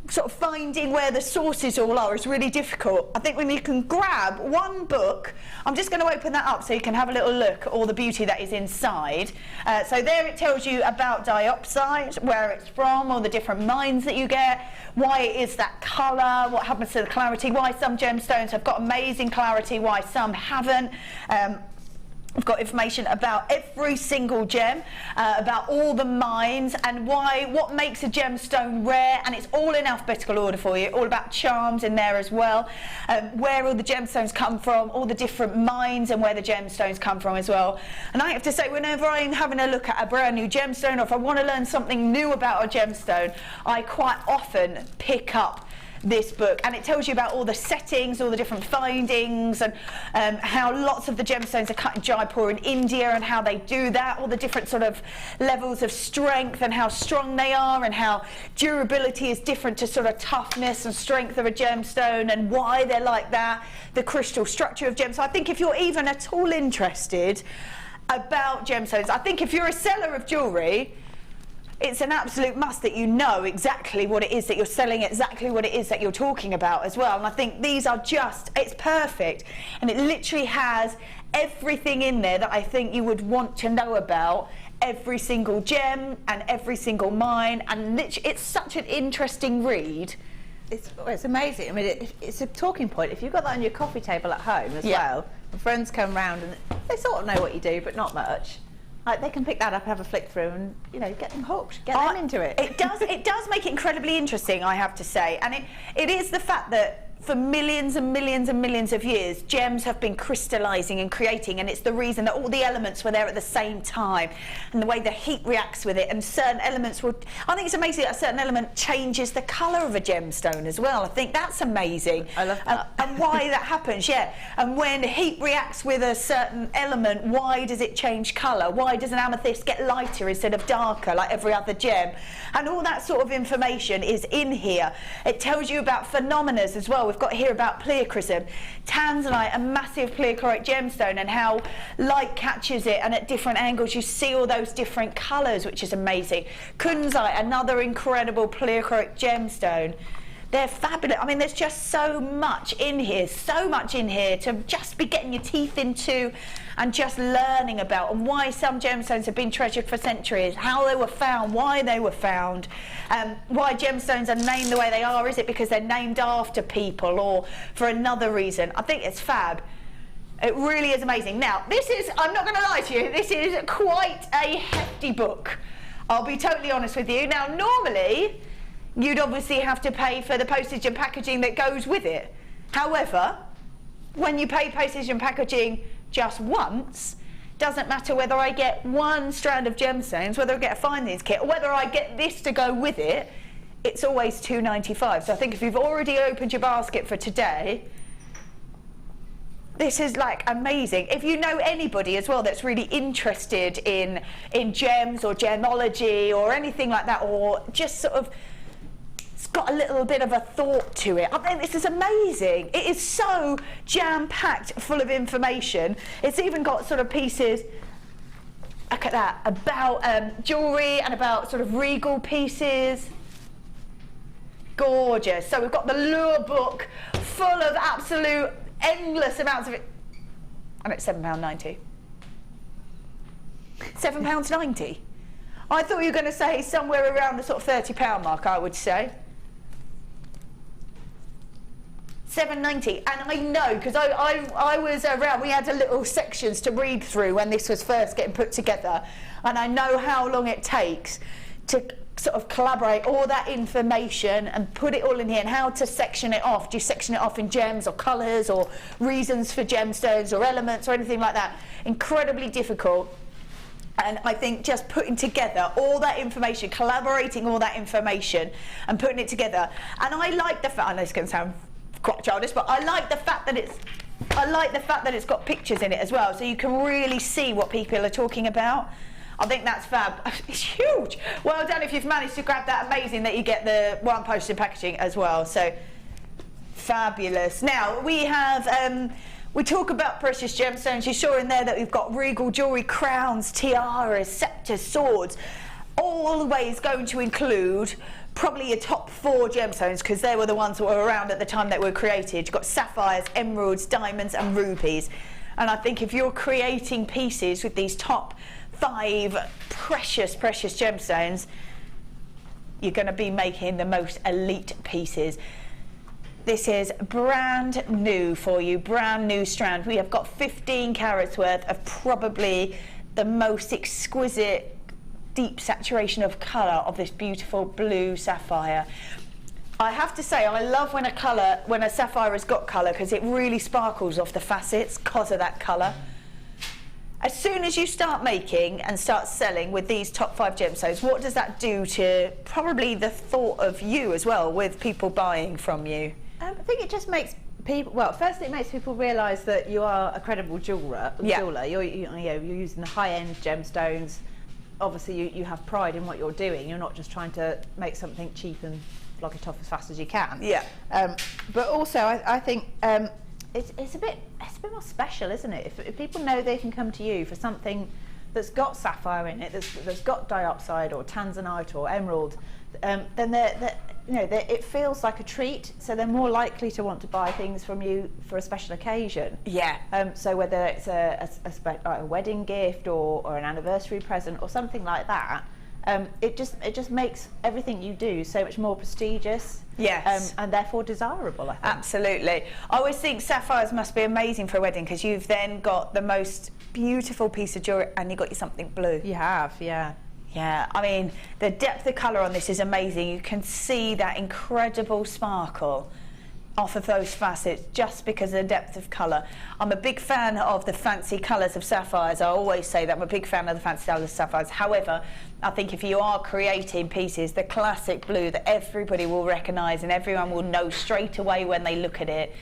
sort of finding where the sources all are is really difficult. I think when you can grab one book, I'm just going to open that up so you can have a little look at all the beauty that is inside. So there it tells you about diopside, where it's from, all the different mines that you get, why it is that colour, what happens to the clarity, why some gemstones have got amazing clarity, why some haven't. I've got information about every single gem, about all the mines and what makes a gemstone rare, and it's all in alphabetical order for you, all about charms in there as well, where all the gemstones come from, all the different mines and where the gemstones come from as well. And I have to say, whenever I'm having a look at a brand new gemstone, or if I want to learn something new about a gemstone, I quite often pick up this book, and it tells you about all the settings, all the different findings, and how lots of the gemstones are cut in Jaipur in India, and how they do that, all the different sort of levels of strength and how strong they are, and how durability is different to sort of toughness and strength of a gemstone, and why they're like that, the crystal structure of gems. So I think if you're even at all interested about gemstones, I think if you're a seller of jewellery, it's an absolute must that you know exactly what it is that you're selling, exactly what it is that you're talking about as well. And I think these are just, it's perfect. And it literally has everything in there that I think you would want to know about every single gem and every single mine. And it's such an interesting read. It's amazing. I mean, it's a talking point. If you've got that on your coffee table at home as well, and friends come round and they sort of know what you do, but not much. Like, they can pick that up, have a flick through, and get them hooked, get them into it. It does make it incredibly interesting, I have to say, and it is the fact that for millions and millions and millions of years, gems have been crystallizing and creating, and it's the reason that all the elements were there at the same time, and the way the heat reacts with it, and certain elements will. I think it's amazing that a certain element changes the color of a gemstone as well. I think that's amazing. I love that. And why that happens, yeah. And when heat reacts with a certain element, why does it change color? Why does an amethyst get lighter instead of darker like every other gem? And all that sort of information is in here. It tells you about phenomena as well. We've got here about pleochrysm. Tanzanite, a massive pleochlorite gemstone, and how light catches it, and at different angles you see all those different colours, which is amazing. Kunzite, another incredible pleochlorite gemstone. They're fabulous. I mean, there's just so much in here to just be getting your teeth into and just learning about, and why some gemstones have been treasured for centuries, how they were found, why they were found, why gemstones are named the way they are. Is it because they're named after people or for another reason? I think it's fab. It really is amazing. Now, this is, I'm not going to lie to you, this is quite a hefty book. I'll be totally honest with you. Now, normally, you'd obviously have to pay for the postage and packaging that goes with it. However, when you pay postage and packaging just once, doesn't matter whether I get one strand of gemstones, whether I get a findings kit, or whether I get this to go with it, it's always £2.95. So I think if you've already opened your basket for today, this is like amazing. If you know anybody as well that's really interested in gems or gemology or anything like that, or just sort of got a little bit of a thought to it, I think this is amazing. It is so jam-packed full of information. It's even got sort of pieces, look at that, about jewellery and about sort of regal pieces. Gorgeous. So we've got the lure book full of absolute endless amounts of it, and it's £7.90. £7.90. I thought you were going to say somewhere around the sort of £30 mark, I would say. £7.90, and I know, because I was around, we had a little sections to read through when this was first getting put together, and I know how long it takes to sort of collaborate all that information and put it all in here, and how to section it off. Do you section it off in gems or colours or reasons for gemstones or elements or anything like that? Incredibly difficult. And I think just putting together all that information, collaborating all that information and putting it together. And I like the fact, I know this can sound quite childish, but I like the fact that it's got pictures in it as well, so you can really see what people are talking about. I think that's fab. It's huge. Well done if you've managed to grab that. Amazing that you get the one postage and packaging as well. So fabulous. Now we have we talk about precious gemstones. You saw in there that we've got regal jewellery, crowns, tiaras, sceptres, swords. Always going to include probably your top 4 gemstones, because they were the ones that were around at the time that were created. You've got sapphires, emeralds, diamonds and rubies. And I think if you're creating pieces with these top 5 precious gemstones, you're going to be making the most elite pieces. This is brand new for you, brand new strand. We have got 15 carats worth of probably the most exquisite deep saturation of colour of this beautiful blue sapphire. I have to say, I love when a sapphire has got colour, because it really sparkles off the facets because of that colour. As soon as you start making and start selling with these top 5 gemstones, what does that do to probably the thought of you as well, with people buying from you? I think it just makes people, well, firstly it makes people realise that you are a credible jeweller. You're using the high-end gemstones. Obviously you have pride in what you're doing. You're not just trying to make something cheap and flog it off as fast as you can. Yeah. But also I think it's a bit more special, isn't it? If people know they can come to you for something that's got sapphire in it, that's got diopside or tanzanite or emerald, then it feels like a treat, so they're more likely to want to buy things from you for a special occasion. Yeah. So whether it's a wedding gift or an anniversary present or something like that, it just makes everything you do so much more prestigious. Yes. And therefore desirable, I think. Absolutely. I always think sapphires must be amazing for a wedding, because you've then got the most beautiful piece of jewellery and you've got you something blue. You have, yeah. Yeah, I mean, the depth of colour on this is amazing. You can see that incredible sparkle off of those facets just because of the depth of colour. I'm a big fan of the fancy colours of sapphires. I always say that I'm a big fan of the fancy colours of sapphires. However, I think if you are creating pieces, the classic blue that everybody will recognise and everyone will know straight away when they look at it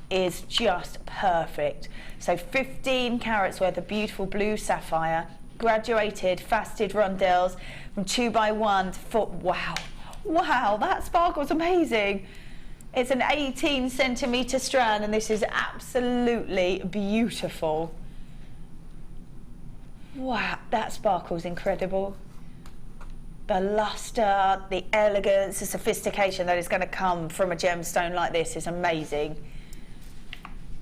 is just perfect. So 15 carats worth of beautiful blue sapphire, graduated faceted rondelles from 2x1 foot. Wow, that sparkle's amazing. It's an 18 centimetre strand, and this is absolutely beautiful. Wow, that sparkle's incredible. The lustre, the elegance, the sophistication that is going to come from a gemstone like this is amazing.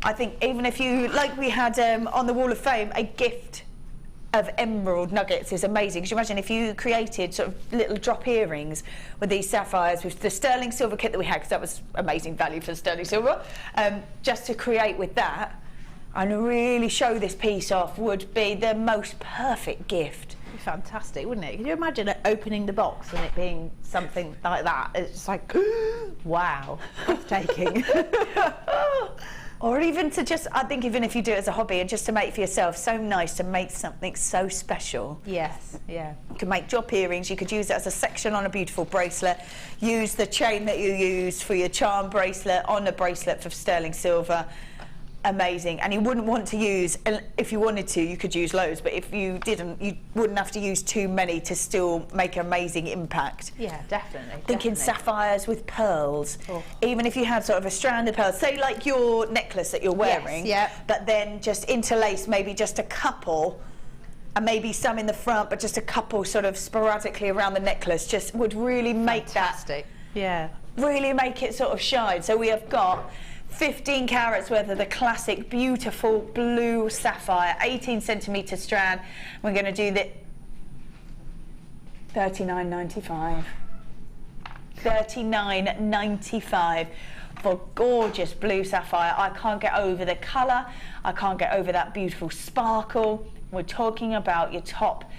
I think even if you, like we had on the Wall of Fame, a gift of emerald nuggets is amazing. Because you imagine if you created sort of little drop earrings with these sapphires, with the sterling silver kit that we had, because that was amazing value for sterling silver, just to create with that and really show this piece off would be the most perfect gift. Fantastic, wouldn't it? Can you imagine opening the box and it being something like that? It's just like, wow, breathtaking. Or even to just, I think even if you do it as a hobby and just to make for yourself, so nice to make something so special. Yes, yeah. You could make drop earrings, you could use it as a section on a beautiful bracelet, use the chain that you used for your charm bracelet on a bracelet for sterling silver. Amazing. And you wouldn't want to use, if you wanted to, you could use loads, but if you didn't, you wouldn't have to use too many to still make an amazing impact. Yeah, definitely. Thinking sapphires with pearls. Oh. Even if you had sort of a strand of pearls, say like your necklace that you're wearing, yes, but then just interlace maybe just a couple, and maybe some in the front, but just a couple sort of sporadically around the necklace, just would really make Fantastic. Yeah. really make it sort of shine. So we have got 15 carats worth of the classic beautiful blue sapphire, 18 centimetre strand. We're going to do the $39.95. $39.95 for gorgeous blue sapphire. I can't get over the colour. I can't get over that beautiful sparkle. We're talking about your top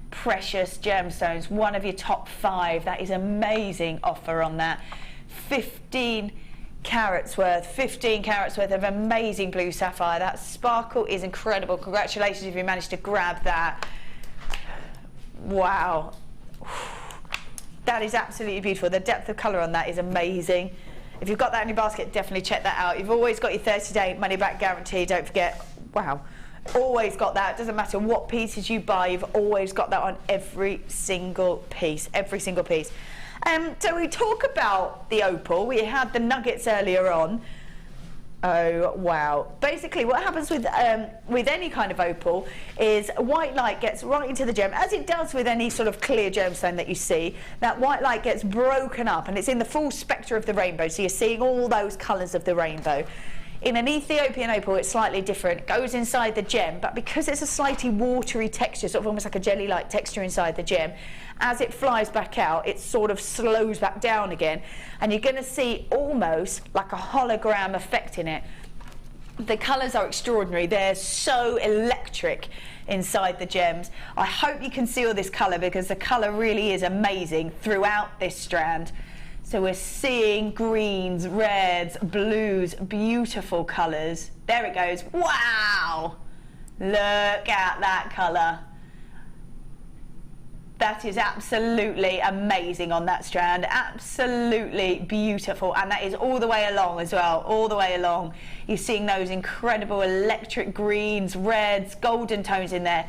precious gemstones, one of your top 5. That is amazing offer on that. 15 carats worth of amazing blue sapphire. That sparkle is incredible. Congratulations if you managed to grab that. Wow, that is absolutely beautiful. The depth of colour on that is amazing. If you've got that in your basket, definitely check that out. You've always got your 30-day money back guarantee, don't forget. Wow, always got that. Doesn't matter what pieces you buy, you've always got that on every single piece, So we talk about the opal. We had the nuggets earlier on. Oh wow! Basically, what happens with any kind of opal is white light gets right into the gem, as it does with any sort of clear gemstone that you see. That white light gets broken up, and it's in the full spectre of the rainbow. So you're seeing all those colours of the rainbow. In an Ethiopian opal, it's slightly different. It goes inside the gem, but because it's a slightly watery texture, sort of almost like a jelly-like texture inside the gem, as it flies back out, it sort of slows back down again, and you're going to see almost like a hologram effect in it. The colours are extraordinary. They're so electric inside the gems. I hope you can see all this colour, because the colour really is amazing throughout this strand. So we're seeing greens, reds, blues, beautiful colours. There it goes. Wow! Look at that colour. That is absolutely amazing on that strand. Absolutely beautiful. And that is all the way along as well. All the way along. You're seeing those incredible electric greens, reds, golden tones in there.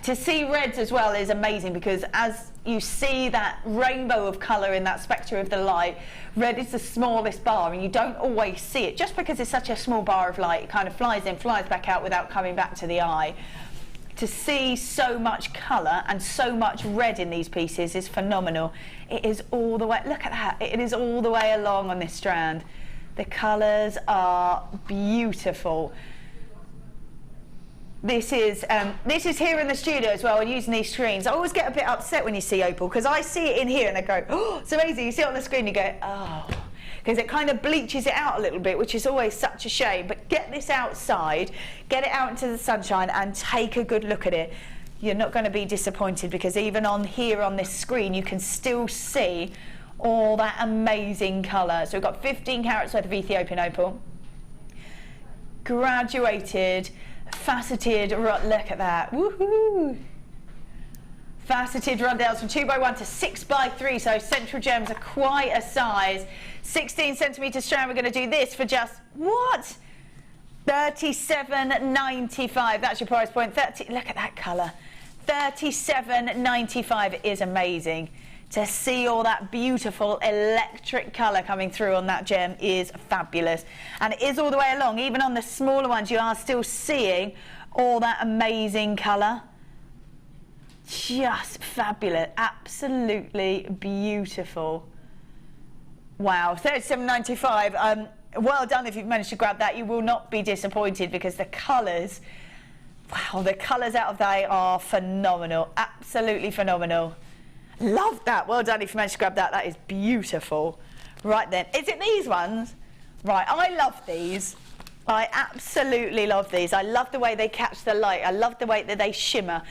To see reds as well is amazing, because as you see that rainbow of colour in that spectre of the light, red is the smallest bar, and you don't always see it. Just because it's such a small bar of light, it kind of flies in, flies back out without coming back to the eye. to see so much colour and so much red in these pieces is phenomenal. It is all the way, look at that, it is all the way along on this strand. The colours are beautiful. This is here in the studio as well, and using these screens. I always get a bit upset when you see opal, because I see it in here and I go, oh, it's amazing. You see it on the screen, you go, oh, because it kind of bleaches it out a little bit, which is always such a shame. But get this outside, get it out into the sunshine and take a good look at it. You're not going to be disappointed, because even on here on this screen, you can still see all that amazing colour. So we've got 15 carats worth of Ethiopian opal, graduated, faceted, look at that, woohoo! Faceted rondelles from 2x1 to 6x3, so central gems are quite a size. 16 centimetre strand. We're going to do this for just, what? $37.95. That's your price point. Look at that colour. $37.95 is amazing. To see all that beautiful electric colour coming through on that gem is fabulous. And it is all the way along. Even on the smaller ones, you are still seeing all that amazing colour. Just fabulous. Absolutely beautiful. Wow, $37.95. Well done if you've managed to grab that. You will not be disappointed, because the colours, wow, the colours out of that are phenomenal. Absolutely phenomenal. Love that. Well done if you managed to grab that. That is beautiful. Right then, is it these ones? Right, I love these. I absolutely love these. I love the way they catch the light. I love the way that they shimmer.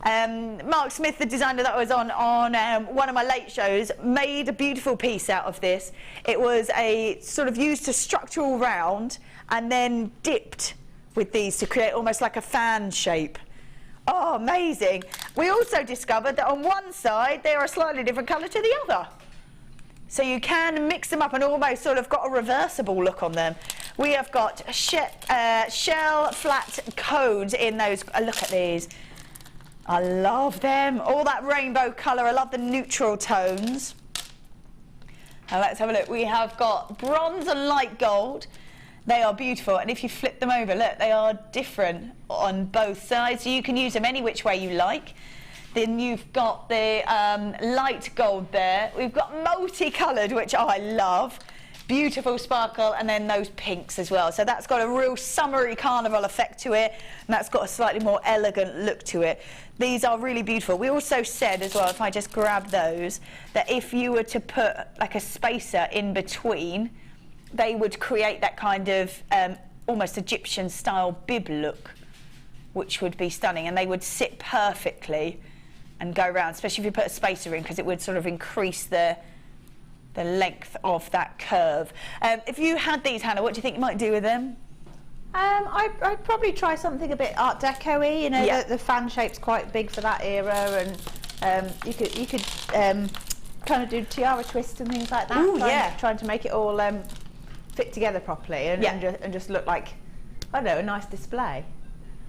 Mark Smith, the designer that was on one of my late shows, made a beautiful piece out of this. It was a sort of used a structural round and then dipped with these to create almost like a fan shape. Oh, amazing. We also discovered that on one side they are a slightly different colour to the other. So you can mix them up and almost sort of got a reversible look on them. We have got shell flat cones in those. Look at these. I love them. All that rainbow colour. I love the neutral tones. Now let's have a look. We have got bronze and light gold. They are beautiful, and if you flip them over, look, they are different on both sides, so you can use them any which way you like. Then you've got the light gold there. We've got multicoloured, which I love. Beautiful sparkle, and then those pinks as well. So that's got a real summery carnival effect to it, and that's got a slightly more elegant look to it. These are really beautiful. We also said as well, if I just grab those, that if you were to put like a spacer in between, they would create that kind of almost Egyptian style bib look, which would be stunning, and they would sit perfectly and go round, especially if you put a spacer in, because it would sort of increase the length of that curve. If you had these, Hannah, what do you think you might do with them? I'd probably try something a bit Art Deco-y, you know, yeah. the fan shape's quite big for that era, and you could kind of do tiara twists and things like that. Ooh, yeah. Trying to make it all fit together properly and, yeah. and just look like, I don't know, a nice display.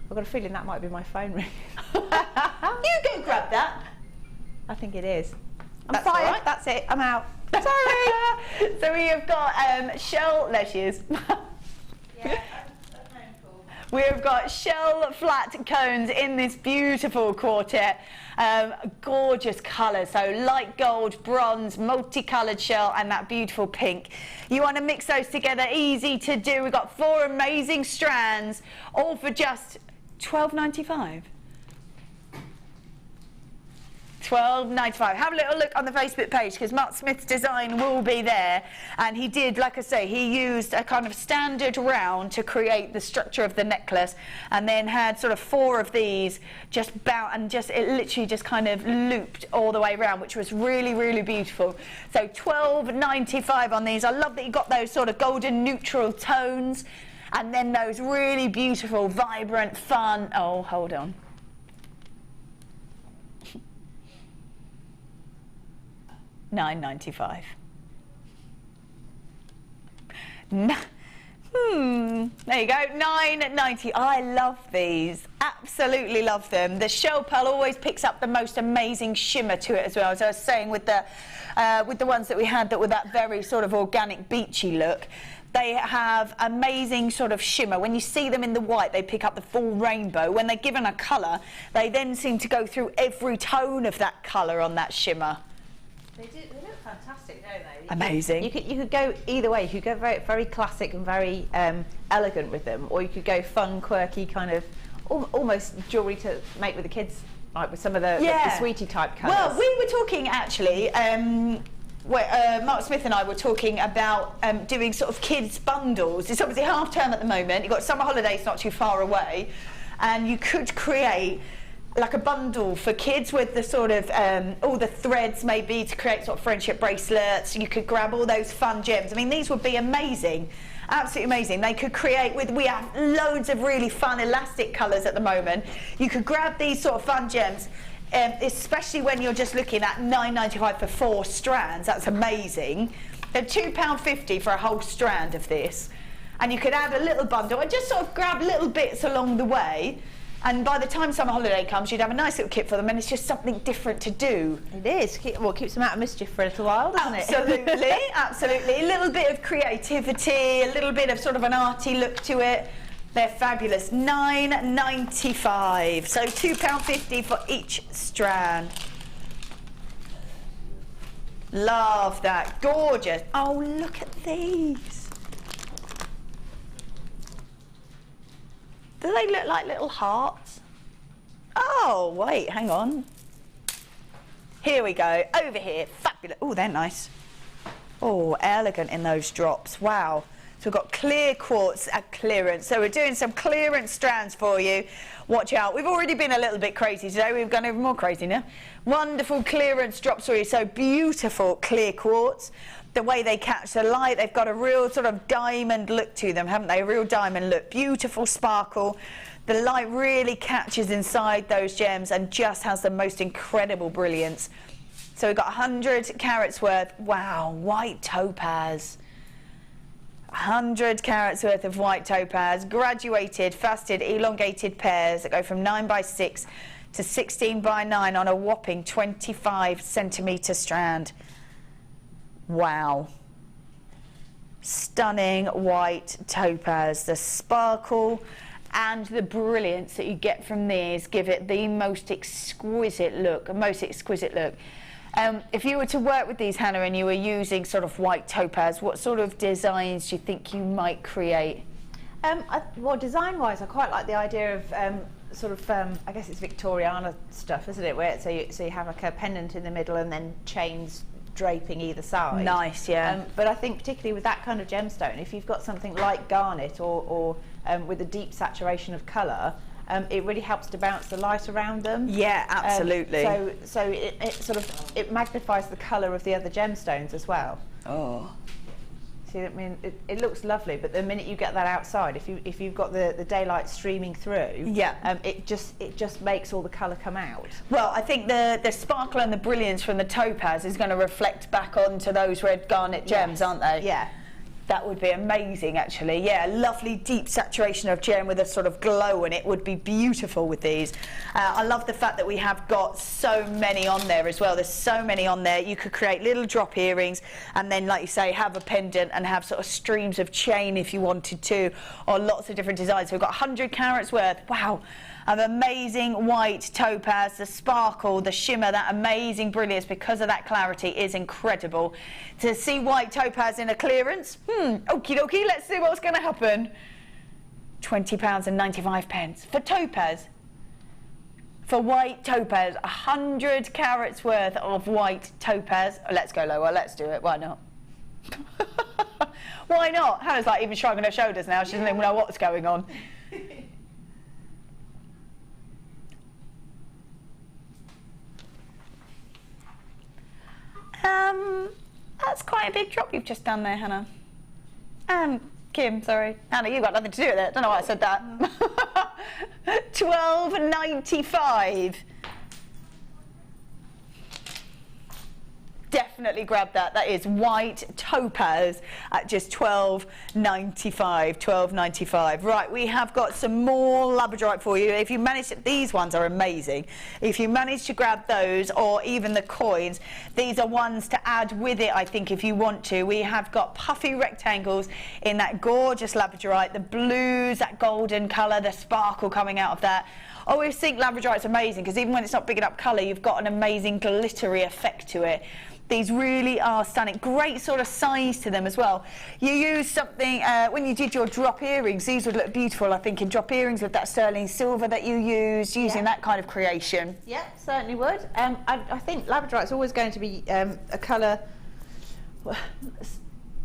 I've got a feeling that might be my phone ring. You go grab that. I think it is. I'm That's fired. all right. That's it. I'm out. Sorry. So we have got shell ledges. Yeah. We have got shell flat cones in this beautiful quartet. Gorgeous colours, so light gold, bronze, multicoloured shell, and that beautiful pink. You want to mix those together, easy to do. We've got 4 amazing strands, all for just $12.95. $12.95. Have a little look on the Facebook page, because Mark Smith's design will be there, and he did, like I say, he used a kind of standard round to create the structure of the necklace, and then had sort of 4 of these just bound, and just it literally just kind of looped all the way around, which was really, really beautiful. So $12.95 on these. I love that you got those sort of golden neutral tones, and then those really beautiful, vibrant, fun. Oh, hold on. $9.95. There you go, $9.90. I love these, absolutely love them. The shell pearl always picks up the most amazing shimmer to it as well. As I was saying with the ones that we had that were that very sort of organic beachy look, They have amazing sort of shimmer. When you see them in the white, they pick up the full rainbow. When they're given a colour, they then seem to go through every tone of that colour on that shimmer. They look fantastic, don't they? Amazing. You could go either way. You could go very, very classic and very elegant with them, or you could go fun, quirky, kind of almost jewellery to make with the kids, like with some of the sweetie type colours. Well, we were talking actually, Mark Smith and I were talking about doing sort of kids bundles. It's obviously half term at the moment. You've got summer holidays not too far away, and you could create like a bundle for kids with the sort of all the threads maybe to create sort of friendship bracelets. You could grab all those fun gems. I mean, these would be amazing, absolutely amazing. They could create we have loads of really fun elastic colours at the moment. You could grab these sort of fun gems, especially when you're just looking at £9.95 for 4 strands. That's amazing. They're £2.50 for a whole strand of this, and you could add a little bundle and just sort of grab little bits along the way. And by the time summer holiday comes, you'd have a nice little kit for them, and it's just something different to do. It is. Well, it keeps them out of mischief for a little while, doesn't it? Absolutely, absolutely. A little bit of creativity, a little bit of sort of an arty look to it. They're fabulous. £9.95, so £2.50 for each strand. Love that. Gorgeous. Oh, look at these. Do they look like little hearts? Oh, wait, hang on. Here we go, over here, fabulous. Oh, they're nice. Oh, elegant in those drops, wow. So we've got clear quartz at clearance. So we're doing some clearance strands for you. Watch out, we've already been a little bit crazy today. We've gone even more crazy now. Wonderful clearance drops for you, so beautiful clear quartz. The way they catch the light, they've got a real sort of diamond look to them, haven't they? A real diamond look, beautiful sparkle. The light really catches inside those gems and just has the most incredible brilliance. So we've got 100 carats worth, wow, white topaz. 100 carats worth of white topaz, graduated, faceted, elongated pairs that go from 9x6 to 16x9 on a whopping 25 centimetre strand. Wow. Stunning white topaz. The sparkle and the brilliance that you get from these give it the most exquisite look, if you were to work with these, Hannah, and you were using sort of white topaz, what sort of designs do you think you might create? Well, design-wise, I quite like the idea of I guess it's Victoriana stuff, isn't it? Where so you have like a pendant in the middle and then chains draping either side. Nice, yeah. But I think particularly with that kind of gemstone, if you've got something like garnet or with a deep saturation of colour, it really helps to bounce the light around them. Yeah, absolutely. So it magnifies the colour of the other gemstones as well. Oh. See, I mean, it looks lovely, but the minute you get that outside, if you've got the daylight streaming through, yeah, it just makes all the colour come out. Well, I think the sparkle and the brilliance from the topaz is going to reflect back onto those red garnet gems, aren't they? Yeah. That would be amazing, actually. Yeah, lovely deep saturation of gem with a sort of glow, and it would be beautiful with these. I love the fact that we have got so many on there as well. There's so many on there. You could create little drop earrings and then, like you say, have a pendant and have sort of streams of chain if you wanted to, or lots of different designs. So we've got 100 carats worth. Wow. Of amazing white topaz, the sparkle, the shimmer, that amazing brilliance because of that clarity is incredible. To see white topaz in a clearance, okie dokie, let's see what's going to happen. £20.95 for topaz. For white topaz, 100 carats worth of white topaz. Let's go lower, let's do it, why not? Why not? Hannah's like even shrugging her shoulders now, she doesn't even know what's going on. That's quite a big drop you've just done there, Hannah. Kim, sorry. Hannah, you've got nothing to do with it. Don't know why I said that. £12.95. definitely grab that. That is white topaz at just $12.95. $12.95. Right, we have got some more Labradorite for you. If you manage to, these ones are amazing. If you manage to grab those, or even the coins, these are ones to add with it, I think, if you want to. We have got puffy rectangles in that gorgeous Labradorite, the blues, that golden colour, the sparkle coming out of that. I always think Labradorite's amazing because even when it's not big enough colour, you've got an amazing glittery effect to it. These really are stunning. Great sort of size to them as well. You use something, when you did your drop earrings, these would look beautiful, I think, in drop earrings with that sterling silver that you used, using that kind of creation. Yeah, certainly would. I think Labradorite's always going to be a colour.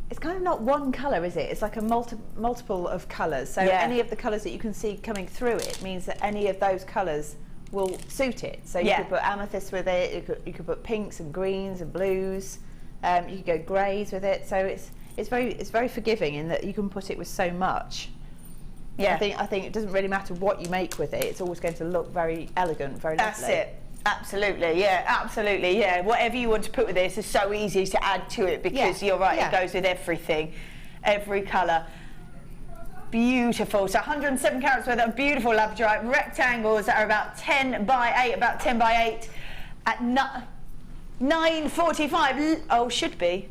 It's kind of not one colour, is it? It's like a multiple of colours. So any of the colours that you can see coming through it means that any of those colours will suit it. So you could put amethyst with it. You could put pinks and greens and blues. You could go greys with it. So it's very forgiving in that you can put it with so much. Yeah, I think it doesn't really matter what you make with it. It's always going to look very elegant, very lovely. That's it. Absolutely, yeah, absolutely, yeah. Whatever you want to put with this is so easy to add to it because you're right, it goes with everything, every colour. Beautiful. So 107 carats worth of beautiful Labradorite rectangles that are about 10 by 8, about 10 by 8 at 9.45. Oh, should be.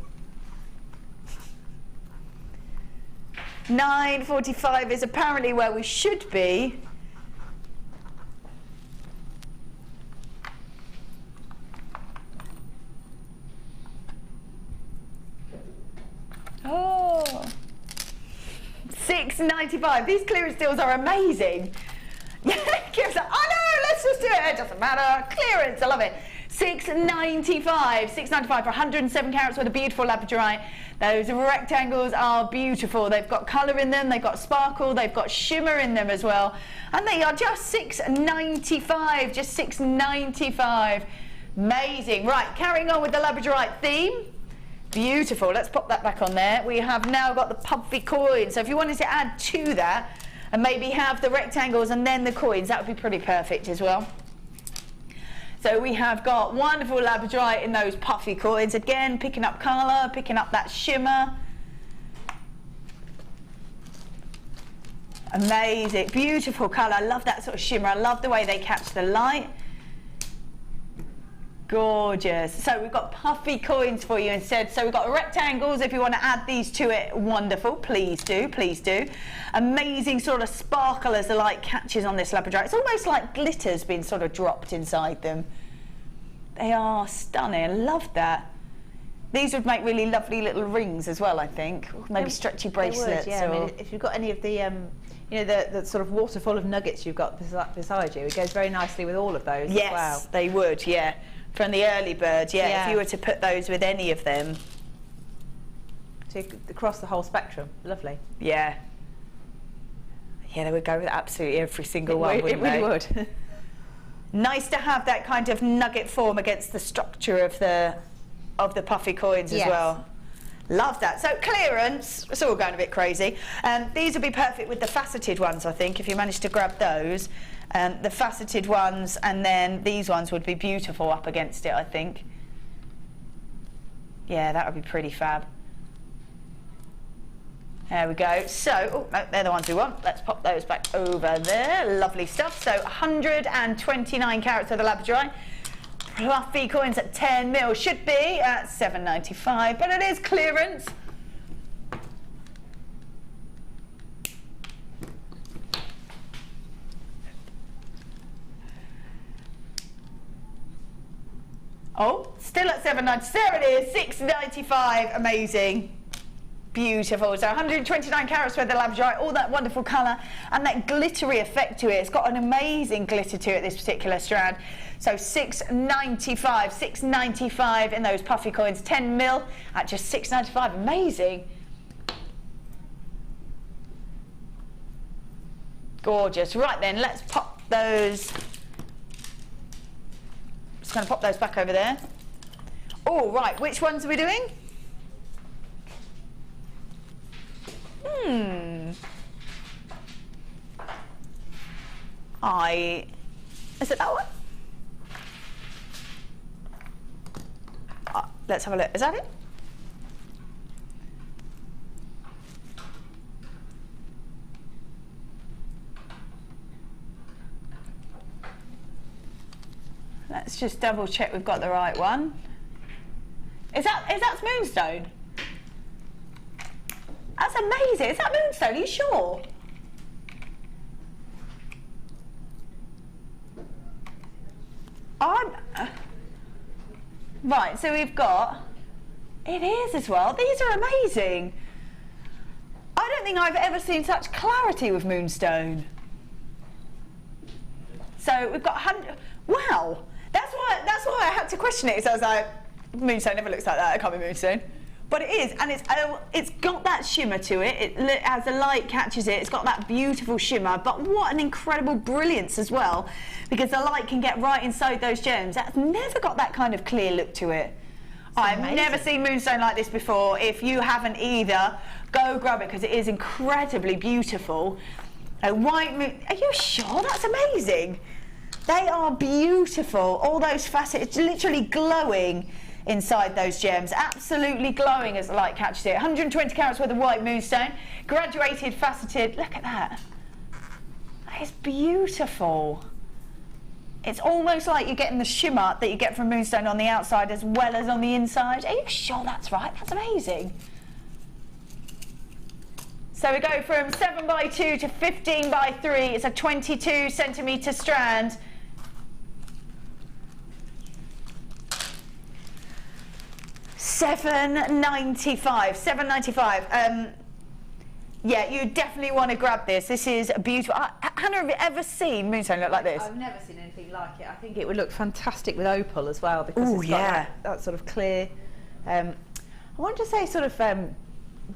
9.45 is apparently where we should be. Oh, $6.95. These clearance deals are amazing. Kira's like, oh no, let's just do it. It doesn't matter. Clearance, I love it. $6.95. $6.95 for 107 carats worth of beautiful Labradorite. Those rectangles are beautiful. They've got colour in them, they've got sparkle, they've got shimmer in them as well. And they are just $6.95. Just $6.95. Amazing. Right, carrying on with the Labradorite theme. Beautiful. Let's pop that back on there. We have now got the puffy coins. So if you wanted to add to that and maybe have the rectangles and then the coins, that would be pretty perfect as well. So we have got wonderful Labradorite in those puffy coins. Again, picking up colour, picking up that shimmer. Amazing. Beautiful colour. I love that sort of shimmer. I love the way they catch the light. Gorgeous. So we've got puffy coins for you instead. So we've got rectangles. If you want to add these to it, wonderful. Please do, please do. Amazing sort of sparkle as the light catches on this Labradorite. It's almost like glitter's been sort of dropped inside them. They are stunning. I love that. These would make really lovely little rings as well, I think. Maybe stretchy bracelets. Would, yeah. I mean, if you've got any of the, you know, the sort of waterfall of nuggets you've got beside you, it goes very nicely with all of those as well. Yes, they would, yeah. From the early birds, yeah, if you were to put those with any of them. So across the whole spectrum, lovely. Yeah. Yeah, they would go with absolutely every single one, wouldn't they? It really would. Nice to have that kind of nugget form against the structure of the puffy coins as well. Love that. So clearance, it's all going a bit crazy. These would be perfect with the faceted ones, I think, if you manage to grab those. The faceted ones, and then these ones would be beautiful up against it, I think. Yeah, that would be pretty fab. There we go. So, oh, no, they're the ones we want. Let's pop those back over there. Lovely stuff. So 129 carats of the Labradorite. Fluffy coins at 10 mil. Should be at $7.95, but it is clearance. Oh, still at $7.90. There it is, $6.95. Amazing. Beautiful. So 129 carats worth of Labradorite, all that wonderful colour and that glittery effect to it. It's got an amazing glitter to it, this particular strand. So $6.95. $6.95 in those puffy coins, 10 mil at just $6.95. Amazing. Gorgeous. Right then, let's pop those. Just going to pop those back over there. Oh, right, which ones are we doing? Is it that one? Let's have a look. Is that it? Let's just double check we've got the right one. Is that moonstone? That's amazing. Is that moonstone? Are you sure? Right, so we've got, it is as well. These are amazing. I don't think I've ever seen such clarity with moonstone. So we've got 100, wow. That's why I had to question it. So I was like, moonstone never looks like that. It can't be moonstone. But it is, and it's got that shimmer to it. As the light catches it, it's got that beautiful shimmer. But what an incredible brilliance as well, because the light can get right inside those gems. That's never got that kind of clear look to it. I've never seen moonstone like this before. If you haven't either, go grab it because it is incredibly beautiful. A white moon. Are you sure? That's amazing. They are beautiful. All those facets, literally glowing inside those gems, absolutely glowing as the light catches it. 120 carats worth of white moonstone, graduated, faceted. Look at that. That is beautiful. It's almost like you're getting the shimmer that you get from moonstone on the outside as well as on the inside. Are you sure that's right? That's amazing. So we go from 7x2 to 15x3. It's a 22 centimetre strand. $7.95. Yeah, you definitely want to grab this. This is beautiful. Hannah, have you ever seen moonstone look like this? I've never seen anything like it. I think it would look fantastic with opal as well, because it's got that sort of clear, I want to say sort of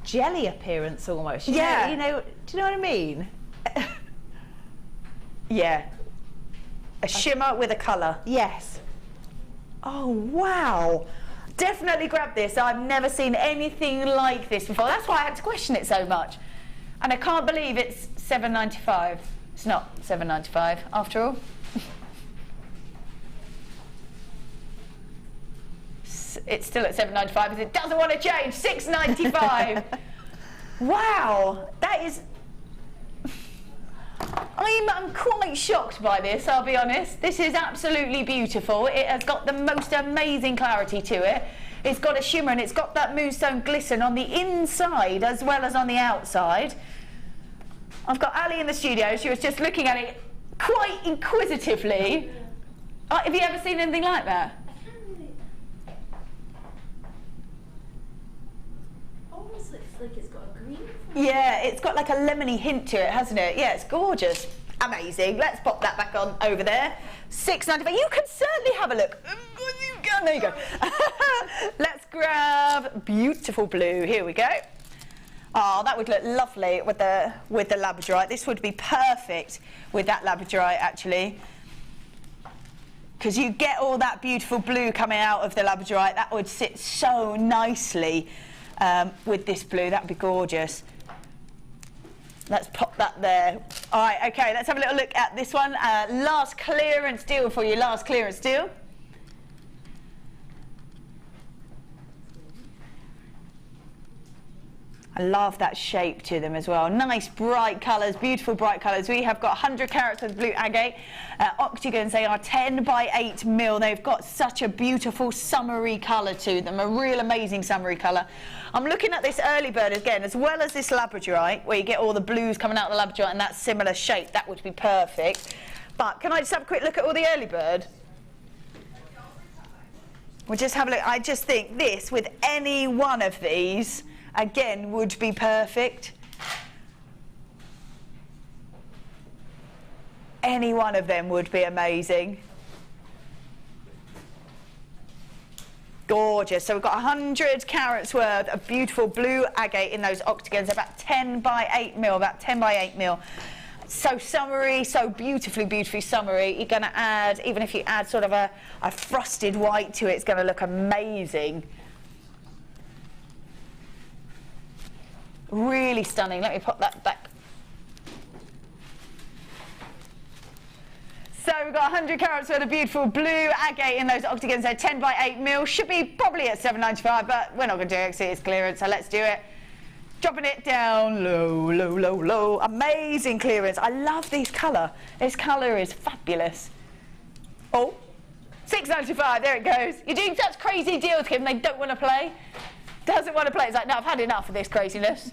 jelly appearance almost. You know, do you know what I mean? Yeah. A shimmer with a colour. Yes. Oh, wow. Definitely grab this. I've never seen anything like this before. That's why I had to question it so much. And I can't believe it's $7.95. It's not $7.95 after all. It's still at $7.95 because it doesn't want to change. $6.95. Wow, that is. I'm quite shocked by this, I'll be honest. This is absolutely beautiful. It has got the most amazing clarity to it. It's got a shimmer and it's got that moonstone glisten on the inside as well as on the outside. I've got Ali in the studio. She was just looking at it quite inquisitively. Have you ever seen anything like that? Almost looks like it's got a green. Yeah, it's got like a lemony hint to it, hasn't it? Yeah, it's gorgeous. Amazing. Let's pop that back on over there. $6.95. You can certainly have a look. There you go. Let's grab beautiful blue. Here we go. Oh, that would look lovely with the Labradorite. This would be perfect with that Labradorite, actually, because you get all that beautiful blue coming out of the Labradorite. That would sit so nicely with this blue. That would be gorgeous. Let's pop that there. All right, okay, let's have a little look at this one. Last clearance deal for you, last clearance deal. I love that shape to them as well. Nice bright colours, beautiful bright colours. We have got 100 carats of blue agate. Octagons, they are 10x8 mil. They've got such a beautiful summery colour to them, a real amazing summery colour. I'm looking at this early bird again, as well as this Labradorite, where you get all the blues coming out of the Labradorite and that similar shape. That would be perfect. But can I just have a quick look at all the early bird? We'll just have a look. I just think this, with any one of these, again, would be perfect. Any one of them would be amazing. Gorgeous. So we've got 100 carats worth of beautiful blue agate in those octagons, about 10x8 mil, about 10x8 mil. So summery, so beautifully summery. You're going to add, even if you add sort of a frosted white to it, it's going to look amazing. Really stunning. Let me pop that back. So we've got 100 carats worth of beautiful blue agate in those octagons. They're 10 by 8 mil. Should be probably at $7.95, but we're not going to do it because it's clearance, so let's do it. Dropping it down low, low, low, low. Amazing clearance. I love this colour. This colour is fabulous. Oh, $6.95, there it goes. You're doing such crazy deals, Kim, they don't want to play. Doesn't want to play. It's like, no, I've had enough of this craziness.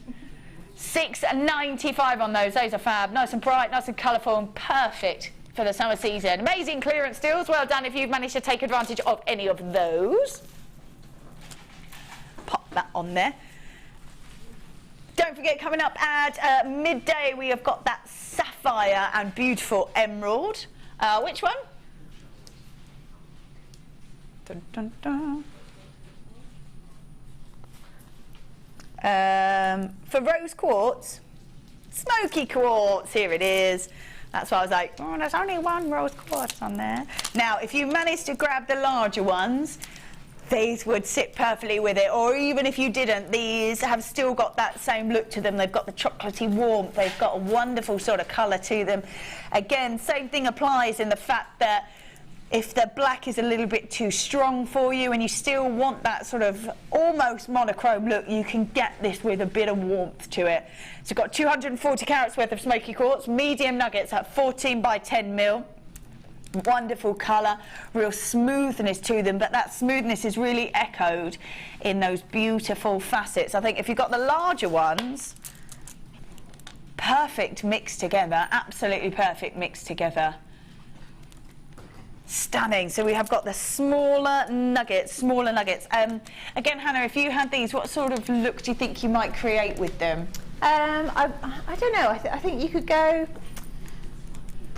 $6.95 on those. Those are fab. Nice and bright, nice and colourful, and perfect for the summer season. Amazing clearance deals. Well done if you've managed to take advantage of any of those. Pop that on there. Don't forget, coming up at midday, we have got that sapphire and beautiful emerald. Which one? Dun, dun, dun. For rose quartz, smoky quartz, here it is. That's why I was like, oh, there's only one rose quartz on there. Now, if you manage to grab the larger ones, these would sit perfectly with it, or even if you didn't, these have still got that same look to them. They've got the chocolatey warmth, they've got a wonderful sort of colour to them. Again, same thing applies in the fact that if the black is a little bit too strong for you and you still want that sort of almost monochrome look, you can get this with a bit of warmth to it. So you've got 240 carats worth of smoky quartz, medium nuggets at 14 by 10 mil. Wonderful colour, real smoothness to them, but that smoothness is really echoed in those beautiful facets. I think if you've got the larger ones, perfect mixed together, absolutely perfect mixed together. Stunning. So we have got the smaller nuggets. Again, Hannah, if you had these, what sort of look do you think you might create with them? I don't know. I think you could go.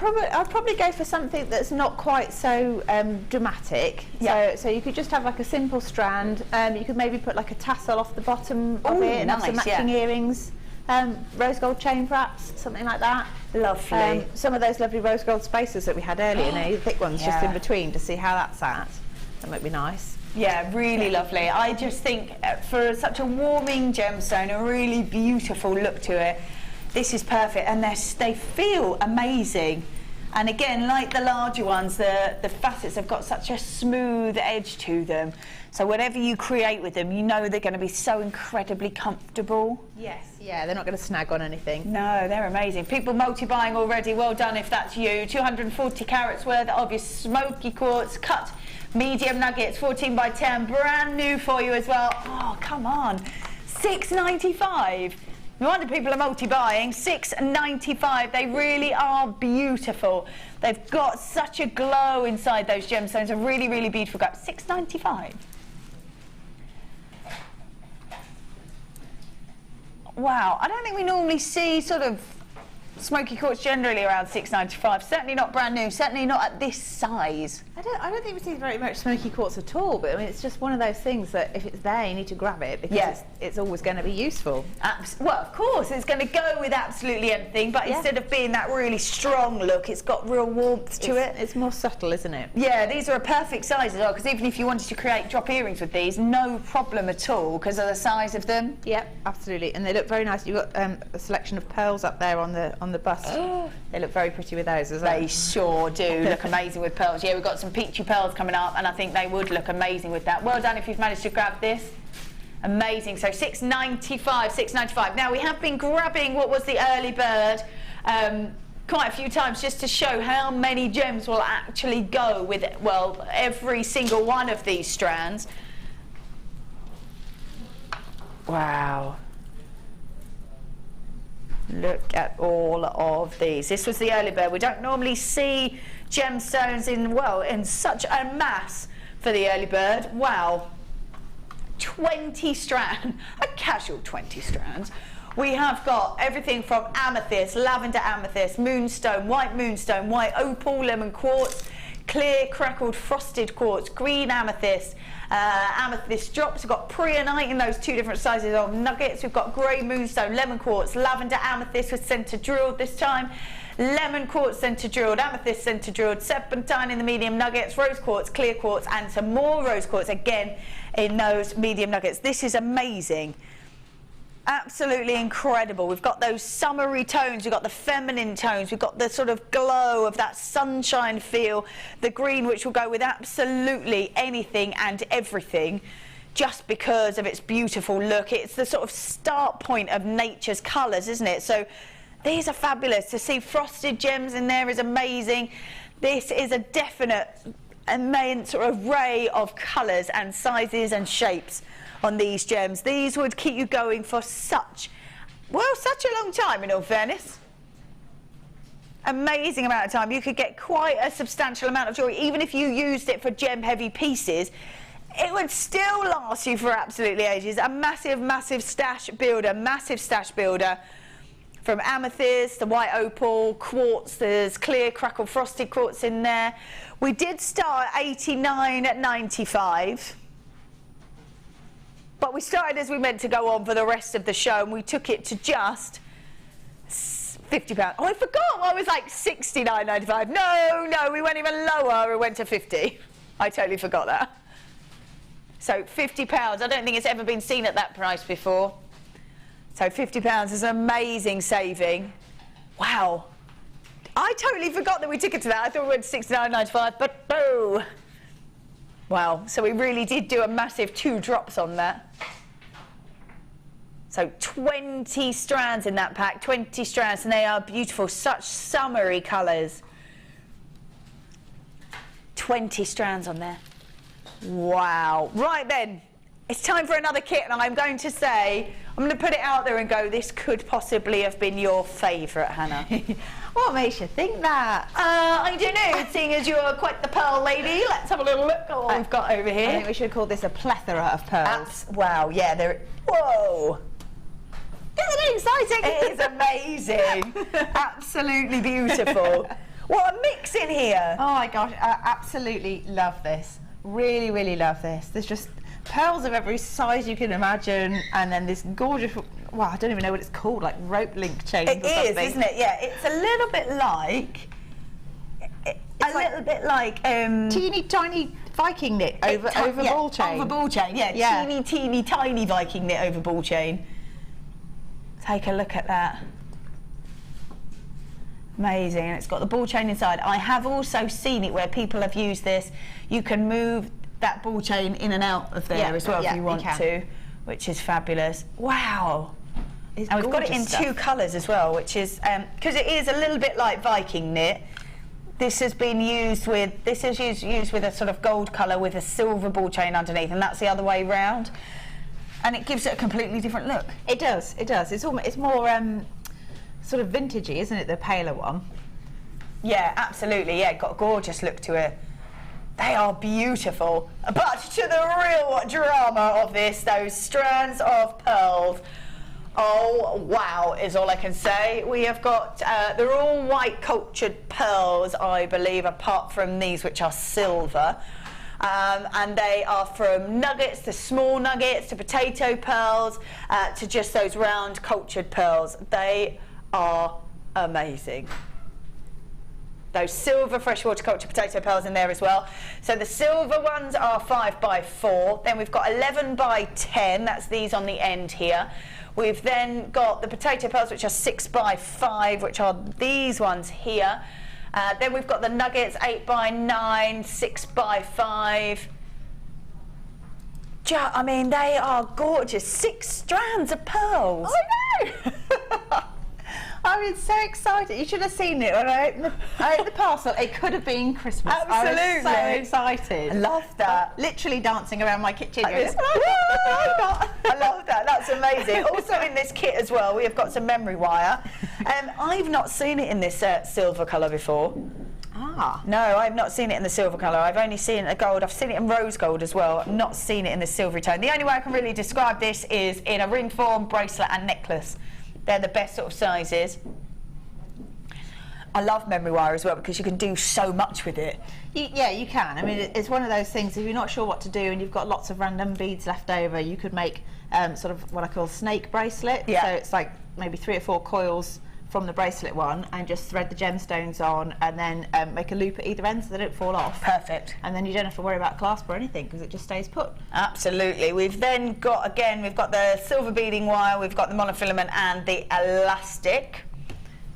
I'd probably go for something that's not quite so dramatic. Yeah. So you could just have like a simple strand. You could maybe put like a tassel off the bottom of it and have some matching earrings. Rose gold chain perhaps, something like that. Lovely. Some of those lovely rose gold spacers that we had earlier, you know, the thick ones just in between to see how that's at. That might be nice. Yeah, really lovely. I just think for such a warming gemstone, a really beautiful look to it, this is perfect, and they feel amazing. And again, like the larger ones, the facets have got such a smooth edge to them. So whatever you create with them, you know they're going to be so incredibly comfortable. Yes, yeah, they're not going to snag on anything. No, they're amazing. People multi-buying already, well done if that's you. 240 carats worth of your smoky quartz, cut medium nuggets, 14 by 10, brand new for you as well. Oh, come on, $6.95. No wonder people are multi-buying. $6.95. They really are beautiful. They've got such a glow inside those gemstones. A really, really beautiful go. $6.95. Wow. I don't think we normally see sort of smoky quartz generally around $6.95. Certainly not brand new. Certainly not at this size. I don't think we see very much smoky quartz at all. But I mean, it's just one of those things that if it's there, you need to grab it because it's always going to be useful. Well, of course, it's going to go with absolutely anything. But instead of being that really strong look, it's got real warmth to it. It's more subtle, isn't it? Yeah, these are a perfect size as well. Because even if you wanted to create drop earrings with these, no problem at all because of the size of them. Yep, absolutely, and they look very nice. You've got a selection of pearls up there on the bust. They look very pretty with those as well. They sure do look amazing with pearls. Yeah, we've got some peachy pearls coming up, and I think they would look amazing with that. Well done if you've managed to grab this. Amazing. So $6.95. Now we have been grabbing what was the early bird quite a few times just to show how many gems will actually go with, well, every single one of these strands. Wow. Look at all of these. This was the early bird. We don't normally see gemstones in such a mass for the early bird. Wow. 20 strands, a casual 20 strands. We have got everything from amethyst, lavender amethyst, moonstone, white opal, lemon quartz, clear crackled frosted quartz, green amethyst, amethyst drops. We've got preonite in those two different sizes of nuggets. We've got grey moonstone, lemon quartz, lavender amethyst with centre drilled this time, lemon quartz centre drilled, amethyst centre drilled, serpentine in the medium nuggets, rose quartz, clear quartz, and some more rose quartz again in those medium nuggets. This is amazing. Absolutely incredible. We've got those summery tones, we've got the feminine tones, we've got the sort of glow of that sunshine feel, the green, which will go with absolutely anything and everything just because of its beautiful look. It's the sort of start point of nature's colours, isn't it? So these are fabulous. To see frosted gems in there is amazing. This is a definite immense sort of array of colours and sizes and shapes on these gems. These would keep you going for such a long time, in all fairness. Amazing amount of time. You could get quite a substantial amount of jewellery. Even if you used it for gem heavy pieces, it would still last you for absolutely ages. A massive stash builder, from amethyst, the white opal, quartz. There's clear crackle frosted quartz in there. We did start at $89.95. But we started as we meant to go on for the rest of the show, and we took it to just £50. Oh, I forgot. I was like $69.95. No, we went even lower. We went to 50. I totally forgot that. So £50. I don't think it's ever been seen at that price before. So £50 is an amazing saving. Wow. I totally forgot that we took it to that. I thought we went to $69.95, but boo. Wow, so we really did do a massive 2 drops on that. So 20 strands in that pack, 20 strands, and they are beautiful, such summery colours. 20 strands on there. Wow. Right then, it's time for another kit, and I'm going to say, I'm going to put it out there and go, this could possibly have been your favourite, Hannah. What makes you think that? I don't know, seeing as you're quite the pearl lady. Let's have a little look at what we've got over here. I think we should call this a plethora of pearls. Wow, yeah, they're... Whoa! Isn't it exciting? It is amazing. Absolutely beautiful. What a mix in here. Oh my gosh, I absolutely love this. Really love this. There's just pearls of every size you can imagine, and then this gorgeous, well, I don't even know what it's called, like rope link chains or something. It is, isn't it? Yeah, it's a little bit like... teeny tiny Viking knit over ball chain. Over ball chain, yeah. Teeny tiny Viking knit over ball chain. Take a look at that. Amazing, and it's got the ball chain inside. I have also seen it where people have used this. You can move that ball chain in and out of there as well if you want to, which is fabulous. Wow. And we've got it in 2 colours as well, which is because it is a little bit like Viking knit. This has been used with used with a sort of gold colour with a silver ball chain underneath, and that's the other way round, and it gives it a completely different look. It does. It's more sort of vintagey, isn't it, the paler one? Yeah, absolutely. Yeah, got a gorgeous look to it. They are beautiful. But to the real drama of this, those strands of pearls. Oh, wow, is all I can say. We have got, they're all white cultured pearls, I believe, apart from these, which are silver. And they are from nuggets, to small nuggets, to potato pearls, to just those round cultured pearls. They are amazing. Those silver freshwater culture potato pearls in there as well. So the silver ones are 5x4. Then we've got 11x10. That's these on the end here. We've then got the potato pearls, which are 6x5, which are these ones here. Then we've got the nuggets, 8x9, 6x5. I mean, they are gorgeous. 6 strands of pearls. I know. I was so excited. You should have seen it when I opened the parcel. It could have been Christmas. Absolutely. I was so excited. I love that. Literally dancing around my kitchen. I love that. That's amazing. Also in this kit as well, we have got some memory wire. I've not seen it in this silver colour before. Ah. No, I've not seen it in the silver colour. I've only seen it in gold. I've seen it in rose gold as well. I've not seen it in the silvery tone. The only way I can really describe this is in a ring form, bracelet and necklace. They're the best sort of sizes. I love memory wire as well because you can do so much with it. Yeah, you can. I mean, it's one of those things, if you're not sure what to do and you've got lots of random beads left over, you could make sort of what I call snake bracelet. Yeah. So it's like maybe 3 or 4 coils from the bracelet one and just thread the gemstones on, and then make a loop at either end so they don't fall off. Perfect. And then you don't have to worry about clasp or anything because it just stays put. Absolutely. We've then got, again, we've got the silver beading wire, we've got the monofilament and the elastic.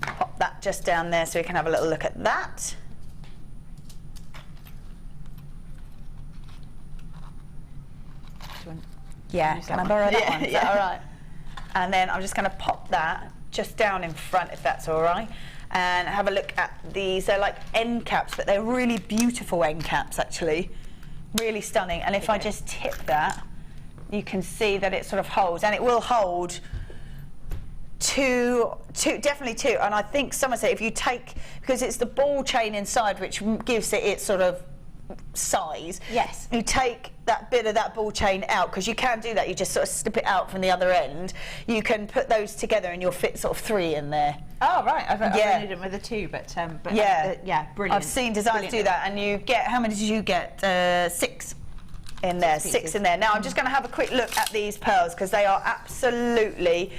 Pop that just down there so we can have a little look at that. Yeah, can I borrow that one? Is that all right? And then I'm just going to pop that just down in front, if that's all right, and have a look at these. They're like end caps, but they're really beautiful end caps, actually. Really stunning. And if I just tip that, you can see that it sort of holds, and it will hold definitely two. And I think someone said if you take, because it's the ball chain inside which gives it its sort of size. Yes. You take that bit of that ball chain out, because you can do that, you just sort of slip it out from the other end. You can put those together and you'll fit sort of 3 in there. Oh right, I've only done it with a 2, but yeah, brilliant. I've seen designers do that, and you get, how many did you get? 6 in there, 6 in there. Now I'm just going to have a quick look at these pearls because they are absolutely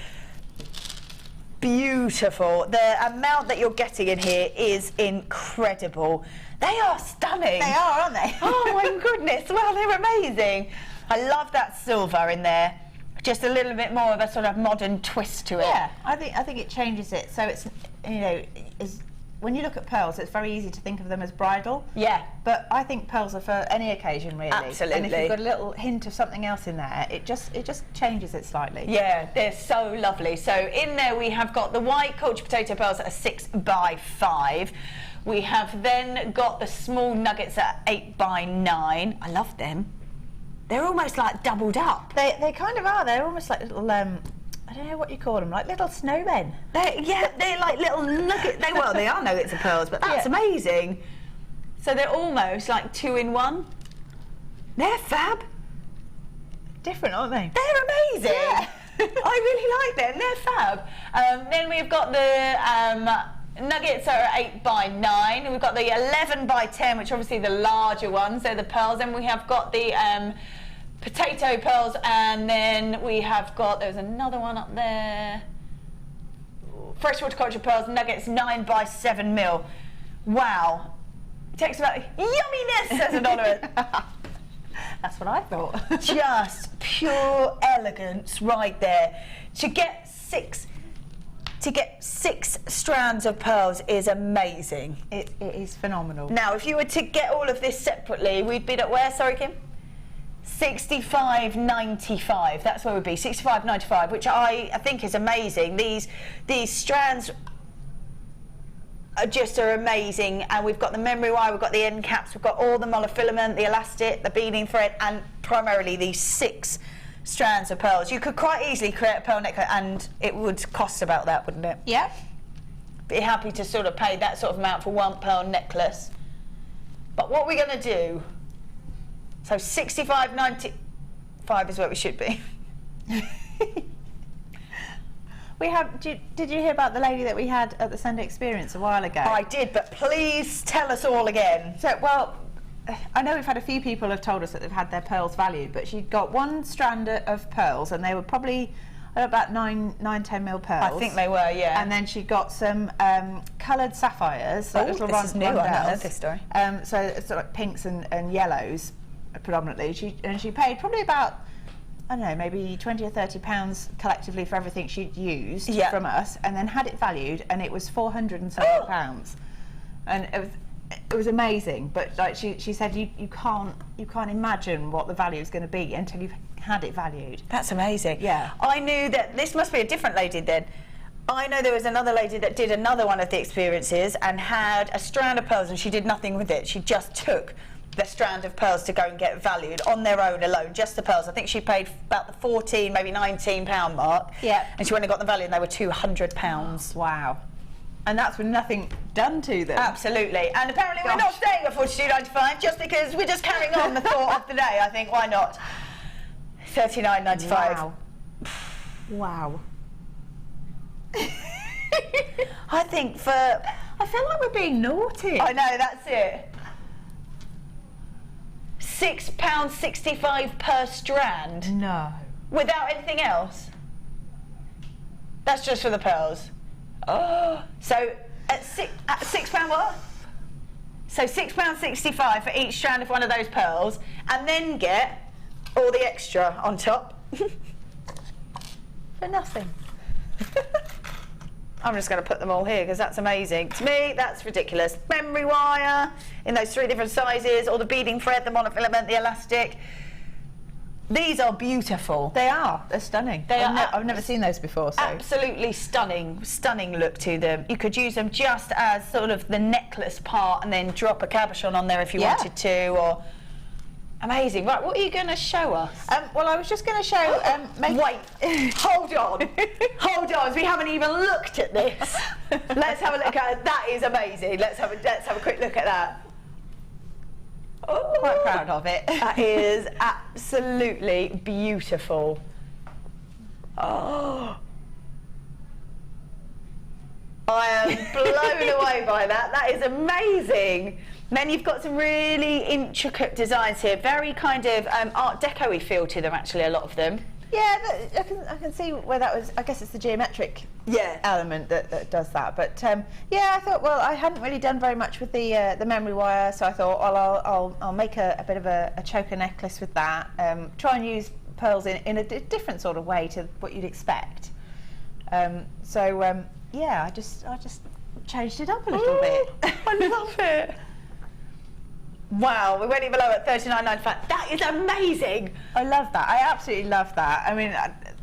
beautiful. The amount that you're getting in here is incredible. They are stunning. They are, aren't they? Oh my goodness, well, they're amazing. I love that silver in there. Just a little bit more of a sort of modern twist to it. Yeah, I think it changes it. So it's, you know, when you look at pearls, it's very easy to think of them as bridal. Yeah. But I think pearls are for any occasion, really. Absolutely. And if you've got a little hint of something else in there, it just changes it slightly. Yeah, they're so lovely. So in there we have got the white cultured potato pearls that are 6 by 5. We have then got the small nuggets at 8 by 9. I love them. They're almost like doubled up. They kind of are. They're almost like little, I don't know what you call them, like little snowmen. They're like little nuggets. They are nuggets of pearls, but that's amazing. So they're almost like 2 in 1. They're fab. Different, aren't they? They're amazing. Yeah. I really like them. They're fab. Then we've got the nuggets are 8 by 9. We've got the 11 by 10, which are obviously the larger ones. They're the pearls. Then we have got the potato pearls, and then we have got, there's another one up there, freshwater culture pearls, nuggets 9 by 7 mil. Wow. It takes about yumminess, says Anonymous. That's what I thought. Just pure elegance right there. To get 6 strands of pearls is amazing. It is phenomenal. Now, if you were to get all of this separately, we'd bid at where, sorry, Kim? $65.95. That's where we'd be, $65.95, which I think is amazing. These strands are amazing, and we've got the memory wire, we've got the end caps, we've got all the monofilament, the elastic, the beading thread, and primarily these 6 strands of pearls. You could quite easily create a pearl necklace, and it would cost about that, wouldn't it? Yeah. Be happy to sort of pay that sort of amount for 1 pearl necklace. But what we're going to do, so $65.95 is where we should be. We have. Did you hear about the lady that we had at the Sunday Experience a while ago? I did, but please tell us all again. So, well, I know we've had a few people have told us that they've had their pearls valued, but she got 1 strand of pearls, and they were probably about 9-10 mil pearls. I think they were, yeah. And then she got some coloured sapphires, like little this is new. rondelles. I don't know this story. So it's like pinks and yellows predominantly. She paid probably about, I don't know, maybe £20 or £30 collectively for everything she'd used from us, and then had it valued, and it was £470. And it was amazing. But like she said, you can't imagine what the value is going to be until you've had it valued. That's amazing. Yeah. I knew that this must be a different lady then. I know there was another lady that did another one of the experiences and had a strand of pearls, and she did nothing with it. She just took the strand of pearls to go and get valued on their own alone, just the pearls. I think she paid about the 14, maybe £19 mark. Yeah. And she went and got them valued, and they were £200. Wow. And that's with nothing done to them. Absolutely. And apparently we're not staying at $42.95 just because we're just carrying on the thought of the day. I think, why not? $39.95. Wow. Wow. I think for... I feel like we're being naughty. I know, that's it. £6.65 per strand. No. Without anything else. That's just for the pearls. Oh, so at £6 what? So £6.65 for each strand of one of those pearls, and then get all the extra on top. For nothing. I'm just going to put them all here because that's amazing. To me, that's ridiculous. Memory wire in those 3 different sizes, all the beading thread, the monofilament, the elastic. These are beautiful. They are. They're stunning. I've never seen those before. So. Absolutely stunning look to them. You could use them just as sort of the necklace part and then drop a cabochon on there if you wanted to, or... Amazing. Right, what are you going to show us? Well, I was just going to show... Wait, hold on. Hold on, we haven't even looked at this. Let's have a look at it. That is amazing. Let's have a quick look at that. Oh, quite proud of it. That is absolutely beautiful. Oh, I am blown away by that. That is amazing. Then you've got some really intricate designs here. Very kind of Art Deco-y feel to them, actually, a lot of them. Yeah, I can see where that was. I guess it's the geometric element that does that. But yeah, I thought, well, I hadn't really done very much with the memory wire, so I thought, well, I'll make a bit of a choker necklace with that. Try and use pearls in a different sort of way to what you'd expect. Yeah, I just changed it up a little bit. I love it. Wow, we went even below at $39.95. That is amazing. I love that. I absolutely love that. I mean,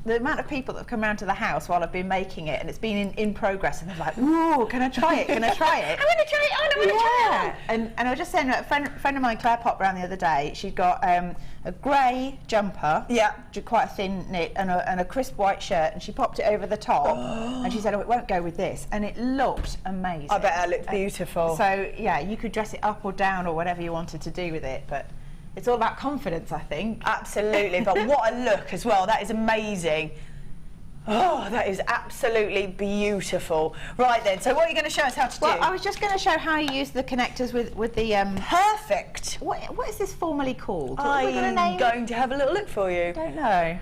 the amount of people that have come round to the house while I've been making it, and it's been in progress, and they're like, "Ooh, can I try it? Can I try it? I want to try it. I want to try it." And I was just saying, a friend of mine, Claire, popped round the other day. She'd got a grey jumper, quite a thin knit, and a crisp white shirt, and she popped it over the top, and she said, "Oh, it won't go with this," and it looked amazing. I bet it looked beautiful. So yeah, you could dress it up or down or whatever you wanted to do with it, but it's all about confidence, I think. Absolutely, but what a look as well. That is amazing. Oh, that is absolutely beautiful. Right then, so what are you going to show us how to do? Well, I was just going to show how you use the connectors with the... Perfect. What is this formally called? I'm going to have a little look for you. Don't know.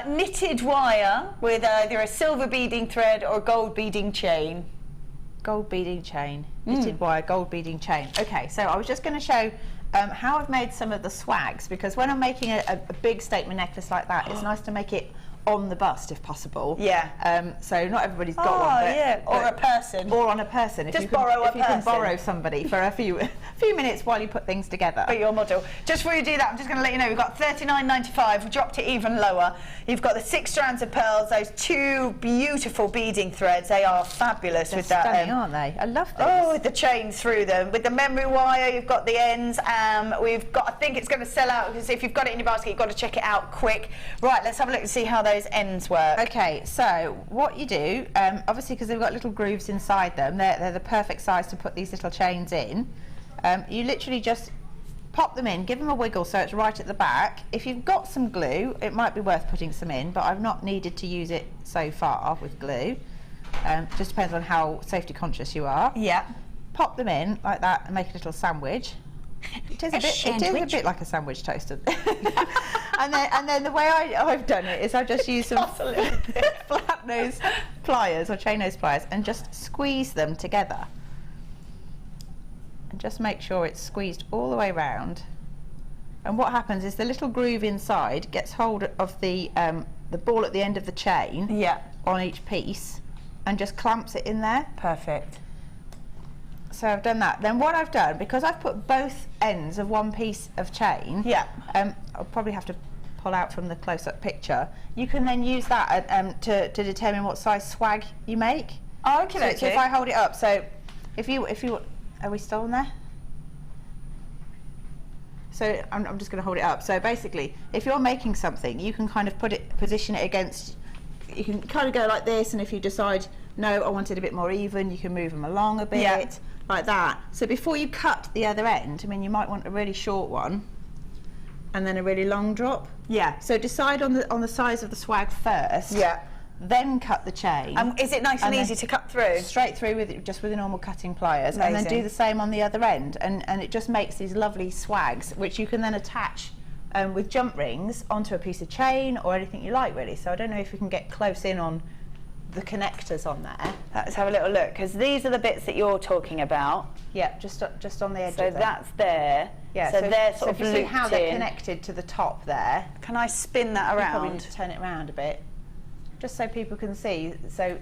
Knitted wire with either a silver beading thread or a gold beading chain. Gold beading chain. Knitted wire, gold beading chain. Okay, so I was just going to show how I've made some of the swags, because when I'm making a big statement necklace like that, it's nice to make it on the bust if possible. Yeah. So not everybody's got one. But, yeah. Or a person. Or on a person. Just borrow a person. If you can borrow somebody for a few minutes while you put things together. For your model. Just before you do that, I'm just going to let you know we've got $39.95. We dropped it even lower. You've got the 6 strands of pearls, those 2 beautiful beading threads. They are fabulous. They're with that. Stunning, aren't they? I love those. Oh, with the chains through them. With the memory wire, you've got the ends. We've got. I think it's going to sell out, because if you've got it in your basket, you've got to check it out quick. Right, let's have a look and see how those ends work. Okay, so what you do, obviously because they've got little grooves inside them, they're the perfect size to put these little chains in. You literally just pop them in, give them a wiggle so it's right at the back. If you've got some glue, it might be worth putting some in, but I've not needed to use it so far with glue. Just depends on how safety conscious you are. Yeah. Pop them in like that and make a little sandwich. It is a bit like a sandwich toaster. and then the way I've done it is I just use some flat nose pliers or chain nose pliers and just squeeze them together. And just make sure it's squeezed all the way round. And what happens is the little groove inside gets hold of the ball at the end of the chain on each piece and just clamps it in there. Perfect. So I've done that. Then what I've done, because I've put both ends of one piece of chain, I'll probably have to pull out from the close-up picture. You can then use that to determine what size swag you make. Oh, okay. So if I hold it up, so if you, are we still on there? So I'm just going to hold it up. So basically, if you're making something, you can kind of position it against. You can kind of go like this, and if you decide no, I want it a bit more even, you can move them along a bit. Like that. So before you cut the other end, I mean, you might want a really short one and then a really long drop. Yeah. So decide on the size of the swag first. Yeah. Then cut the chain. Is it nice and easy to cut through? Straight through with the normal cutting pliers. Amazing. And then do the same on the other end, and it just makes these lovely swags, which you can then attach with jump rings onto a piece of chain or anything you like, really. So I don't know if you can get close in on the connectors on there. Let's have a little look, because these are the bits that you're talking about. Yeah, just on the edge So of them. that's there. Yeah, so they're sort so of if you see looped how they're in. connected to the top there. Can I spin that You probably need around? to turn it around a bit, just so people can see. So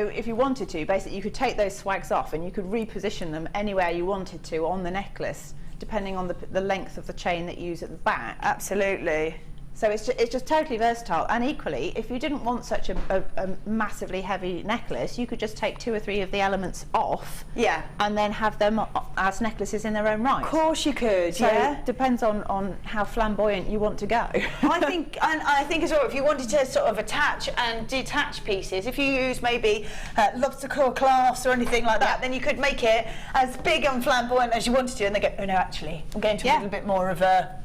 if you wanted to, basically you could take those swags off and you could reposition them anywhere you wanted to on the necklace, depending on the length of the chain that you use at the back. Absolutely. So it's just totally versatile. And equally, if you didn't want such a massively heavy necklace, you could just take 2 or 3 of the elements off. Yeah. And then have them as necklaces in their own right. Of course you could, So yeah. it depends on how flamboyant you want to go. I think as well, if you wanted to sort of attach and detach pieces, if you use maybe lobster claw clasps or anything like that, then you could make it as big and flamboyant as you wanted to, and they go, oh no, actually, I'm going to a little bit more of a,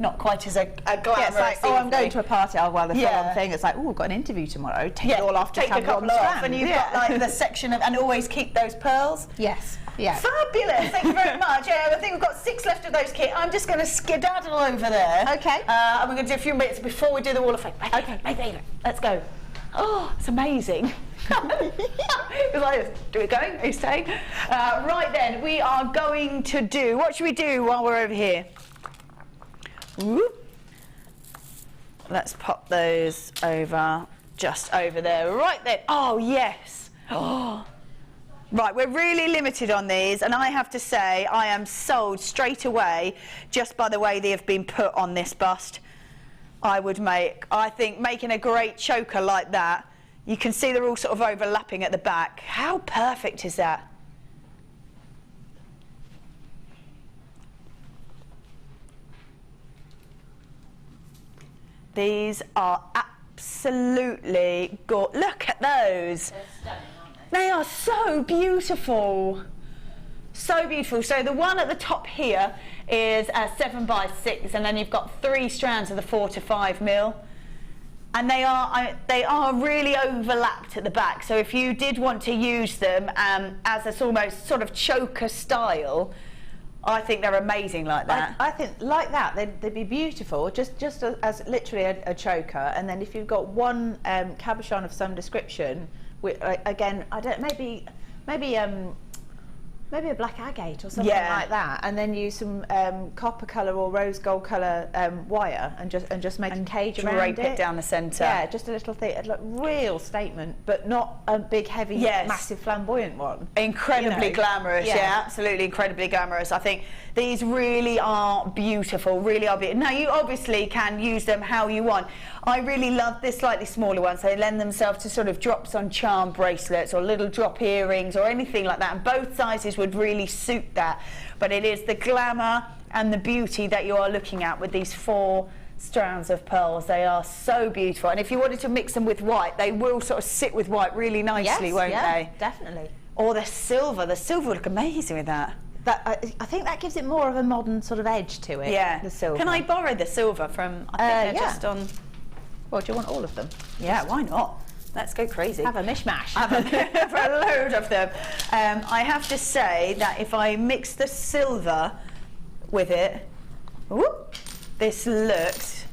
not quite as a glamorous. Yeah, it's like, oh, I'm going to a party. Oh, well, the Yeah. full-on thing. It's like, oh, I've got an interview tomorrow. Take it all off. Take just a have couple one off, strand. and you've got like the section of, and always keep those pearls. Yes. Yeah. Fabulous, thank you very much. Yeah, I think we've got 6 left of those, Kit. I'm just going to skedaddle over there. Okay. And we're going to do a few bits before we do the wall of fame. Okay, my favourite. Let's go. Oh, it's amazing. It's like this. Do we go? Are you staying? Right then, we are going to do, what should we do while we're over here? Whoop. Let's pop those over, just over there. Right then. Oh, yes. Oh. Right, we're really limited on these, and I have to say I am sold straight away just by the way they have been put on this bust. I think making a great choker like that, you can see they're all sort of overlapping at the back. How perfect is that? These are absolutely gorgeous. Look at those. They're stunning, aren't they? They are so beautiful. So beautiful. So the one at the top here is 7 by 6, and then you've got 3 strands of the 4 to 5 mil. And they are really overlapped at the back. So if you did want to use them as a almost sort of choker style, I think they're amazing like that. I think like that they'd be beautiful, just as literally a choker. And then if you've got one cabochon of some description, again, I don't maybe a black agate or something like that, and then use some copper colour or rose gold colour wire, and just make a cage around it. Drape it down the centre. Yeah, just a little thing, a real statement, but not a big, heavy, massive, flamboyant one. Incredibly glamorous, yeah, absolutely incredibly glamorous. I think these really are beautiful, really are beautiful. Now, you obviously can use them how you want. I really love this slightly smaller ones. They lend themselves to sort of drops on charm bracelets or little drop earrings or anything like that, and both sizes would really suit that. But it is the glamour and the beauty that you are looking at with these 4 strands of pearls. They are so beautiful, and if you wanted to mix them with white, they will sort of sit with white really nicely, won't they? Definitely. Or the silver would look amazing with that. I think that gives it more of a modern sort of edge to it. Yeah. The silver. Can I borrow the silver from, I think they're just on... Well, do you want all of them? Yeah, why not? Let's go crazy. Have a mishmash. For a load of them. I have to say that if I mix the silver with it, whoop, this looks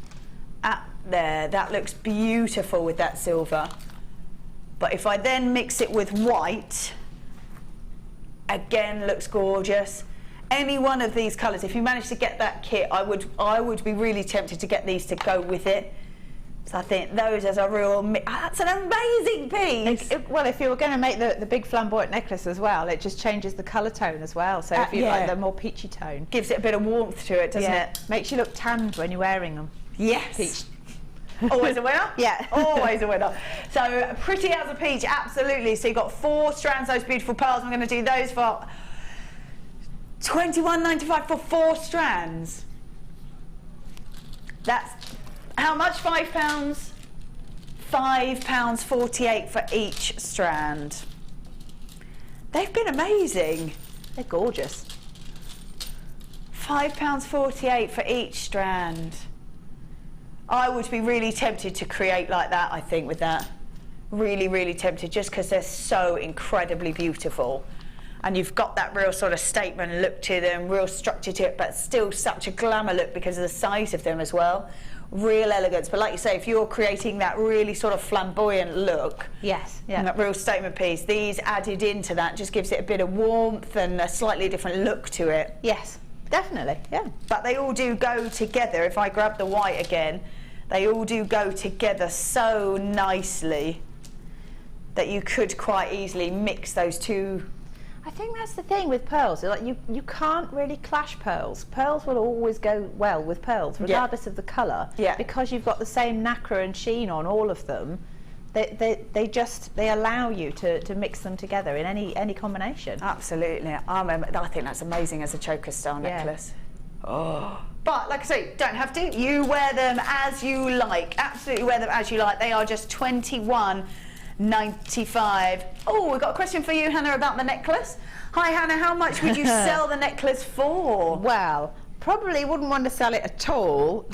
that looks beautiful with that silver. But if I then mix it with white, again looks gorgeous. Any one of these colours, if you manage to get that kit, I would be really tempted to get these to go with it. So I think those as a real, that's an amazing piece. Well, if you were going to make the big flamboyant necklace as well, it just changes the colour tone as well. So if you like the more peachy tone, gives it a bit of warmth to it, doesn't it? Makes you look tanned when you're wearing them. Yes. Peach. Always a winner? Yeah. Always a winner. So pretty as a peach, absolutely. So you've got 4 strands, those beautiful pearls. I'm going to do those for $21.95 for 4 strands. That's how much? £5? £5.48 for each strand. They've been amazing. They're gorgeous. £5.48 for each strand. I would be really tempted to create like that, I think, with that. Really, really tempted, just because they're so incredibly beautiful. And you've got that real sort of statement look to them, real structure to it, but still such a glamour look because of the size of them as well. real elegance. But like you say, if you're creating that really sort of flamboyant look, Yes, and that real statement piece, these added into that just gives it a bit of warmth and a slightly different look to it. Yes, definitely, yeah. But they all do go together. If I grab the white again, they all do go together so nicely that you could quite easily mix those two. I think that's the thing with pearls. Like you can't really clash pearls. Pearls will always go well with pearls, regardless of the colour. Yeah. Because you've got the same nacre and sheen on all of them. They allow you to mix them together in any combination. Absolutely. I think that's amazing as a choker style necklace. Oh. But like I say, don't have to. You wear them as you like. Absolutely wear them as you like. They are just $21.95. Oh, we've got a question for you, Hannah, about the necklace. Hi, Hannah. How much would you sell the necklace for? Well, probably wouldn't want to sell it at all.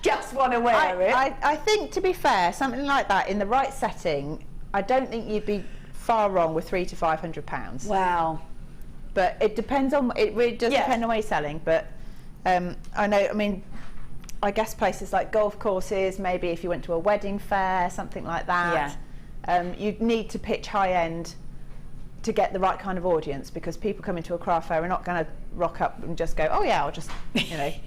Just want to wear it. I think, to be fair, something like that in the right setting, I don't think you'd be far wrong with £300 to £500. Wow. But it depends on. It really does depend on where you're selling. But I know. I mean, I guess places like golf courses, maybe if you went to a wedding fair, something like that. Yeah. You'd need to pitch high end to get the right kind of audience, because people coming to a craft fair are not going to rock up and just go, oh yeah, I'll just, here's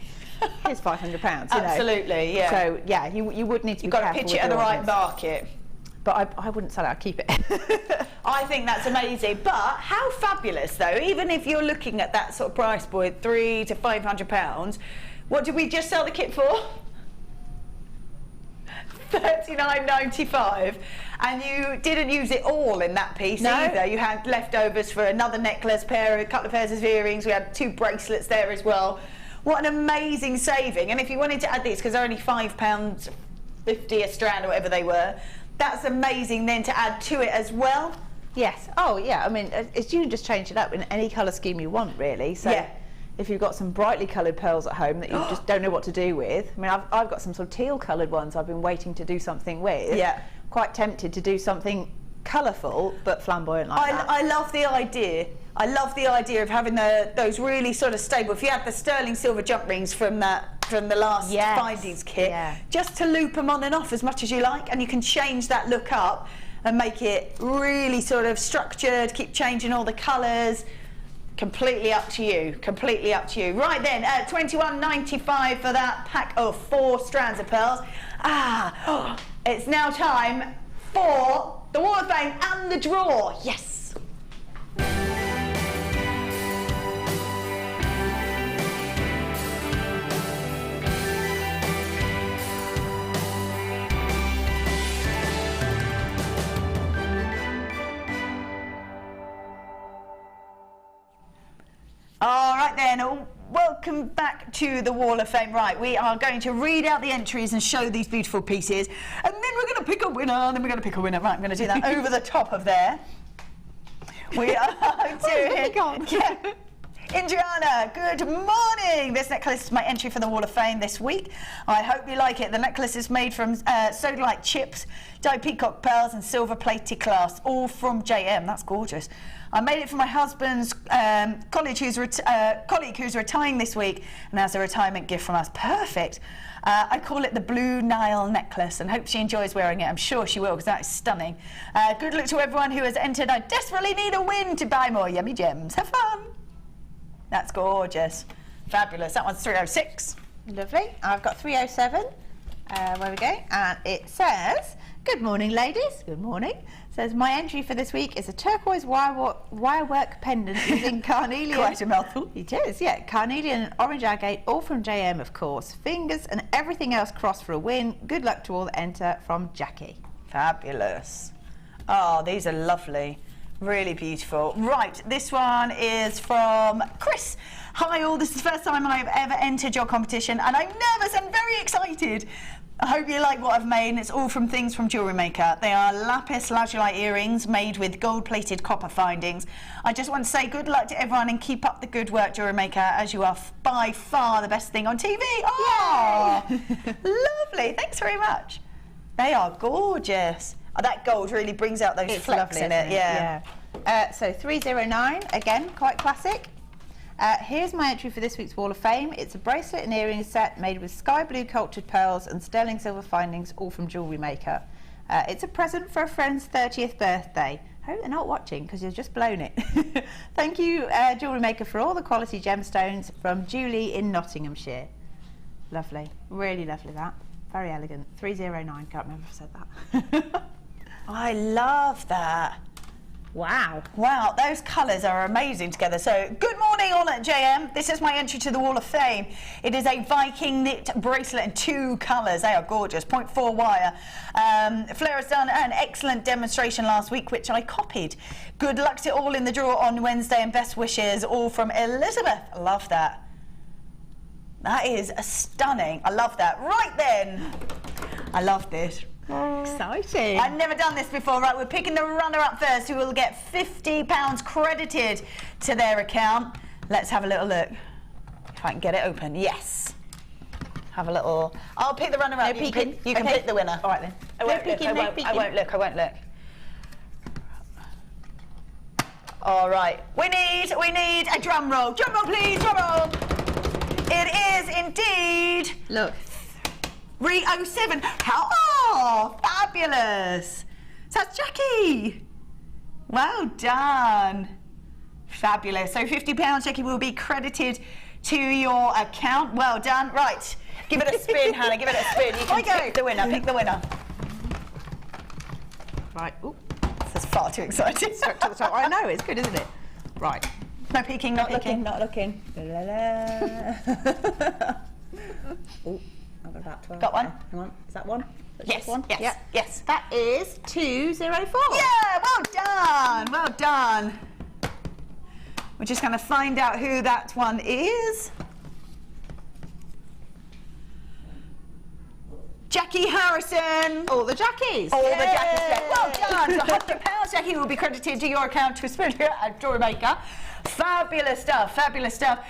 £500. Absolutely, yeah. So yeah, you would need to be careful. You've got to pitch it at the right market. But I wouldn't sell it, I'd keep it. I think that's amazing. But how fabulous, though, even if you're looking at that sort of price point, £300 to £500, what did we just sell the kit for? $39.95, and you didn't use it all in that piece either. You had leftovers for another necklace, a couple of pairs of earrings. We had 2 bracelets there as well. What an amazing saving! And if you wanted to add these, because they're only £5.50 a strand or whatever they were, that's amazing then to add to it as well. Yes. Oh yeah. I mean, you can just change it up in any colour scheme you want, really. So yeah. If you've got some brightly coloured pearls at home that you just don't know what to do with. I mean, I've got some sort of teal coloured ones I've been waiting to do something with. Yeah. Quite tempted to do something colourful but flamboyant like that. I love the idea. I love the idea of having those really sort of stable. If you have the sterling silver jump rings from the last findings kit, just to loop them on and off as much as you like, and you can change that look up and make it really sort of structured. Keep changing all the colours. Completely up to you. Completely up to you. Right then, $21.95 for that pack of 4 strands of pearls. It's now time for the Wall of Fame and the draw. Yes. All right then, welcome back to the Wall of Fame. Right, we are going to read out the entries and show these beautiful pieces, and then we're going to pick a winner, and then we're going to pick a winner. Right, I'm going to do that over the top of there. We are doing... Indriana, good morning. This necklace is my entry for the Wall of Fame this week. I hope you like it. The necklace is made from sodalite chips, dyed peacock pearls and silver plated clasps, all from JM. That's gorgeous. I made it for my husband's colleague who's retiring this week, and as a retirement gift from us. Perfect. I call it the Blue Nile necklace, and hope she enjoys wearing it. I'm sure she will, because that is stunning. Good luck to everyone who has entered. I desperately need a win to buy more yummy gems. Have fun. That's gorgeous. Fabulous. That one's 306. Lovely. I've got 307. Where we go? And it says, good morning, ladies. Good morning. It says, my entry for this week is a turquoise wirework pendant using carnelian. Quite a mouthful. It is, yeah. Carnelian and orange agate, all from JM, of course. Fingers and everything else crossed for a win. Good luck to all that enter, from Jackie. Fabulous. Oh, these are lovely. Really beautiful. Right, this one is from Chris. Hi all, this is the first time I've ever entered your competition, and I'm nervous and very excited. I hope you like what I've made, and it's all from things from Jewellery Maker. They are lapis lazuli earrings made with gold-plated copper findings. I just want to say good luck to everyone and keep up the good work, Jewellery Maker, as you are by far the best thing on TV. Oh, lovely. Thanks very much. They are gorgeous. Oh, that gold really brings out those flecks in it. Yeah. So 309, again, quite classic. Here's my entry for this week's Wall of Fame. It's a bracelet and earring set made with sky blue cultured pearls and sterling silver findings, all from Jewellery Maker. It's a present for a friend's 30th birthday. I hope they're not watching because you've just blown it. Thank you, Jewellery Maker, for all the quality gemstones from Julie in Nottinghamshire. Lovely, really lovely that. Very elegant. 309, can't remember if I said that. I love that. Wow. Wow, those colours are amazing together. So, good morning all at JM. This is my entry to the Wall of Fame. It is a Viking knit bracelet in 2 colours. They are gorgeous. 0.4 wire. Flair has done an excellent demonstration last week, which I copied. Good luck to all in the draw on Wednesday and best wishes, all from Elizabeth. I love that. That is stunning. I love that. Right then. I love this. Exciting. I've never done this before. Right, we're picking the runner-up first, who will get £50 credited to their account. Let's have a little look. If I can get it open. Yes. Have a little... I'll pick the runner-up. No you peeking. you can pick the winner. All right then. I won't look. I won't look. I won't look. All right. We need a drum roll. Drum roll, please. Drum roll. It is indeed... Look. 307. How? Oh, fabulous. So that's Jackie. Well done. Fabulous. So £50, Jackie, will be credited to your account. Well done. Right. Give it a spin, Hannah. Give it a spin. You can pick the winner. Pick the winner. Right. Ooh. This is far too exciting. Stuck to the top. I know, it's good, isn't it? Right. No peeking, not peeking. Not looking. La, la. Oh, I've got about 12. Got one? Hang on. Is that one? Yes. One? Yes. Yep. Yes. That is 204. Yeah, well done. Well done. We're just going to find out who that one is. Jackie Harrison. All the Jackies. All the Jackies. Yeah. Well done. So £100, Jackie, will be credited to your account to spin here at Jewellery Maker. Fabulous stuff, fabulous stuff.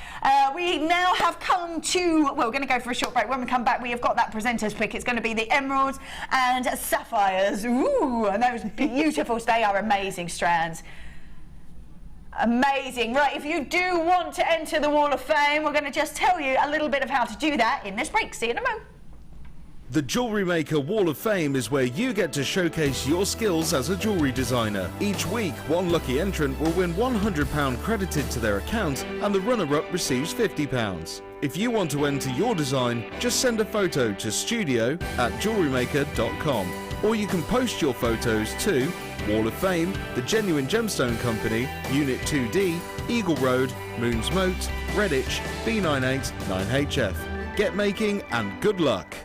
We now have come to, well, we're going to go for a short break. When we come back, we have got that presenter's pick. It's going to be the emeralds and sapphires. Ooh, and those beautiful, they are amazing strands. Amazing. Right, if you do want to enter the Wall of Fame, we're going to just tell you a little bit of how to do that in this break. See you in a moment. The Jewellery Maker Wall of Fame is where you get to showcase your skills as a jewellery designer. Each week, one lucky entrant will win £100 credited to their account and the runner-up receives £50. If you want to enter your design, just send a photo to studio@jewellerymaker.com, or you can post your photos to Wall of Fame, The Genuine Gemstone Company, Unit 2D, Eagle Road, Moons Moat, Redditch, B98 9HF. Get making and good luck!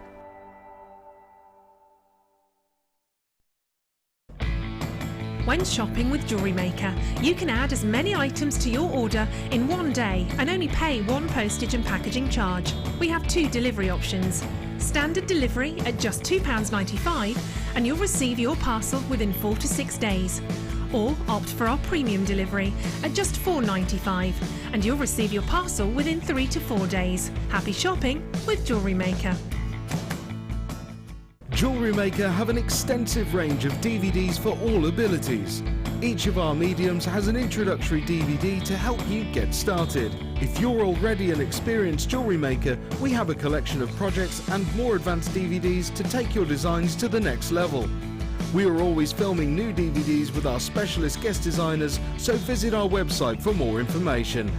When shopping with Jewellery Maker, you can add as many items to your order in one day and only pay one postage and packaging charge. We have 2 delivery options. Standard delivery at just £2.95 and you'll receive your parcel within 4 to 6 days. Or opt for our premium delivery at just £4.95 and you'll receive your parcel within 3 to 4 days. Happy shopping with Jewellery Maker. Jewellery Maker have an extensive range of DVDs for all abilities. Each of our mediums has an introductory DVD to help you get started. If you're already an experienced jewellery maker, we have a collection of projects and more advanced DVDs to take your designs to the next level. We are always filming new DVDs with our specialist guest designers, so visit our website for more information.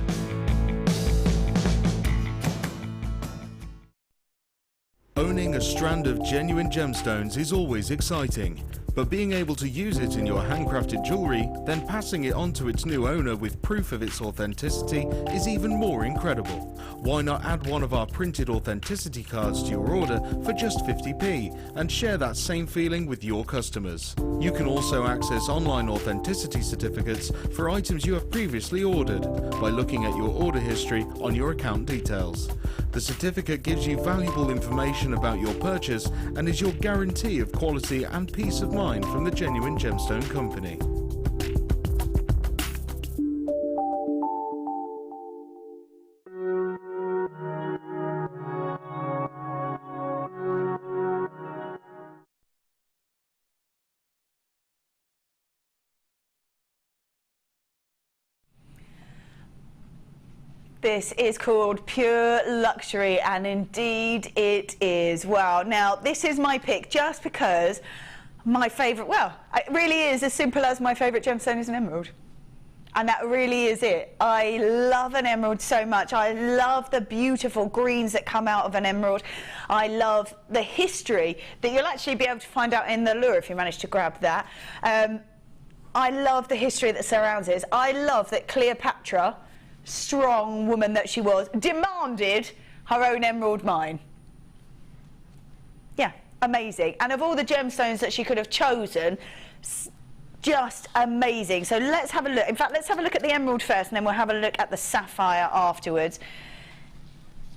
Owning a strand of genuine gemstones is always exciting, but being able to use it in your handcrafted jewellery, then passing it on to its new owner with proof of its authenticity is even more incredible. Why not add one of our printed authenticity cards to your order for just 50p and share that same feeling with your customers? You can also access online authenticity certificates for items you have previously ordered by looking at your order history on your account details. The certificate gives you valuable information about your purchase and is your guarantee of quality and peace of mind from the Genuine Gemstone Company. This is called Pure Luxury, and indeed it is. Wow. Now, this is my pick just because my favourite, well, it really is as simple as my favourite gemstone is an emerald. And that really is it. I love an emerald so much. I love the beautiful greens that come out of an emerald. I love the history that you'll actually be able to find out in the lure if you manage to grab that. I love the history that surrounds it. I love that Cleopatra, strong woman that she was, demanded her own emerald mine. Yeah, amazing. And of all the gemstones that she could have chosen, just amazing. So let's have a look. In fact, let's have a look at the emerald first, and then we'll have a look at the sapphire afterwards.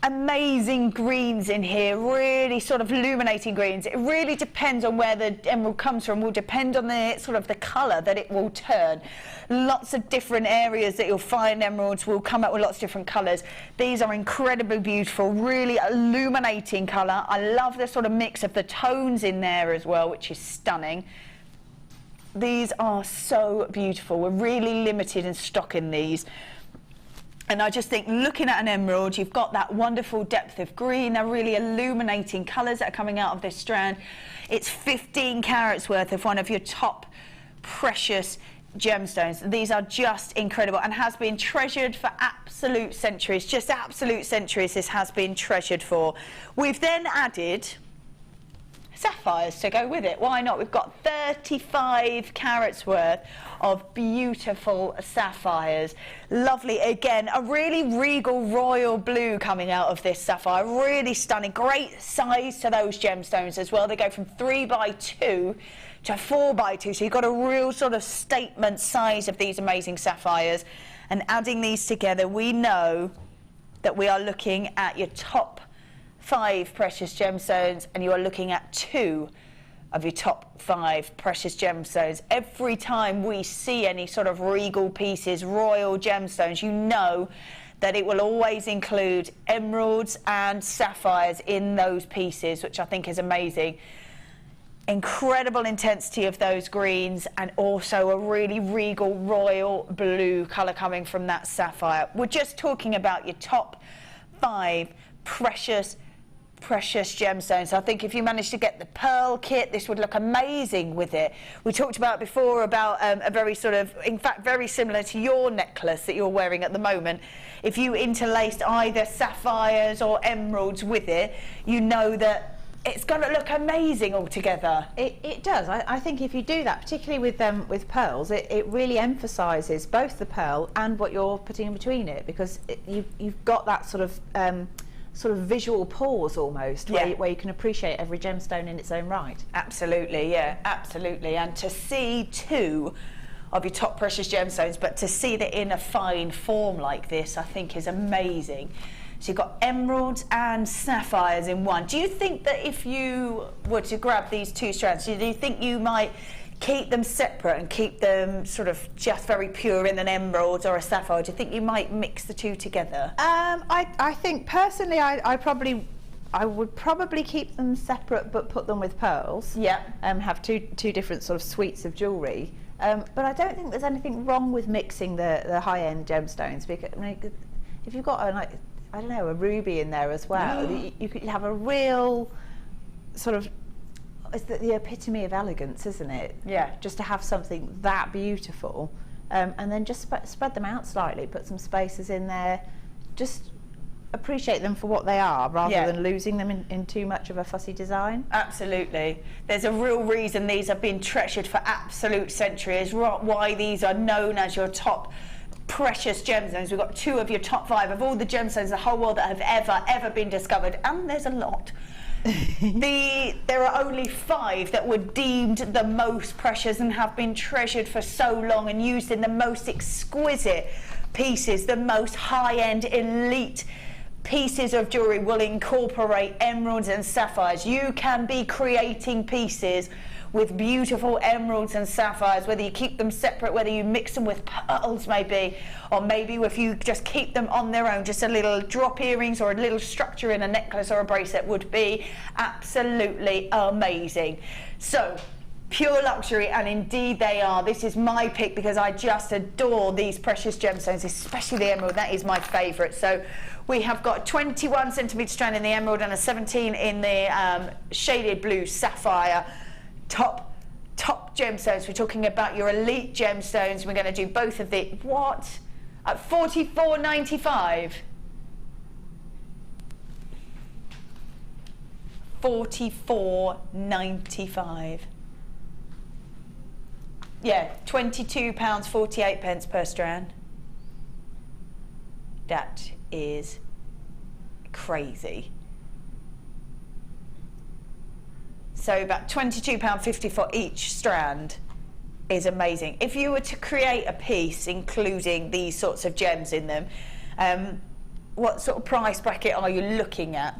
Amazing greens in here, really sort of illuminating greens. It really depends on where the emerald comes from, will depend on the sort of the colour that it will turn. Lots of different areas that you'll find emeralds will come up with lots of different colours. These are incredibly beautiful, really illuminating colour. I love the sort of mix of the tones in there as well, which is stunning. These are so beautiful. We're really limited in stock in these. And I just think, looking at an emerald, you've got that wonderful depth of green. They're really illuminating colours that are coming out of this strand. It's 15 carats worth of one of your top precious gemstones. These are just incredible and has been treasured for absolute centuries. Just absolute centuries this has been treasured for. We've then added sapphires to go with it. Why not? We've got 35 carats worth of beautiful sapphires. Lovely. Again, a really regal royal blue coming out of this sapphire. Really stunning. Great size to those gemstones as well. They go from 3x2 to 4x2, so you've got a real sort of statement size of these amazing sapphires. And adding these together, we know that we are looking at your top 5 precious gemstones, and you are looking at 2 of your top 5 precious gemstones. Every time we see any sort of regal pieces, royal gemstones, you know that it will always include emeralds and sapphires in those pieces, which I think is amazing. Incredible intensity of those greens, and also a really regal royal blue colour coming from that sapphire. We're just talking about your top 5 precious gemstones. I think if you manage to get the pearl kit, this would look amazing with it. We talked about before about a very sort of, in fact, very similar to your necklace that you're wearing at the moment. If you interlaced either sapphires or emeralds with it, you know that it's going to look amazing altogether. It does. I think if you do that, particularly with pearls, it really emphasises both the pearl and what you're putting in between it, because you've got that sort of visual pause almost, where you can appreciate every gemstone in its own right. Absolutely, yeah, absolutely. And to see 2 of your top precious gemstones, but to see that in a fine form like this, I think is amazing. So you've got emeralds and sapphires in one. Do you think that if you were to grab these 2 strands, do you think you might keep them separate and keep them sort of just very pure in an emerald or a sapphire? Do you think you might mix the 2 together? I think personally I would probably keep them separate but put them with pearls. Yeah. Have two different sort of suites of jewellery. But I don't think there's anything wrong with mixing the high-end gemstones, because I mean, if you've got I don't know, a ruby in there as well, you could have a real sort of, it's the epitome of elegance, isn't it? Yeah. Just to have something that beautiful, and then just spread them out slightly, put some spaces in there, just appreciate them for what they are, rather than losing them in too much of a fussy design. Absolutely. There's a real reason these have been treasured for absolute centuries, why these are known as your top precious gemstones. We've got 2 of your top 5 of all the gemstones in the whole world that have ever been discovered, and there's a lot. There are only 5 that were deemed the most precious and have been treasured for so long and used in the most exquisite pieces. The most high-end elite pieces of jewellery will incorporate emeralds and sapphires. You can be creating pieces with beautiful emeralds and sapphires, whether you keep them separate, whether you mix them with pearls maybe, or maybe if you just keep them on their own, just a little drop earrings or a little structure in a necklace or a bracelet would be absolutely amazing. So Pure luxury, and indeed they are. This is my pick because I just adore these precious gemstones, especially the emerald. That is my favourite. So we have got 21 centimetre strand in the emerald and a 17 in the shaded blue sapphire. Top gemstones. We're talking about your elite gemstones. We're going to do both of the what at $44.95. $44.95. Yeah, £22.48 per strand. That is crazy. So about £22.50 for each strand is amazing. If you were to create a piece including these sorts of gems in them, what sort of price bracket are you looking at?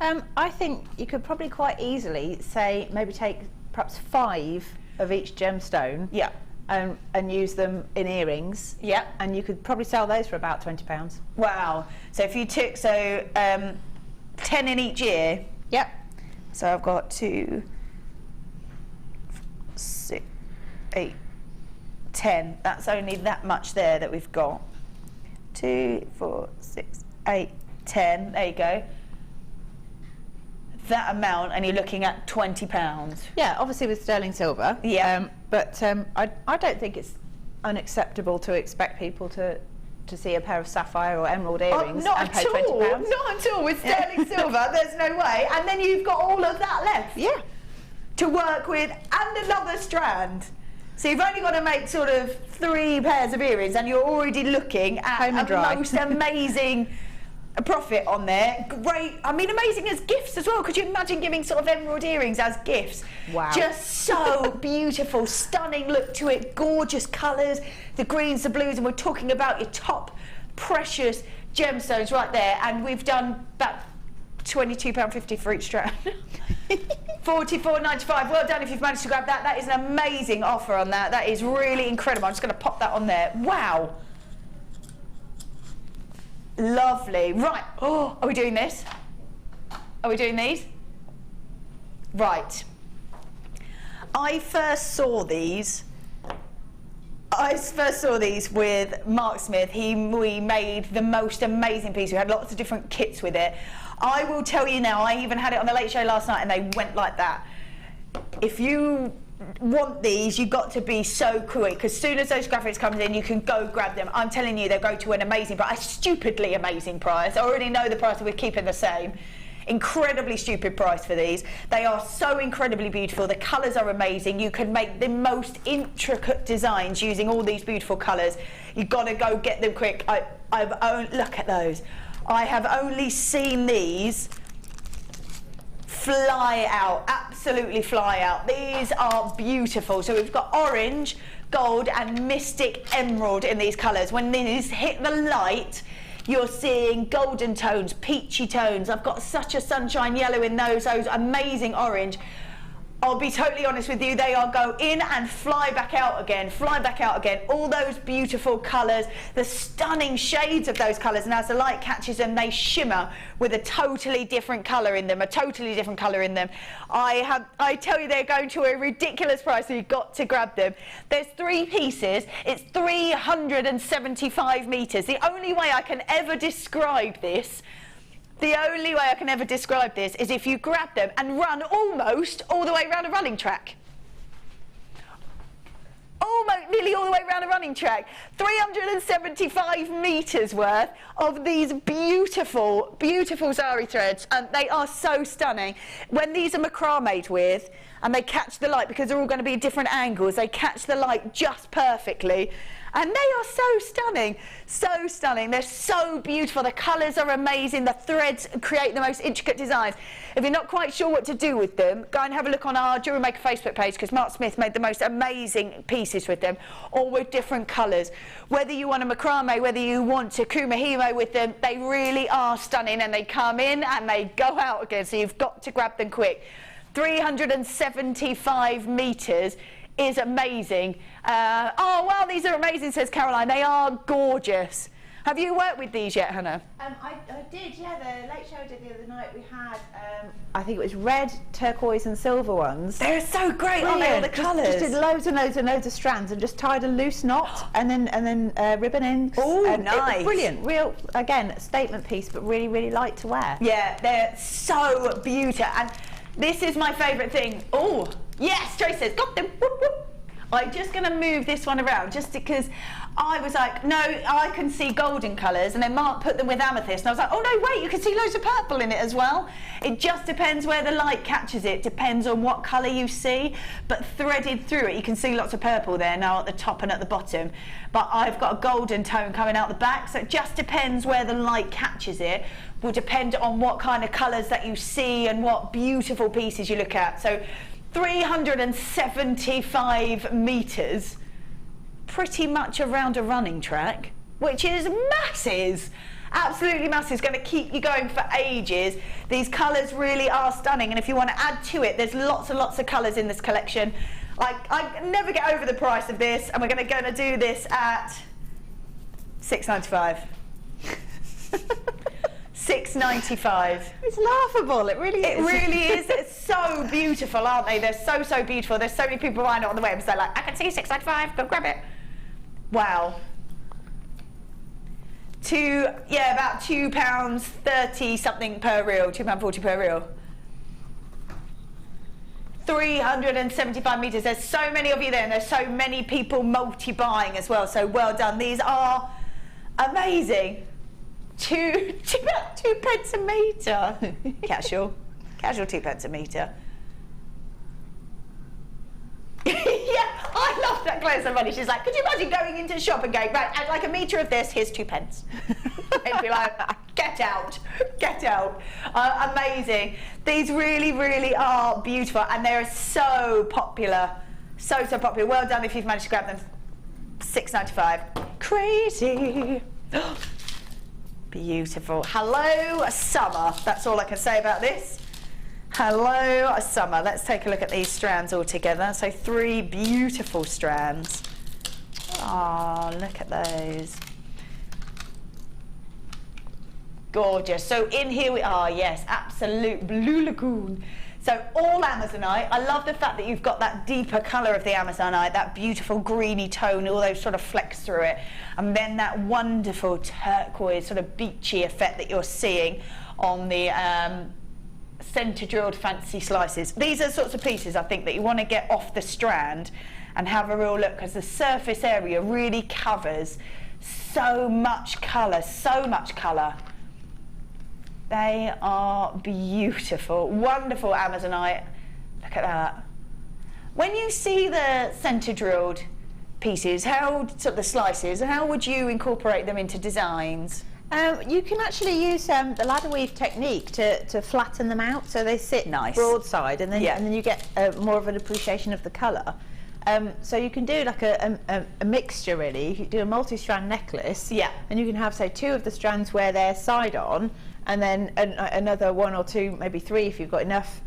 I think you could probably quite easily say maybe take perhaps 5 of each gemstone, Yeah. and use them in earrings. Yeah. And you could probably sell those for about £20. Wow. So if you took 10 in each ear. Yep. So I've got 2, 6, 8, 10. That's only that much there that we've got. 2, 4, 6, 8, 10. There you go. That amount, and you're looking at £20. Yeah, obviously with sterling silver. Yeah. But I don't think it's unacceptable to expect people to see a pair of sapphire or emerald earrings and pay £20. Not at all. With sterling silver, there's no way. And then you've got all of that left. Yeah. To work with, and another strand. So you've only got to make sort of 3 pairs of earrings, and you're already looking at the most amazing profit on there. Great. I mean, amazing as gifts as well. Could you imagine giving sort of emerald earrings as gifts? Wow. Just so beautiful, stunning look to it, gorgeous colours, the greens, the blues, and we're talking about your top precious gemstones right there, and we've done about £22.50 for each strand. $44.95. Well done if you've managed to grab that. That is an amazing offer on that. That is really incredible. I'm just going to pop that on there. Wow. Lovely. Right. Oh, are we doing this? Are we doing these? Right. I first saw these with Mark Smith. We made the most amazing piece. We had lots of different kits with it. I will tell you now, I even had it on the Late Show last night and they went like that. If you want these, you've got to be so quick, because as soon as those graphics come in, you can go grab them. I'm telling you, they'll go to an amazing price, a stupidly amazing price. I already know the price, we're keeping the same. Incredibly stupid price for these. They are so incredibly beautiful. The colours are amazing. You can make the most intricate designs using all these beautiful colours. You've got to go get them quick. Look at those. I have only seen these fly out, absolutely fly out. These are beautiful. So we've got orange, gold and mystic emerald in these colours. When these hit the light, you're seeing golden tones, peachy tones. I've got such a sunshine yellow in those amazing orange. I'll be totally honest with you, they are go in and fly back out again, fly back out again. All those beautiful colours, the stunning shades of those colours, and as the light catches them, they shimmer with a totally different colour in them, I tell you, they're going to a ridiculous price, so you've got to grab them. There's 3 pieces, it's 375 metres. The only way I can ever describe this is if you grab them and run almost all the way around a running track. Almost, nearly all the way around a running track. 375 metres worth of these beautiful, beautiful zari threads, and they are so stunning. When these are macrame'd with, and they catch the light, because they're all going to be at different angles, they catch the light just perfectly. And they are so stunning, so stunning. They're so beautiful. The colours are amazing. The threads create the most intricate designs. If you're not quite sure what to do with them, go and have a look on our Jewellery Maker Facebook page, because Mark Smith made the most amazing pieces with them, all with different colours. Whether you want a macrame, whether you want to kumahimo with them, they really are stunning, and they come in and they go out again, so you've got to grab them quick. 375 metres is amazing. Oh, wow, these are amazing, says Caroline. They are gorgeous. Have you worked with these yet, Hannah? I did, yeah. The late show I did the other night, we had, I think it was red, turquoise and silver ones. They're so great, aren't they, all the colours? Just did loads and loads and loads of strands and just tied a loose knot and then ribbon ends. Oh, nice. It was brilliant. Real, again, statement piece, but really, really light to wear. Yeah, they're so beautiful. And this is my favourite thing. Oh, yes, Trace says, got them. Whoop, whoop. I'm just going to move this one around just because I was like, no, I can see golden colours, and then Mark put them with amethyst, and I was like, oh no, wait, you can see loads of purple in it as well. It just depends where the light catches it, depends on what colour you see, but threaded through it, you can see lots of purple there now at the top and at the bottom, but I've got a golden tone coming out the back, so it just depends where the light catches it, will depend on what kind of colours that you see and what beautiful pieces you look at. So 375 metres, pretty much around a running track, which is massive, absolutely massive. It's going to keep you going for ages. These colours really are stunning, and if you want to add to it, there's lots and lots of colours in this collection. I never get over the price of this, and we're going to do this at $6.95. $6.95. It's laughable, it really is. It really is. It's so beautiful, aren't they? They're so, so beautiful. There's so many people buying it on the web, so like, I can see $6.95, go grab it. Wow. About £2.30 something per reel, £2.40 per reel. 375 metres. There's so many of you there, and there's so many people multi-buying as well, so well done. These are amazing. Two pence a metre. Casual 2 pence a metre. Yeah, I love that Claire so funny. She's like, could you imagine going into a shop and going, right, I'd like a metre of this, here's 2 pence. And be like, get out. Amazing. These really, really are beautiful, and they're so popular. So popular. Well done if you've managed to grab them. $6.95. Crazy. Beautiful. Hello, summer. That's all I can say about this. Hello, summer. Let's take a look at these strands all together. So 3 beautiful strands. Oh, look at those. Gorgeous. So in here we are, yes, absolute blue lagoon. So all Amazonite. I love the fact that you've got that deeper colour of the Amazonite, that beautiful greeny tone, all those sort of flecks through it, and then that wonderful turquoise sort of beachy effect that you're seeing on the centre drilled fancy slices. These are the sorts of pieces I think that you want to get off the strand and have a real look, because the surface area really covers so much colour, They are beautiful, wonderful Amazonite. Look at that. When you see the centre drilled pieces, the slices, how would you incorporate them into designs? You can actually use the ladder weave technique to flatten them out so they sit nice broadside, and then you get more of an appreciation of the colour. So you can do like a mixture really. You can do a multi-strand necklace, and you can have, say, 2 of the strands where they're side on, and then another 1 or 2, maybe 3 if you've got enough,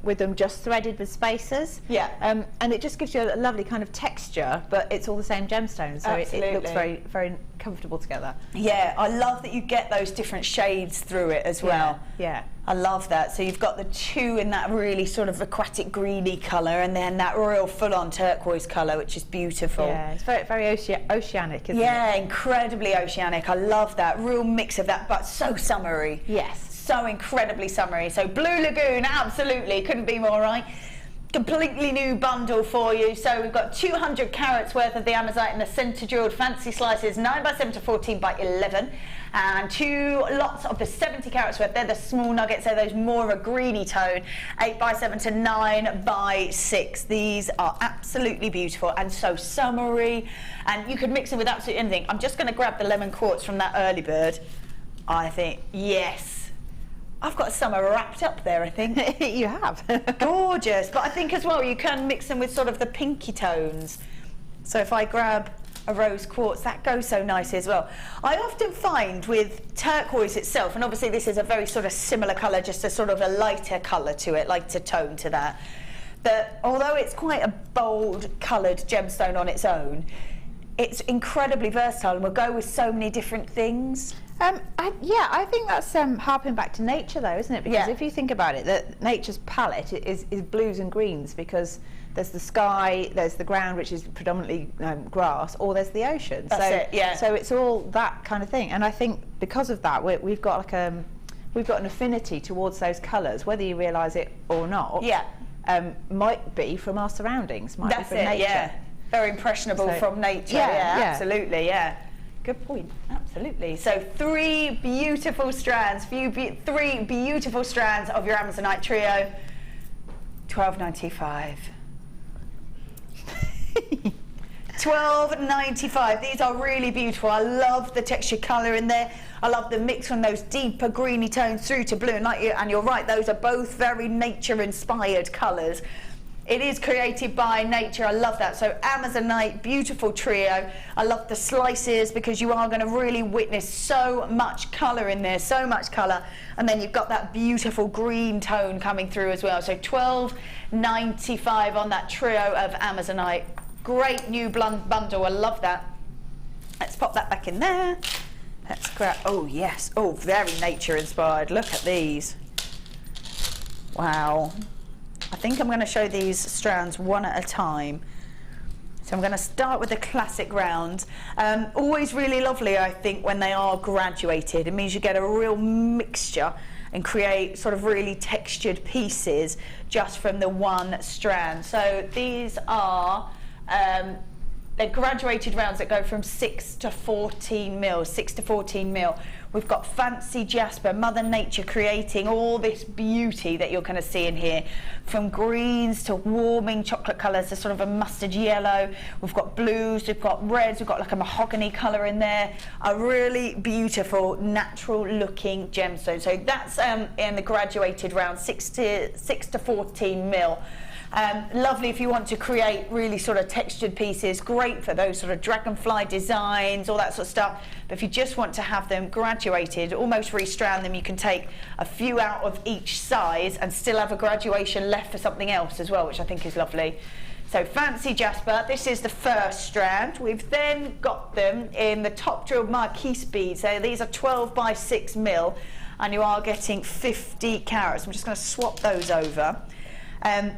with them just threaded with spacers. And it just gives you a lovely kind of texture, but it's all the same gemstone, so it looks very, very comfortable together. Yeah, I love that you get those different shades through it as well. Yeah. I love that. So you've got the 2 in that really sort of aquatic greeny colour, and then that real full-on turquoise colour, which is beautiful. Yeah, it's very, very oceanic, isn't it? Yeah, incredibly oceanic. I love that. Real mix of that, but so summery. Yes. So incredibly summery. So Blue Lagoon, absolutely, couldn't be more right. Completely new bundle for you. So we've got 200 carats worth of the Amazonite in the centre drilled fancy slices, 9x7 to 14x11, and 2 lots of the 70 carats worth. They're the small nuggets, they're those more of a greeny tone, 8x7 to 9x6. These are absolutely beautiful and so summery, and you could mix them with absolutely anything. I'm just going to grab the lemon quartz from that early bird. I think, yes, I've got summer wrapped up there, I think. You have. Gorgeous. But I think as well you can mix them with sort of the pinky tones. So if I grab a rose quartz, that goes so nicely as well. I often find with turquoise itself, and obviously this is a very sort of similar colour, just a sort of a lighter colour to it, lighter tone to that although it's quite a bold coloured gemstone on its own, it's incredibly versatile and will go with so many different things. I think that's harping back to nature though, isn't it? Because Yeah. if you think about it, that nature's palette is blues and greens, because there's the sky, there's the ground, which is predominantly grass, or there's the ocean. That's it, yeah. So it's all that kind of thing. And I think because of that, we've got like we've got an affinity towards those colours, whether you realise it or not. Yeah. Might be from our surroundings, might That's be from it, nature. yeah. Very impressionable So- from nature. Yeah, yeah. Absolutely, yeah. Good point. Absolutely. So 3 beautiful strands, 3 beautiful strands of your Amazonite trio. $12.95. $12.95. These are really beautiful. I love the textured colour in there. I love the mix from those deeper greeny tones through to blue. And you're right, those are both very nature-inspired colours. It is created by nature. I love that. So Amazonite, beautiful trio. I love the slices because you are going to really witness so much colour in there, so much colour. And then you've got that beautiful green tone coming through as well. So $12.95 on that trio of Amazonite. Great new bundle. I love that. Let's pop that back in there. Let's grab, oh yes, oh very nature inspired. Look at these. Wow. I think I'm going to show these strands one at a time. So I'm going to start with the classic round. Always really lovely, I think, when they are graduated. It means you get a real mixture and create sort of really textured pieces just from the one strand. So these are they're graduated rounds that go from 6 to 14 mil, 6 to 14 mil. We've got fancy jasper, Mother Nature creating all this beauty that you're going to see in here, from greens to warming chocolate colours to sort of a mustard yellow. We've got blues, we've got reds, we've got like a mahogany colour in there. A really beautiful, natural looking gemstone. So that's in the graduated round, 6 to 14 mil. Lovely if you want to create really sort of textured pieces, great for those sort of dragonfly designs, all that sort of stuff. But if you just want to have them graduated, almost restrand them, you can take a few out of each size and still have a graduation left for something else as well, which I think is lovely. So fancy jasper, this is the first strand. We've then got them in the top drilled marquise beads. So these are 12 by 6 mil, and you are getting 50 carats. I'm just going to swap those over.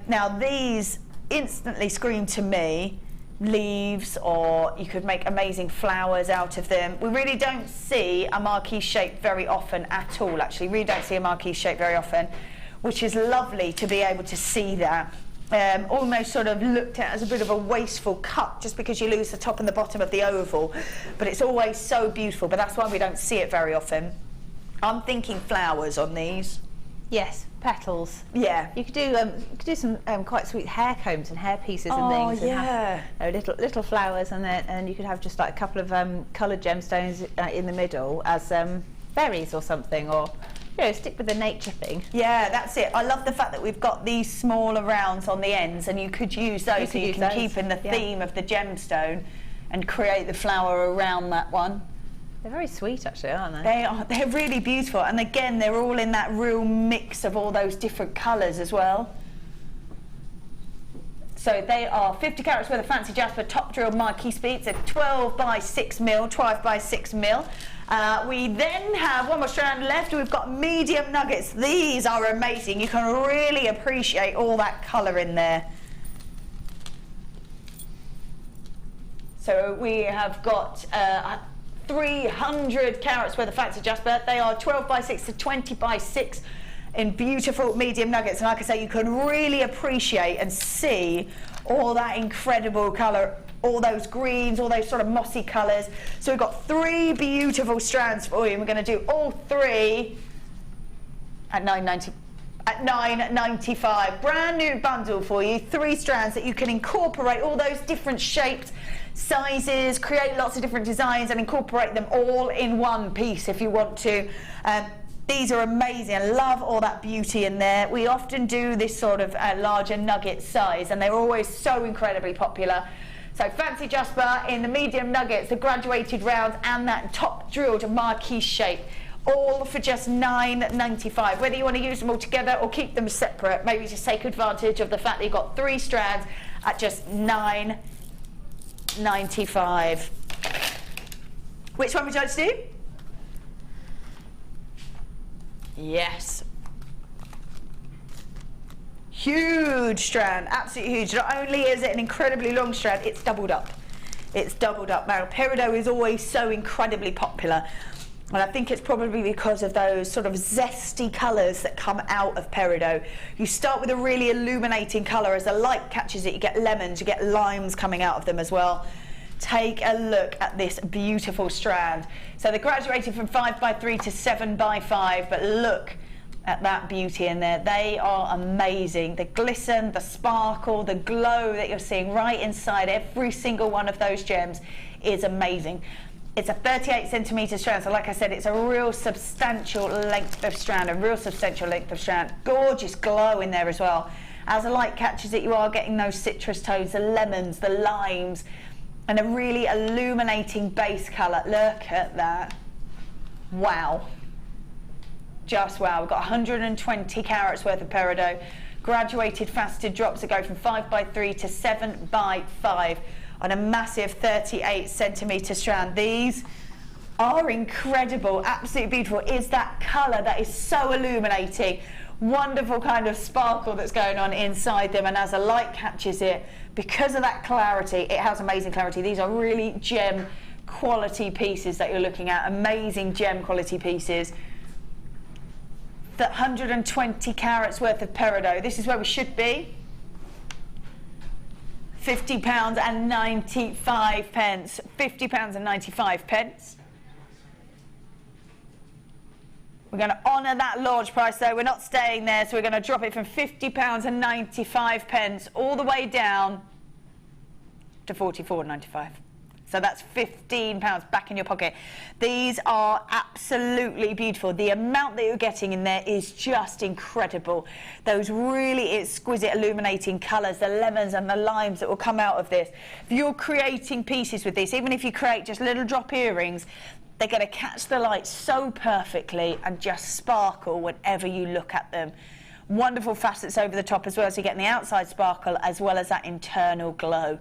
Now these instantly scream to me leaves, or you could make amazing flowers out of them. We really don't see a marquise shape very often at all, actually. We really don't see a marquise shape very often, which is lovely to be able to see that. Almost sort of looked at as a bit of a wasteful cut just because you lose the top and the bottom of the oval, but it's always so beautiful, but that's why we don't see it very often. I'm thinking flowers on these. Yes, petals. Yeah. You could do some quite sweet hair combs and hair pieces and things. Oh yeah. And have, little flowers, and you could have just like a couple of coloured gemstones in the middle as berries or something, or stick with the nature thing. Yeah, that's it. I love the fact that we've got these smaller rounds on the ends, and you could use those so you can keep in the theme of the gemstone and create the flower around that one. They're very sweet, actually, aren't they? They're really beautiful, and again, they're all in that real mix of all those different colours as well. So they are 50 carats worth of fancy jasper, top drilled marquise beads. They're 12 by 6 mil, 12 by 6 mil. We then have one more strand left. We've got medium nuggets. These are amazing. You can really appreciate all that colour in there. So we have got 300 carats worth of fancy jasper. They are 12 by 6 to 20 by 6 in beautiful medium nuggets. And like I say, you can really appreciate and see all that incredible colour, all those greens, all those sort of mossy colours. So we've got 3 beautiful strands for you, and we're going to do all 3 at $9.95. Brand new bundle for you, 3 strands that you can incorporate all those different shapes, sizes, create lots of different designs and incorporate them all in one piece if you want to. These are amazing. I love all that beauty in there. We often do this sort of larger nugget size, and they're always so incredibly popular. So fancy jasper in the medium nuggets, the graduated rounds, and that top drilled marquise shape, all for just $9.95. Whether you want to use them all together or keep them separate, maybe just take advantage of the fact that you've got 3 strands at just $9.95. £14.95. Which one would you like to do? Yes. Huge strand, absolutely huge. Not only is it an incredibly long strand, it's doubled up. It's doubled up. Now, peridot is always so incredibly popular. And I think it's probably because of those sort of zesty colours that come out of peridot. You start with a really illuminating colour. As the light catches it, you get lemons, you get limes coming out of them as well. Take a look at this beautiful strand. So they graduated from 5x3 to 7x5, but look at that beauty in there. They are amazing. The glisten, the sparkle, the glow that you're seeing right inside every single one of those gems is amazing. It's a 38 centimetre strand, so like I said, it's a real substantial length of strand, Gorgeous glow in there as well. As the light catches it, you are getting those citrus tones, the lemons, the limes, and a really illuminating base colour. Look at that. Wow. Just wow. We've got 120 carats worth of peridot, graduated faceted drops that go from 5x3 to 7x5 on a massive 38 centimetre strand. These are incredible, absolutely beautiful. Is that colour that is so illuminating, wonderful kind of sparkle that's going on inside them, and as the light catches it, because of that clarity, it has amazing clarity. These are really gem quality pieces that you're looking at, amazing gem quality pieces. The 120 carats worth of peridot. This is where we should be. £50.95. £50.95. We're going to honour that launch price though. We're not staying there, so we're going to drop it from £50.95 all the way down to £44.95. So that's £15 back in your pocket. These are absolutely beautiful. The amount that you're getting in there is just incredible. Those really exquisite illuminating colours, the lemons and the limes that will come out of this. If you're creating pieces with this, even if you create just little drop earrings, they're going to catch the light so perfectly and just sparkle whenever you look at them. Wonderful facets over the top as well, so you're getting the outside sparkle as well as that internal glow.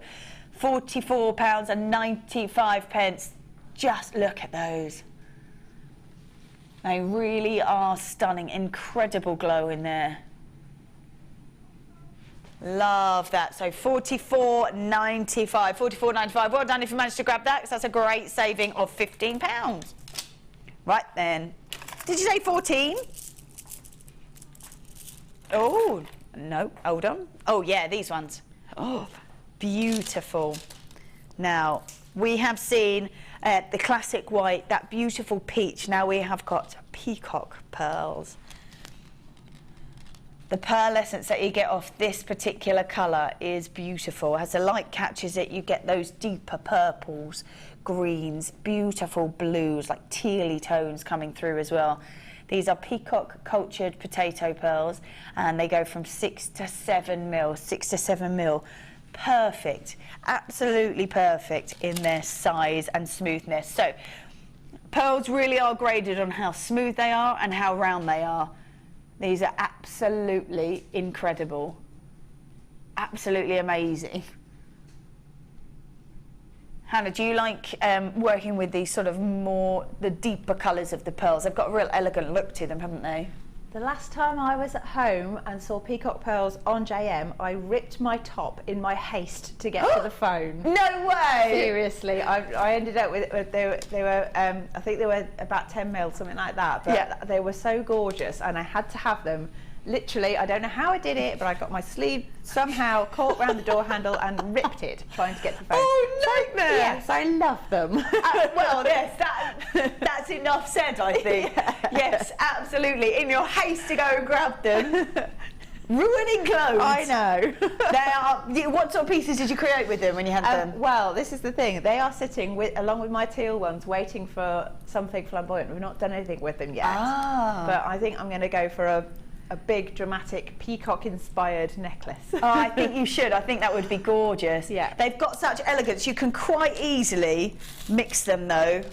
£44.95. Just look at those. They really are stunning. Incredible glow in there. Love that. So £44.95. £44.95. Well done if you managed to grab that, because that's a great saving of £15. Right then. Did you say 14? Oh, no. Hold on. Oh, yeah, these ones. Oh, beautiful. Now, we have seen the classic white, that beautiful peach. Now we have got peacock pearls. The pearlescence that you get off this particular colour is beautiful. As the light catches it, you get those deeper purples, greens, beautiful blues, like tealy tones coming through as well. These are peacock cultured potato pearls, and they go from 6 to 7 mil, 6 to 7 mil. Perfect, absolutely perfect in their size and smoothness. So pearls really are graded on how smooth they are and how round they are. These are absolutely incredible, absolutely amazing. Hannah, do you like working with these sort of the deeper colours of the pearls? They've got a real elegant look to them, haven't they? The last time I was at home and saw peacock pearls on JM, I ripped my top in my haste to get to the phone. No way! Seriously, I ended up with, they were I think they were about 10 mil, something like that, but yeah, they were so gorgeous and I had to have them. Literally, I don't know how I did it, but I got my sleeve somehow caught around the door handle and ripped it trying to get to the phone. Oh, nightmare! Yes, I love them. Well, yes, that's enough said, I think. Yeah. Yes, absolutely. In your haste to go and grab them. Ruining clothes. I know. They are. What sort of pieces did you create with them when you had them? Well, this is the thing. They are sitting along with my teal ones, waiting for something flamboyant. We've not done anything with them yet. But I think I'm going to go for a big, dramatic, peacock-inspired necklace. Oh, I think you should. I think that would be gorgeous. Yeah. They've got such elegance. You can quite easily mix them, though,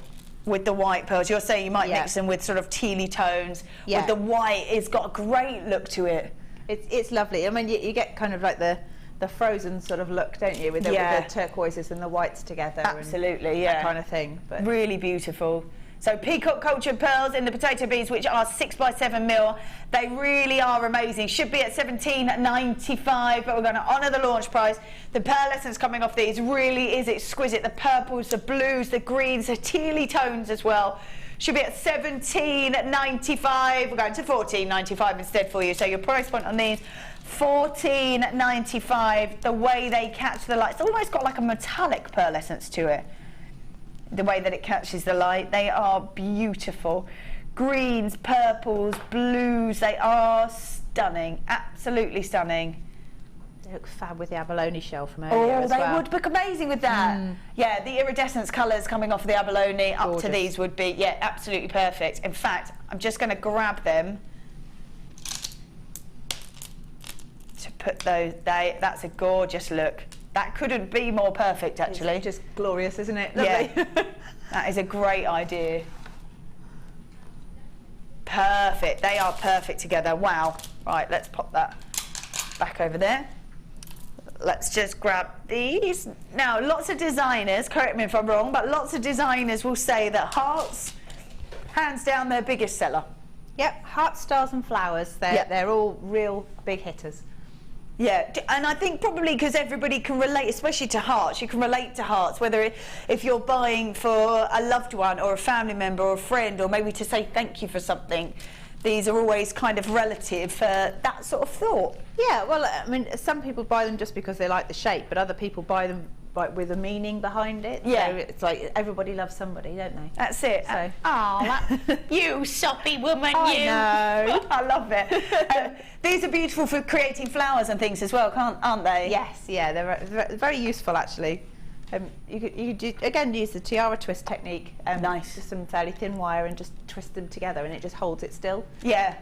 with the white pearls. You're saying you might mix them with sort of tealy tones. Yeah. With the white, it's got a great look to it. It's lovely. I mean, you get kind of like the the frozen sort of look, don't you, with the turquoises and the whites together. Absolutely, and that kind of thing. But really beautiful. So peacock cultured pearls in the potato beads, which are 6x7mm. They really are amazing. Should be at $17.95, but we're going to honour the launch price. The pearlescence coming off these really is exquisite. The purples, the blues, the greens, the tealy tones as well. Should be at $17.95. We're going to $14.95 instead for you. So your price point on these, $14.95. The way they catch the light, it's almost got like a metallic pearlescence to it. The way that it catches the light, they are beautiful. Greens, purples, blues, they are stunning, absolutely stunning. They look fab with the abalone shell from earlier as they well. would look amazing with that. Yeah, the iridescence colours coming off of the abalone up to these would be, yeah, absolutely perfect. In fact, I'm just going to grab them to put those, that's a gorgeous look. That couldn't be more perfect, actually. It's just glorious, isn't it? Lovely. Yeah, that is a great idea. Perfect, they are perfect together. Wow. Right, let's pop that back over there. Let's just grab these. Now, lots of designers, correct me if I'm wrong, but lots of designers will say that hearts, hands down, their biggest seller. Yep, hearts, stars and flowers, they're all real big hitters. Yeah, and I think probably because everybody can relate, especially to hearts. You can relate to hearts, whether if you're buying for a loved one or a family member or a friend, or maybe to say thank you for something. These are always kind of relative for that sort of thought. Yeah, well, I mean, some people buy them just because they like the shape, but other people buy them with a meaning behind it. Yeah. So it's like everybody loves somebody, don't they? That's it. So. You soppy woman, I you. know. I love it. These are beautiful for creating flowers and things as well, aren't they? Yes, yeah, they're very useful actually. You could again use the tiara twist technique. Nice. Just some fairly thin wire and just twist them together, and it just holds it still. Yeah.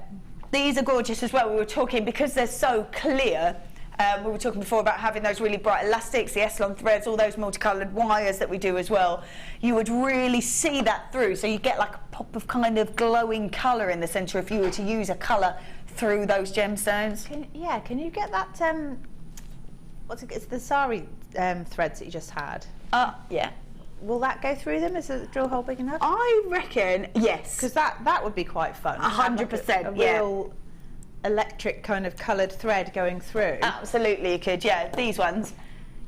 These are gorgeous as well. We were talking, because they're so clear, we were talking before about having those really bright elastics, the Eslon threads, all those multicoloured wires that we do as well. You would really see that through, so you get like a pop of kind of glowing colour in the centre if you were to use a colour through those gemstones. Can you get that, it's the sari threads that you just had? Yeah. Will that go through them? Is the drill hole big enough? I reckon, yes. Because that would be quite fun. 100%, a real electric kind of coloured thread going through. Absolutely, you could, yeah. These ones,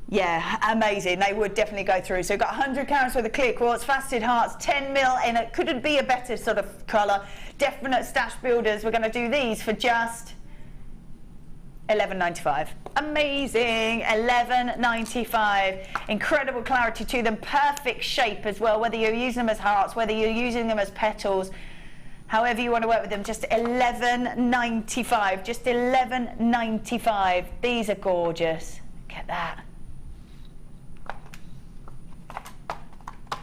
yeah, amazing. They would definitely go through. So we've got 100 carats worth of clear quartz, faceted hearts, 10mm, and it couldn't be a better sort of colour. Definite stash builders. We're going to do these for just $11.95. Amazing, $11.95. Incredible clarity to them, perfect shape as well, whether you're using them as hearts, whether you're using them as petals, however you want to work with them. Just $11.95, just $11.95. These are gorgeous. Look at that.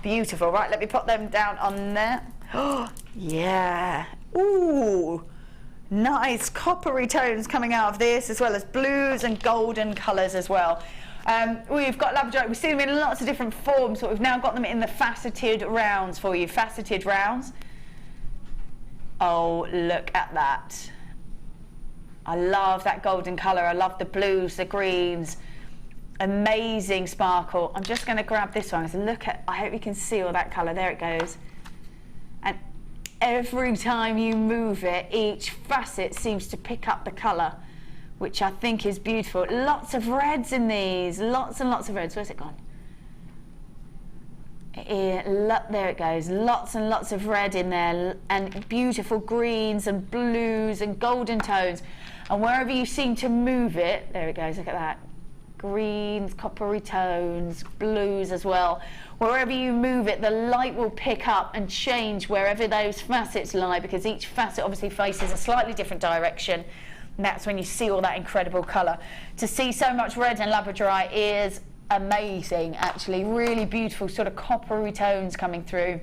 Beautiful. Right, let me put them down on there. Oh, yeah. Ooh. Nice coppery tones coming out of this, as well as blues and golden colours as well. We've got Labradorite. We've seen them in lots of different forms, but we've now got them in the faceted rounds for you. Faceted rounds. Oh, look at that. I love that golden colour. I love the blues, the greens. Amazing sparkle. I'm just going to grab this one. So look at, I hope you can see all that colour. There it goes. And every time you move it, each facet seems to pick up the colour, which I think is beautiful. Lots of reds in these, lots and lots of reds. Where's it gone? There it goes, lots and lots of red in there, and beautiful greens and blues and golden tones. And wherever you seem to move it, there it goes, look at that. Greens, coppery tones, blues as well. Wherever you move it, the light will pick up and change wherever those facets lie, because each facet obviously faces a slightly different direction, and that's when you see all that incredible colour. To see so much red in Labradorite is amazing, actually. Really beautiful sort of coppery tones coming through.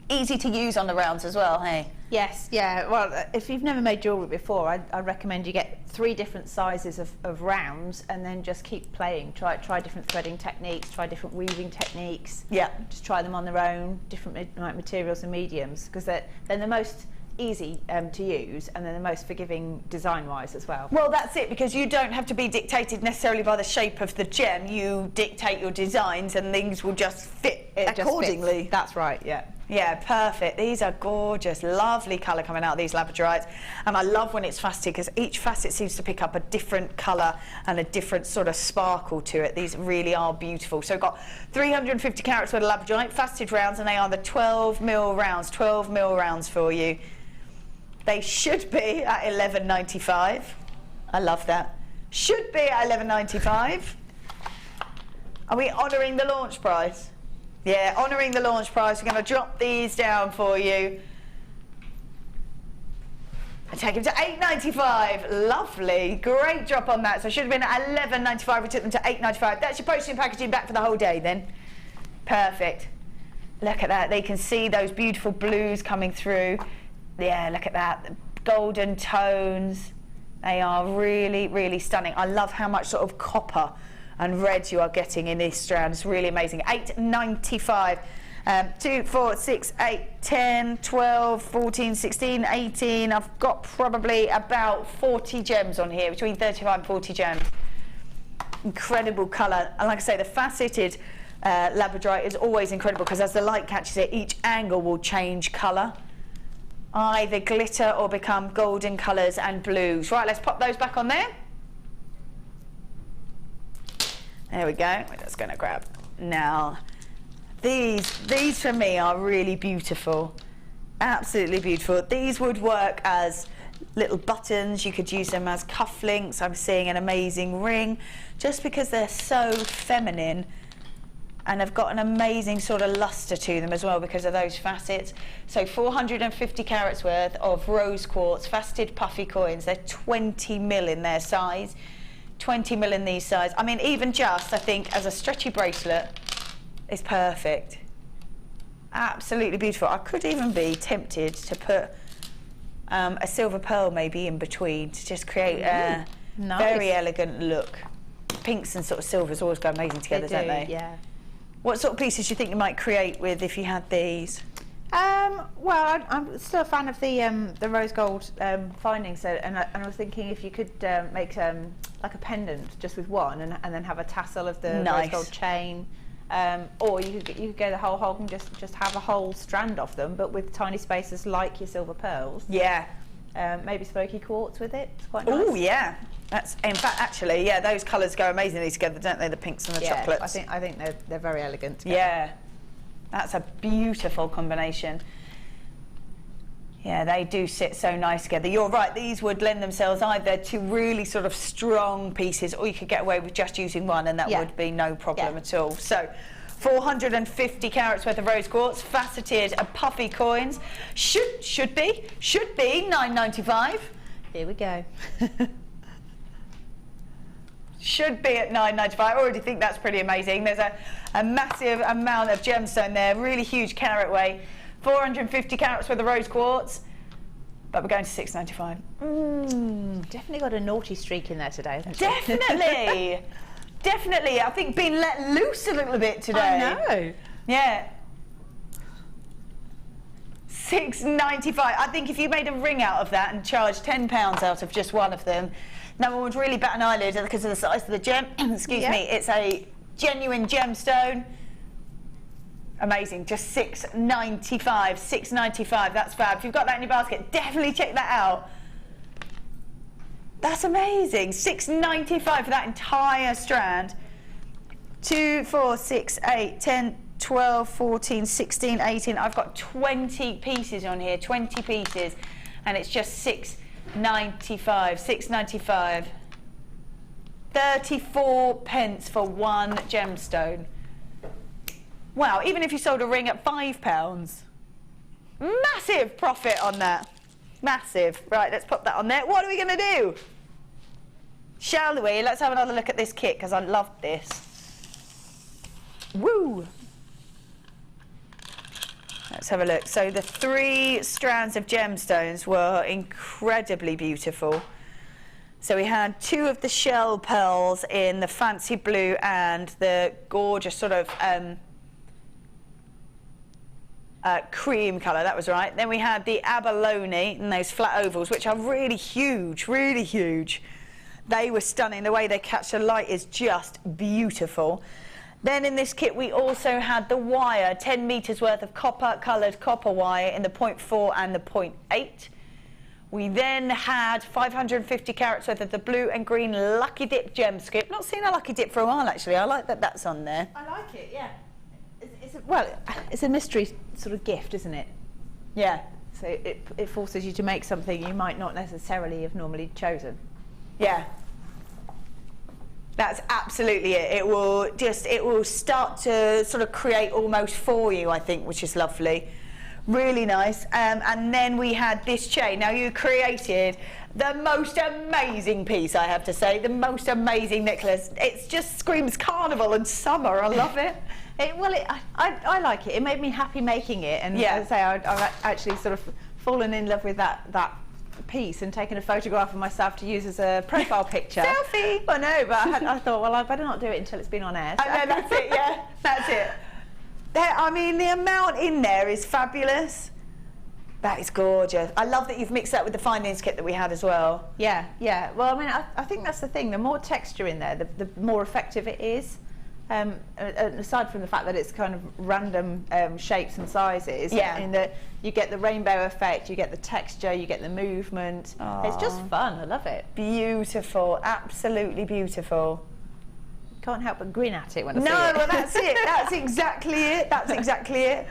Easy to use on the rounds as well, hey? Yes, yeah. Well, if you've never made jewellery before, I recommend you get 3 different sizes of rounds, and then just keep playing. Try different threading techniques, try different weaving techniques. Yeah. Just try them on their own, different materials and mediums, because they're the most easy to use, and then the most forgiving design-wise as well. Well, that's it, because you don't have to be dictated necessarily by the shape of the gem. You dictate your designs and things will just fit accordingly. That's right, yeah. Yeah, perfect. These are gorgeous, lovely colour coming out of these Labradorites. And I love when it's faceted, because each facet seems to pick up a different colour and a different sort of sparkle to it. These really are beautiful. So we've got 350 carats worth of Labradorite, faceted rounds, and they are the 12mm rounds, 12mm rounds for you. They should be at $11.95. I love that. Should be at $11.95. Are we honouring the launch price? Yeah, honouring the launch price. We're going to drop these down for you and take them to $8.95. Lovely, great drop on that. So it should have been at $11.95. We took them to $8.95. That's your postage and packaging back for the whole day then. Perfect. Look at that. They can see those beautiful blues coming through. Yeah, look at that. The golden tones. They are really, really stunning. I love how much sort of copper and red you are getting in this strand. It's really amazing. $8.95. 2, 4, 6, 8, 10, 12, 14, 16, 18. I've got probably about 40 gems on here, between 35 and 40 gems. Incredible colour. And like I say, the faceted Labradorite is always incredible, because as the light catches it, each angle will change colour. Either glitter or become golden colours and blues. Right, let's pop those back on there. There we go. We're just going to grab. Now, these for me are really beautiful. Absolutely beautiful. These would work as little buttons. You could use them as cufflinks. I'm seeing an amazing ring, just because they're so feminine and have got an amazing sort of luster to them as well because of those facets. So 450 carats worth of rose quartz faceted puffy coins. They're 20mm in their size. 20mm in these size. I mean, even just, I think, as a stretchy bracelet is perfect. Absolutely beautiful. I could even be tempted to put a silver pearl maybe in between to just create a very elegant look. Pinks and sort of silvers always go amazing together, don't they? Yeah. What sort of pieces do you think you might create with if you had these? Well, I'm still a fan of the rose gold findings, and I was thinking if you could make like a pendant just with one, and then have a tassel of the rose gold chain, or you could go the whole hog and just have a whole strand of them, but with tiny spaces like your silver pearls. Yeah. Maybe smoky quartz with it. It's quite nice. Oh yeah. That's, in fact, actually, yeah, those colours go amazingly together, don't they? The pinks and the chocolates. I think they're very elegant together. Yeah. That's a beautiful combination. Yeah, they do sit so nice together. You're right, these would lend themselves either to really sort of strong pieces, or you could get away with just using one, and that would be no problem at all. So 450 carats worth of rose quartz, faceted and puffy coins. Should be $9.95. Here we go. Should be at $9.95. I already think that's pretty amazing. There's a massive amount of gemstone there, really huge carat weight. 450 carats worth of rose quartz, but we're going to $6.95. Definitely got a naughty streak in there today, hasn't she? Definitely. Definitely. I think being let loose a little bit today. I know. Yeah. $6.95. I think if you made a ring out of that and charged £10 out of just one of them, no one would really bat an eyelid because of the size of the gem. Excuse me. It's a genuine gemstone. Amazing. Just $6.95. $6.95. That's fab. If you've got that in your basket, definitely check that out. That's amazing. $6.95 for that entire strand. 2, 4, 6, 8, 10, 12, 14, 16, 18. I've got 20 pieces on here. 20 pieces. And it's just $6.95. $6.95. 34p for one gemstone. Wow, even if you sold a ring at £5, massive profit on that. Massive. Right, let's pop that on there. What are we going to do? Shall we? Let's have another look at this kit, because I love this. Woo! Let's have a look. So the 3 strands of gemstones were incredibly beautiful. So we had 2 of the shell pearls in the fancy blue and the gorgeous sort of cream colour, that was right. Then we had the abalone and those flat ovals, which are really huge, really huge. They were stunning. The way they catch the light is just beautiful. Then in this kit we also had the wire, 10 metres worth of coloured copper wire in the 0.4 and the 0.8. We then had 550 carats worth of the blue and green Lucky Dip gem scoop. Not seen a Lucky Dip for a while actually. I like that that's on there. I like it, yeah. It's a mystery sort of gift, isn't it? Yeah. So it forces you to make something you might not necessarily have normally chosen. Yeah. That's absolutely it. It will start to sort of create almost for you, I think, which is lovely. Really nice. And then we had this chain. Now you created the most amazing piece, I have to say, the most amazing necklace. It just screams carnival and summer. I love it. I like it. It made me happy making it, and yeah. As I say, I've actually sort of fallen in love with that piece and taken a photograph of myself to use as a profile picture. Selfie! Well, no, but I thought, well, I better not do it until it's been on air. So. I know, that's it, yeah, that's it. I mean, the amount in there is fabulous. That is gorgeous. I love that you've mixed that with the findings kit that we had as well. Yeah, yeah. Well, I mean, I think that's the thing. The more texture in there, the more effective it is. Aside from the fact that it's kind of random shapes and sizes, yeah. in that you get the rainbow effect, you get the texture, you get the movement. Aww. It's just fun. I love it. Beautiful, absolutely beautiful. Can't help but grin at it when I see it. No, well that's it. That's exactly it. That's exactly it.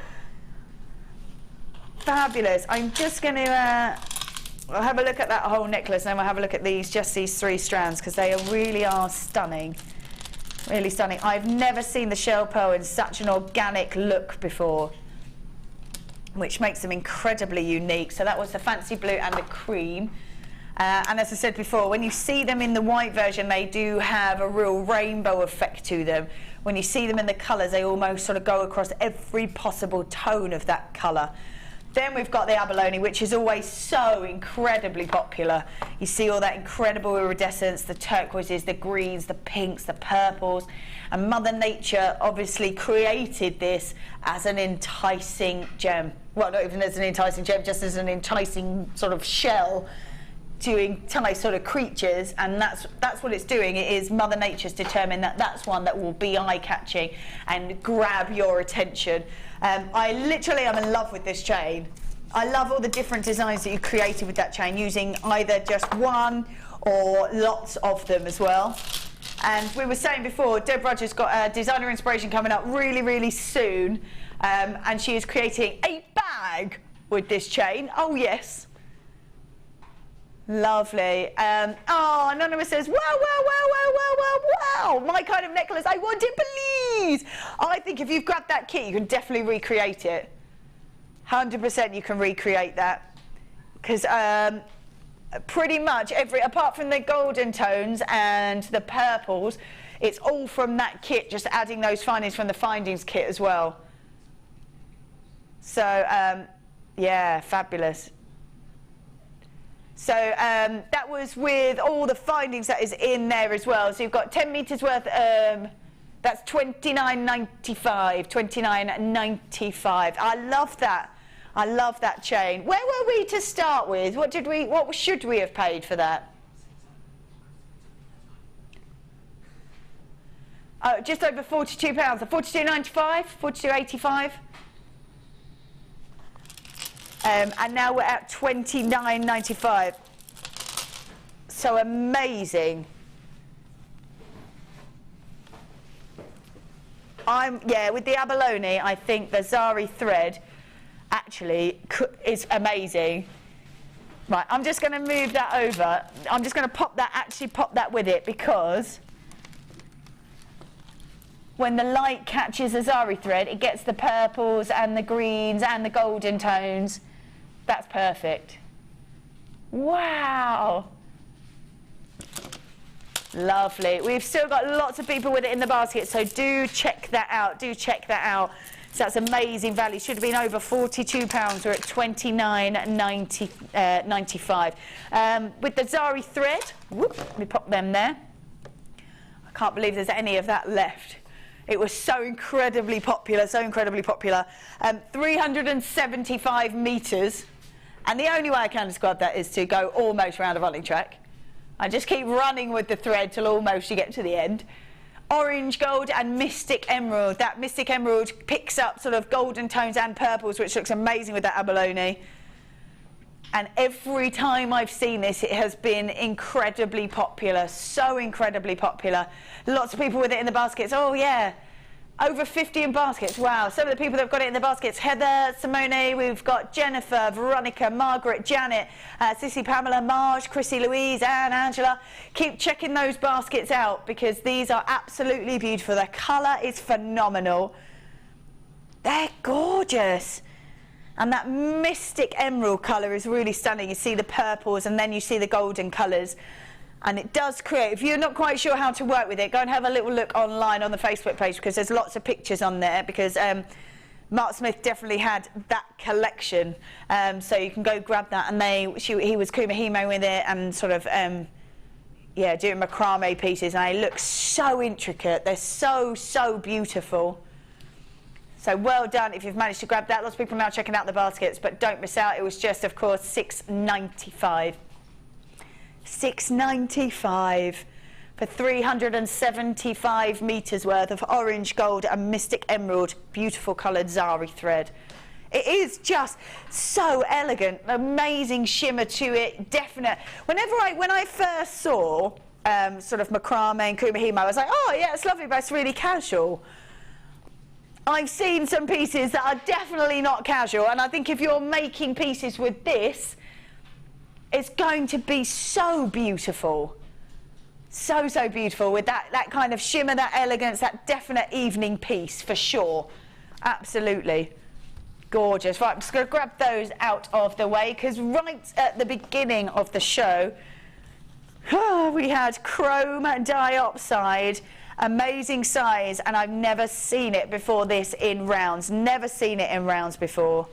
Fabulous. I'm just going to I'll have a look at that whole necklace, and then we'll have a look at just these 3 strands, because they really are stunning. Really stunning. I've never seen the shell pearl in such an organic look before, which makes them incredibly unique. So that was the fancy blue and the cream. And as I said before, when you see them in the white version, they do have a real rainbow effect to them. When you see them in the colours, they almost sort of go across every possible tone of that colour. Then we've got the abalone, which is always so incredibly popular. You see all that incredible iridescence, the turquoises, the greens, the pinks, the purples. And Mother Nature obviously created this as an enticing gem. Well, not even as an enticing gem, just as an enticing sort of shell to entice sort of creatures. And that's what it's doing. It is Mother Nature's determined that that's one that will be eye-catching and grab your attention. I literally am in love with this chain. I love all the different designs that you created with that chain, using either just one or lots of them as well. And we were saying before, Deb Rogers got a designer inspiration coming up really, really soon, and she is creating a bag with this chain. Oh yes. Lovely. Oh, Anonymous says, wow, wow, wow, wow, wow, wow, wow, my kind of necklace, I want it, please. I think if you've grabbed that kit, you can definitely recreate it. 100% you can recreate that. Because pretty much apart from the golden tones and the purples, it's all from that kit, just adding those findings from the findings kit as well. So, yeah, fabulous. So that was with all the findings that is in there as well. So you've got 10 metres worth, that's $29.95, $29.95. I love that. I love that chain. Where were we to start with? What should we have paid for that? Oh, just over £42, $42.95, $42.85. And now we're at $29.95. So amazing. With the abalone, I think the Zari thread actually is amazing. Right, I'm just going to move that over. I'm just going to pop that with it, because when the light catches the Zari thread, it gets the purples and the greens and the golden tones. That's perfect. Wow. Lovely. We've still got lots of people with it in the basket, so do check that out. Do check that out. So that's amazing value. Should have been over £42. We're at $29.95. With the Zari thread, whoop, let me pop them there. I can't believe there's any of that left. It was so incredibly popular, so incredibly popular. 375 metres. And the only way I can describe that is to go almost round a running track. I just keep running with the thread till almost you get to the end. Orange, gold and mystic emerald. That mystic emerald picks up sort of golden tones and purples, which looks amazing with that abalone. And every time I've seen this, it has been incredibly popular, so incredibly popular. Lots of people with it in the baskets. Oh yeah, over 50 in baskets. Wow, some of the people that have got it in the baskets: Heather, Simone, we've got Jennifer, Veronica, Margaret, Janet, Sissy, Pamela, Marge, Chrissy, Louise, Anne, Angela. Keep checking those baskets out because these are absolutely beautiful. Their colour is phenomenal. They're gorgeous. And that mystic emerald colour is really stunning. You see the purples and then you see the golden colours. And it does create, if you're not quite sure how to work with it, go and have a little look online on the Facebook page because there's lots of pictures on there because Mark Smith definitely had that collection. So you can go grab that. And he was kumahimo with it and sort of, yeah, doing macrame pieces. And they look so intricate. They're so, so beautiful. So well done if you've managed to grab that. Lots of people now checking out the baskets, but don't miss out. It was just, of course, $6.95. $6.95 for 375 metres worth of orange, gold and mystic emerald, beautiful coloured zari thread. It is just so elegant, amazing shimmer to it, definite. When I first saw sort of macrame and kumahimo, I was like, oh yeah, it's lovely, but it's really casual. I've seen some pieces that are definitely not casual, and I think if you're making pieces with this, it's going to be so beautiful. So, so beautiful with that kind of shimmer, that elegance, that definite evening piece for sure. Absolutely. Gorgeous. Right, I'm just going to grab those out of the way because right at the beginning of the show, we had chrome diopside. Amazing size, and I've never seen it before this in rounds. Never seen it in rounds before.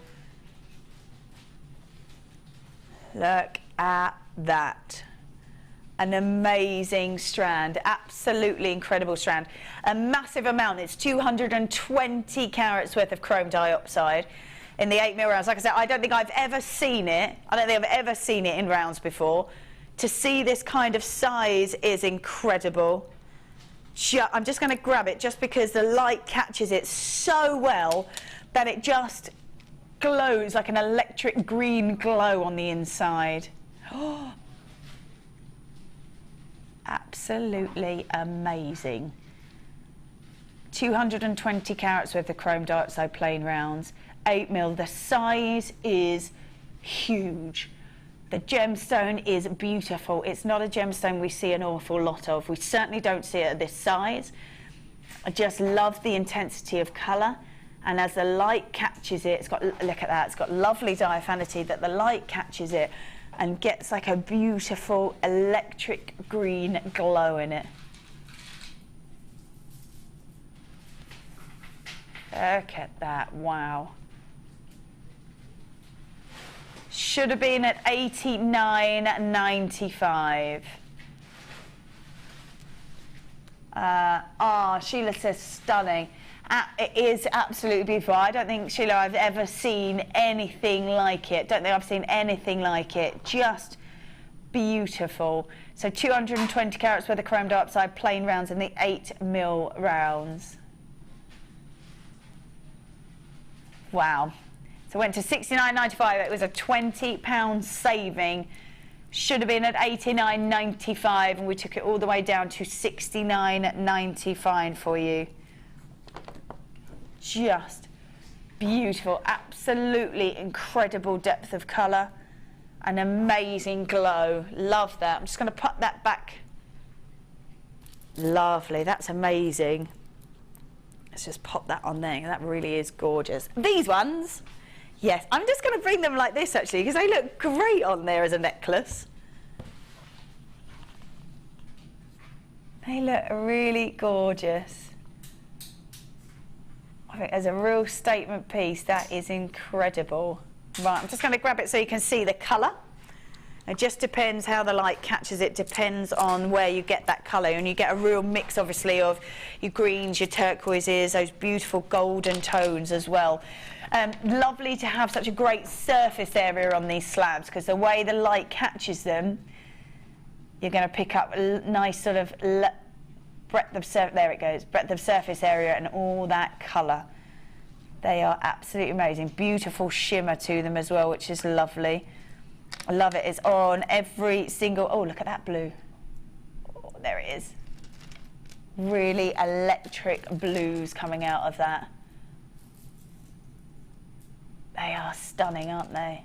Look at that. An amazing strand, absolutely incredible strand. A massive amount, it's 220 carats worth of chrome diopside in the 8mm rounds. Like I said, I don't think I've ever seen it. I don't think I've ever seen it in rounds before. To see this kind of size is incredible. I'm just going to grab it just because the light catches it so well that it just glows like an electric green glow on the inside. Oh, absolutely amazing. 220 carats worth of chrome diopside plain rounds, 8mm. The size is huge. The gemstone is beautiful. It's not a gemstone we see an awful lot of. We certainly don't see it at this size. I just love the intensity of colour. And as the light catches it, it's got, look at that, it's got lovely diaphanity that the light catches it and gets like a beautiful electric green glow in it. Look at that, wow. Should have been at $89.95. Sheila says stunning. It is absolutely beautiful. I don't think, Sheila, I've ever seen anything like it. Don't think I've seen anything like it. Just beautiful. So 220 carats worth of chrome diopside plain rounds in the 8mm rounds. Wow. So it went to $69.95. It was a £20 saving. Should have been at $89.95, and we took it all the way down to $69.95 for you. Just beautiful, absolutely incredible depth of colour, an amazing glow. Love that. I'm just going to put that back. Lovely, that's amazing. Let's just pop that on there. That really is gorgeous. These ones. Yes, I'm just going to bring them like this actually because they look great on there as a necklace. They look really gorgeous. I think as a real statement piece, that is incredible. Right, I'm just going to grab it so you can see the colour. It just depends how the light catches it, depends on where you get that colour, and you get a real mix obviously of your greens, your turquoises, those beautiful golden tones as well. Lovely to have such a great surface area on these slabs, because the way the light catches them, you're going to pick up a nice sort of breadth of surface area and all that colour. They are absolutely amazing. Beautiful shimmer to them as well, which is lovely. I love it. It's on every single... Oh, look at that blue. Oh, there it is. Really electric blues coming out of that. They are stunning, aren't they?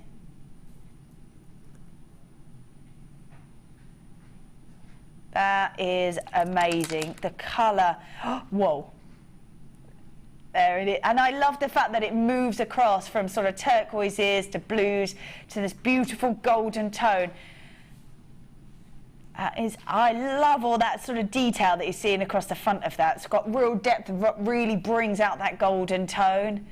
That is amazing. The colour, whoa. There it is. And I love the fact that it moves across from sort of turquoises to blues to this beautiful golden tone. I love all that sort of detail that you're seeing across the front of that. It's got real depth and really brings out that golden tone.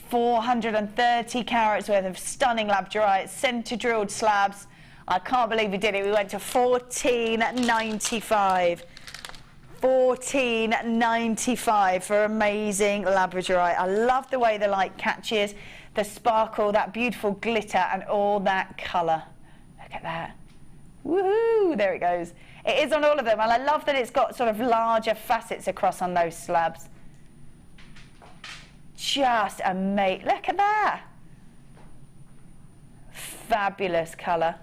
430 carats worth of stunning labradorite, centre drilled slabs. I can't believe we did it. We went to $14.95. $14.95 for amazing labradorite. I love the way the light catches, the sparkle, that beautiful glitter, and all that colour. Look at that. Woohoo! There it goes. It is on all of them, and I love that it's got sort of larger facets across on those slabs. Just amazing. Look at that. Fabulous colour.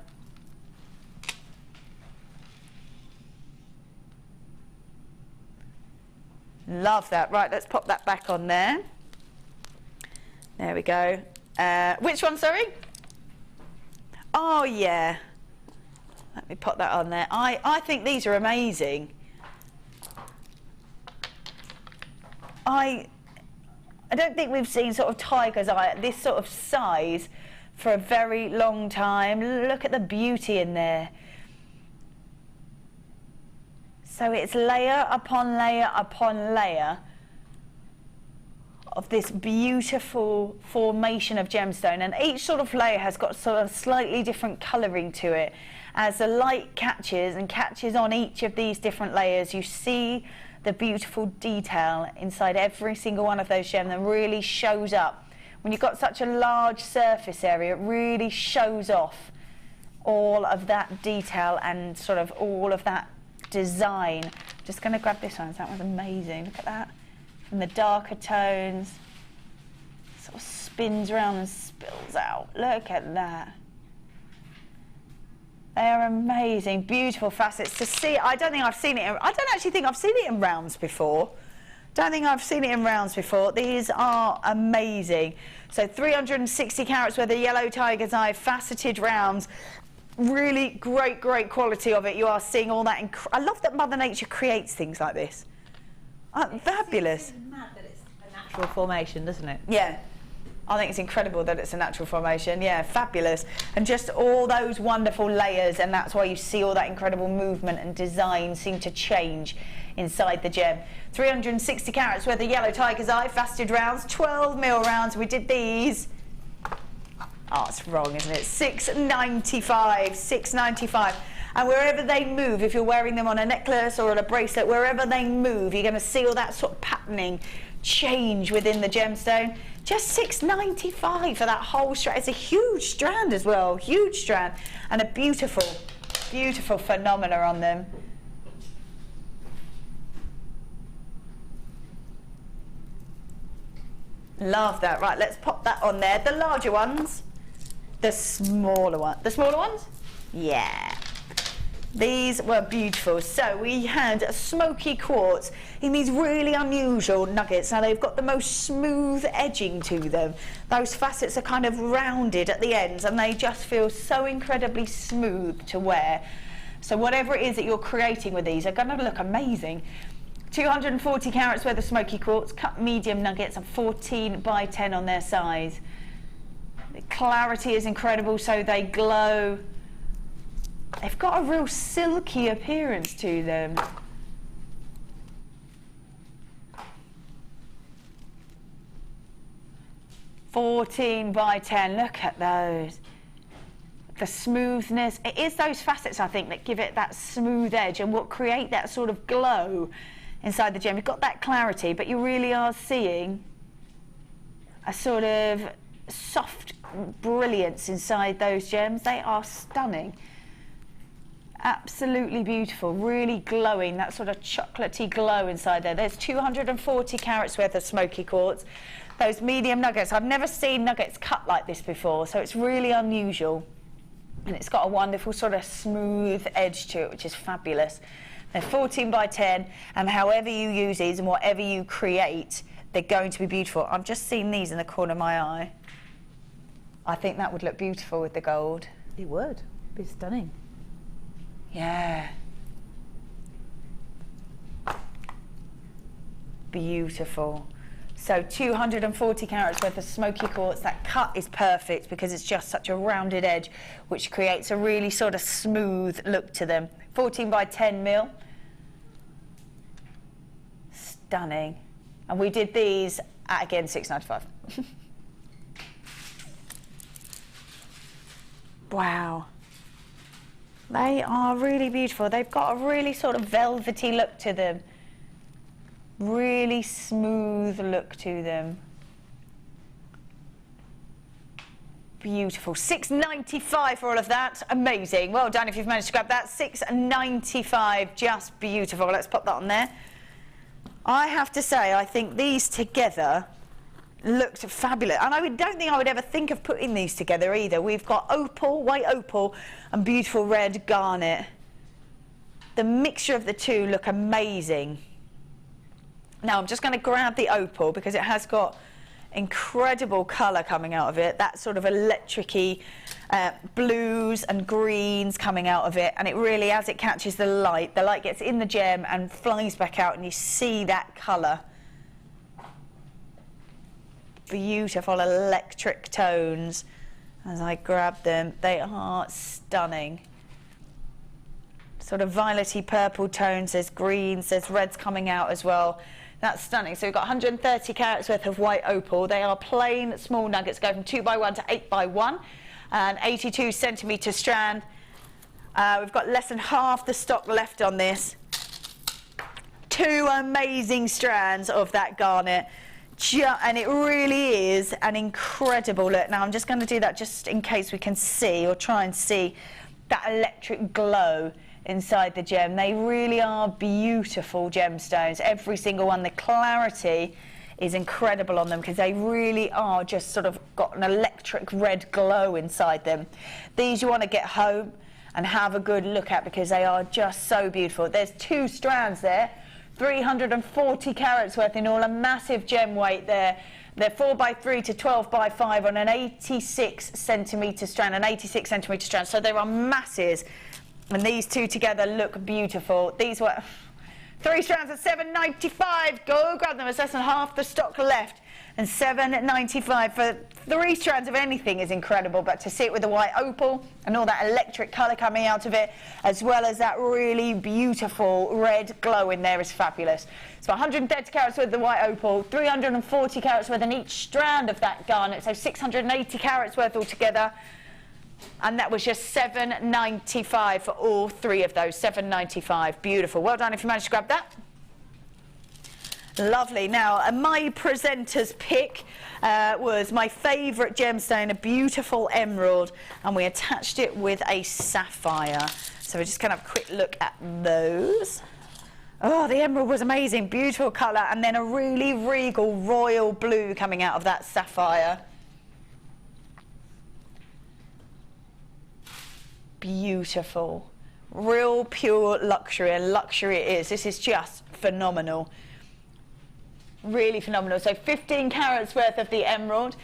Love that. Right, let's pop that back on there. There we go. Which one, sorry? Oh, yeah. Let me pop that on there. I think these are amazing. I don't think we've seen sort of tiger's eye at this sort of size for a very long time. Look at the beauty in there. So it's layer upon layer upon layer of this beautiful formation of gemstone, and each sort of layer has got sort of slightly different colouring to it. As the light catches on each of these different layers, you see the beautiful detail inside every single one of those gems that really shows up. When you've got such a large surface area, it really shows off all of that detail and sort of all of that design. Just going to grab this one. That one's amazing. Look at that. From the darker tones, sort of spins around and spills out. Look at that. They are amazing, beautiful facets to see. I don't think I've seen it. I don't actually think I've seen it in rounds before. Don't think I've seen it in rounds before. These are amazing. So 360 carats worth of yellow tiger's eye faceted rounds. Really great quality of it. You are seeing all that. I love that Mother Nature creates things like this. Fabulous. It's mad that it's a natural formation, doesn't it? Yeah. I think it's incredible that it's a natural formation. Yeah, fabulous. And just all those wonderful layers, and that's why you see all that incredible movement and design seem to change inside the gem. 360 carats worth of yellow tiger's eye, faceted rounds, 12mm rounds. We did these. Oh, it's wrong, isn't it? $6.95, $6.95. And wherever they move, if you're wearing them on a necklace or on a bracelet, wherever they move, you're going to see all that sort of patterning change within the gemstone. Just $6.95 for that whole strand. It's a huge strand as well, huge strand, and a beautiful, beautiful phenomena on them. Love that. Right, let's pop that on there. The larger ones, the smaller one. The smaller ones? Yeah. These were beautiful. So we had a smoky quartz in these really unusual nuggets. Now they've got the most smooth edging to them. Those facets are kind of rounded at the ends, and they just feel so incredibly smooth to wear. So whatever it is that you're creating with these are going to look amazing. 240 carats worth of smoky quartz, cut medium nuggets, and 14x10 on their size. The clarity is incredible, so they glow. They've got a real silky appearance to them. $14x10, look at those. the smoothness. It is those facets, I think, that give it that smooth edge and what create that sort of glow inside the gem. You've got that clarity, but you really are seeing a sort of soft brilliance inside those gems. They are stunning. Absolutely beautiful, really glowing, that sort of chocolatey glow inside there. There's 240 carats worth of smoky quartz. Those medium nuggets, I've never seen nuggets cut like this before, so it's really unusual. And it's got a wonderful sort of smooth edge to it, which is fabulous. They're 14 by 10, and however you use these and whatever you create, they're going to be beautiful. I've just seen these in the corner of my eye. I think that would look beautiful with the gold. It would. It'd be stunning. Yeah. Beautiful. So 240 carats worth of smoky quartz. That cut is perfect because it's just such a rounded edge, which creates a really sort of smooth look to them. 14 by 10 mil. Stunning. And we did these at, again, $6.95. Wow. They are really beautiful. They've got a really sort of velvety look to them. Really smooth look to them. Beautiful. $6.95 for all of that. Amazing. Well done if you've managed to grab that. $6.95. Just beautiful. Let's pop that on there. I have to say, I think these together looked fabulous. And I don't think I would ever think of putting these together either. We've got opal, white opal, and beautiful red garnet. The mixture of the two look amazing. Now I'm just going to grab the opal because it has got incredible colour coming out of it. That sort of electric-y blues and greens coming out of it, and it really, as it catches the light gets in the gem and flies back out, and you see that colour. Beautiful electric tones. As I grab them, they are stunning. Sort of violety purple tones. There's greens, there's reds coming out as well. That's stunning. So we've got 130 carats worth of white opal. They are plain small nuggets, go from 2x1 to 8x1, and 82 centimetre strand. We've got less than half the stock left on this. Two amazing strands of that garnet. And it really is an incredible look. Now I'm just going to do that just in case we can see, or try and see, that electric glow inside the gem. They really are beautiful gemstones, every single one. The clarity is incredible on them because they really are just sort of got an electric red glow inside them. These you want to get home and have a good look at because they are just so beautiful. There's two strands there, 340 carats worth in all, a massive gem weight there. They're 4x3 to 12x5 on an 86 centimetre strand, so there are masses. And these two together look beautiful. These were 3 strands at $7.95. Go grab them. There's less than half the stock left. And $7.95 for 3 strands of anything is incredible. But to see it with the white opal and all that electric colour coming out of it, as well as that really beautiful red glow in there, is fabulous. So 130 carats worth of the white opal, 340 carats worth in each strand of that garnet. So 680 carats worth altogether. And that was just $7.95 for all 3 of those. $7.95. Beautiful. Well done if you managed to grab that. Lovely. Now, my presenter's pick was my favourite gemstone, a beautiful emerald, and we attached it with a sapphire. So we're just going to have a quick look at those. Oh, the emerald was amazing. Beautiful colour, and then a really regal royal blue coming out of that sapphire. Beautiful, real pure luxury, and luxury it is. This is just phenomenal, really phenomenal. So 15 carats worth of the emerald,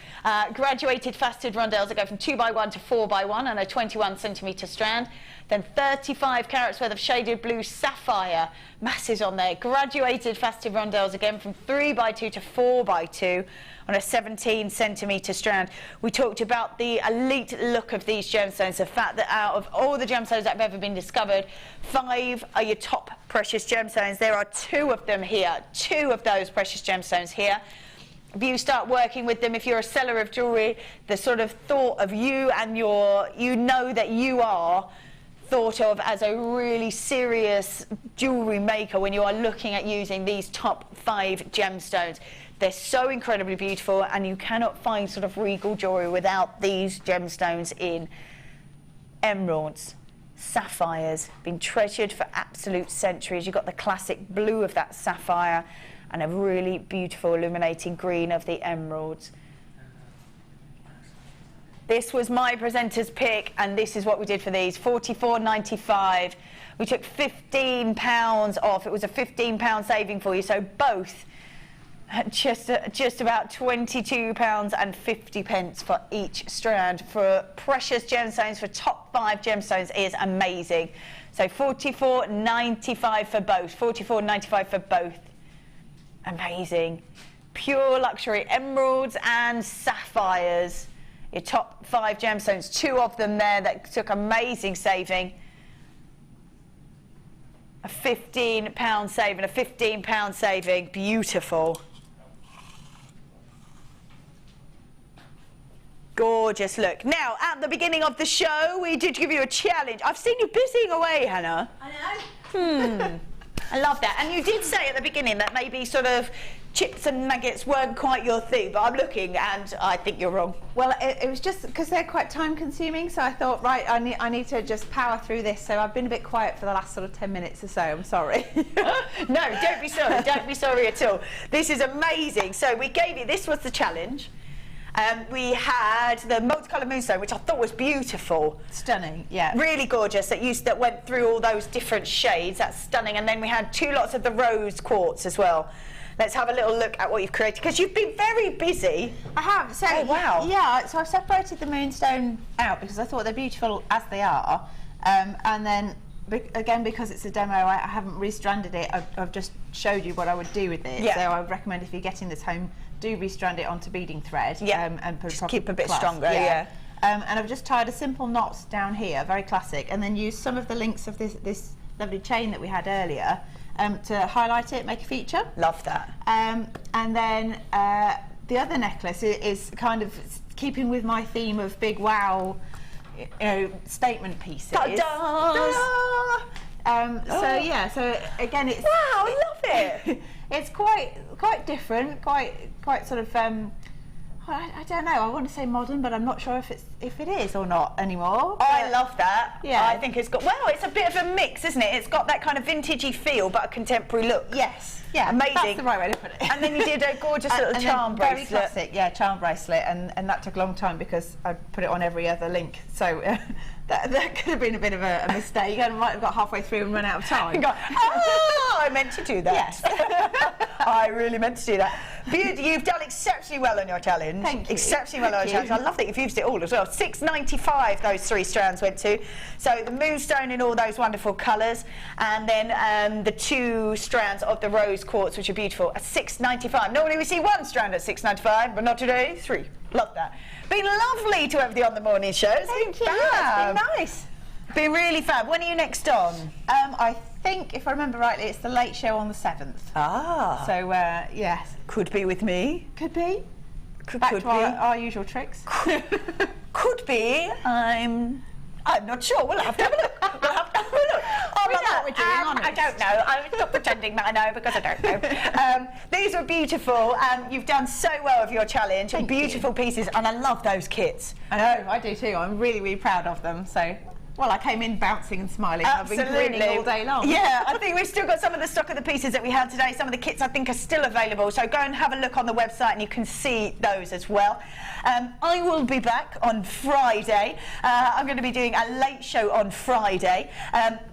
graduated faceted rondelles that go from 2x1 to 4x1 and a 21 centimetre strand. Then 35 carats worth of shaded blue sapphire, masses on there. Graduated faceted rondelles again from 3x2 to 4x2 on a 17 centimetre strand. We talked about the elite look of these gemstones, the fact that out of all the gemstones that have ever been discovered, 5 are your top precious gemstones. There are 2 of them here, 2 of those precious gemstones here. if you start working with them, if you're a seller of jewellery, the sort of thought of you and you know that you are thought of as a really serious jewellery maker when you are looking at using these top 5 gemstones. They're so incredibly beautiful, and you cannot find sort of regal jewellery without these gemstones in. Emeralds, sapphires, been treasured for absolute centuries. You've got the classic blue of that sapphire and a really beautiful illuminating green of the emeralds. This was my presenter's pick, and this is what we did for these, £44.95. We took £15 off. It was a £15 saving for you, so both just about £22.50 for each strand. For precious gemstones, for top 5 gemstones is amazing. So £44.95 for both, £44.95 for both. Amazing. Pure luxury emeralds and sapphires. Your top 5 gemstones, 2 of them there that took amazing saving. A £15 saving, a £15 saving, beautiful. Gorgeous look. Now, at the beginning of the show, we did give you a challenge. I've seen you busying away, Hannah. I know. I love that. And you did say at the beginning that maybe sort of chips and nuggets weren't quite your thing, but I'm looking and I think you're wrong. Well, it was just because they're quite time consuming, so I thought, right, I need to just power through this. So I've been a bit quiet for the last sort of 10 minutes or so. I'm sorry. No, don't be sorry. Don't be sorry at all. This is amazing. So we gave you, this was the challenge. We had the multicoloured moonstone, which I thought was beautiful. Stunning, yeah. Really gorgeous, that went through all those different shades. That's stunning. And then we had 2 lots of the rose quartz as well. Let's have a little look at what you've created, because you've been very busy. I have. So, oh, wow. Yeah, so I've separated the moonstone out because I thought they're beautiful as they are. And then, again, because it's a demo, I haven't restranded it. I've just showed you what I would do with it. Yeah. So I would recommend, if you're getting this home, do restrand it onto beading thread. Yeah. And put just keep a bit stronger, yeah. And I've just tied a simple knot down here, very classic, and then used some of the links of this lovely chain that we had earlier to highlight it, make a feature. Love that. And then the other necklace is kind of keeping with my theme of big wow, statement pieces. Ta-da! So yeah, so again, it's wow, I love it. It's quite different, quite sort of. I don't know. I want to say modern, but I'm not sure if it is or not anymore. I love that. Yeah, I think it's got. Well, it's a bit of a mix, isn't it? It's got that kind of vintagey feel, but a contemporary look. Yes. Yeah. Amazing. That's the right way to put it. And then you did a gorgeous little charm bracelet. Very classic, yeah, charm bracelet, and that took a long time because I put it on every other link. So that could have been a bit of a mistake. I might have got halfway through and run out of time. I meant to do that. Yes. I really meant to do that. You've done exceptionally well on your challenge. Thank you. Exceptionally well on your challenge. I love that you've used it all as well. $6.95 those 3 strands went to. So the moonstone in all those wonderful colours, and then the 2 strands of the rose quartz, which are beautiful, at $6.95. Normally we see 1 strand at $6.95, but not today, 3. Love that. Been lovely to have you on the morning show. Thank you. Fab. It's been nice. Been really fab. When are you next on? I think, if I remember rightly, it's the late show on the 7th. Ah. So, yes. Could be with me. Could be. Could to be. our usual tricks. Could be. I'm not sure. We'll have to have a look. We'll have to have a look. We know what we're doing, I don't know. I'm not pretending that I know, because I don't know. These are beautiful. You've done so well with your challenge. Thank beautiful pieces, and I love those kits. I know, I do too. I'm really, really proud of them. So, well, I came in bouncing and smiling. Absolutely. I've been grinning all day long. Yeah, I think we've still got some of the stock of the pieces that we had today. Some of the kits I think are still available. So go and have a look on the website and you can see those as well. I will be back on Friday. I'm going to be doing a late show on Friday.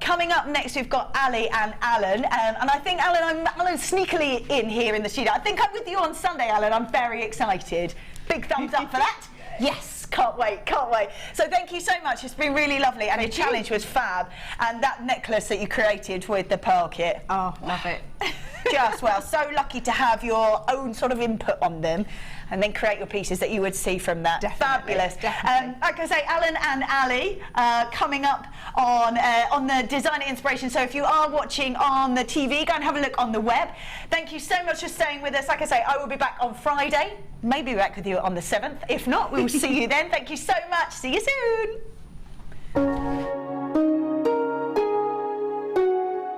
Coming up next, we've got Ali and Alan. And I think, Alan, I'm sneakily in here in the studio. I think I'm with you on Sunday, Alan. I'm very excited. Big thumbs up for that. Yes. Can't wait, can't wait. So thank you so much. It's been really lovely, and your challenge was fab. And that necklace that you created with the pearl kit. Oh, love it. Just, well, so lucky to have your own sort of input on them and then create your pieces that you would see from that. Definitely, Fabulous. definitely. Like I say, Alan and Ali coming up on the Designer Inspiration. So if you are watching on the TV, go and have a look on the web. Thank you so much for staying with us. Like I say, I will be back on Friday. Maybe back with you on the 7th. If not, we'll see you then. Thank you so much. See you soon.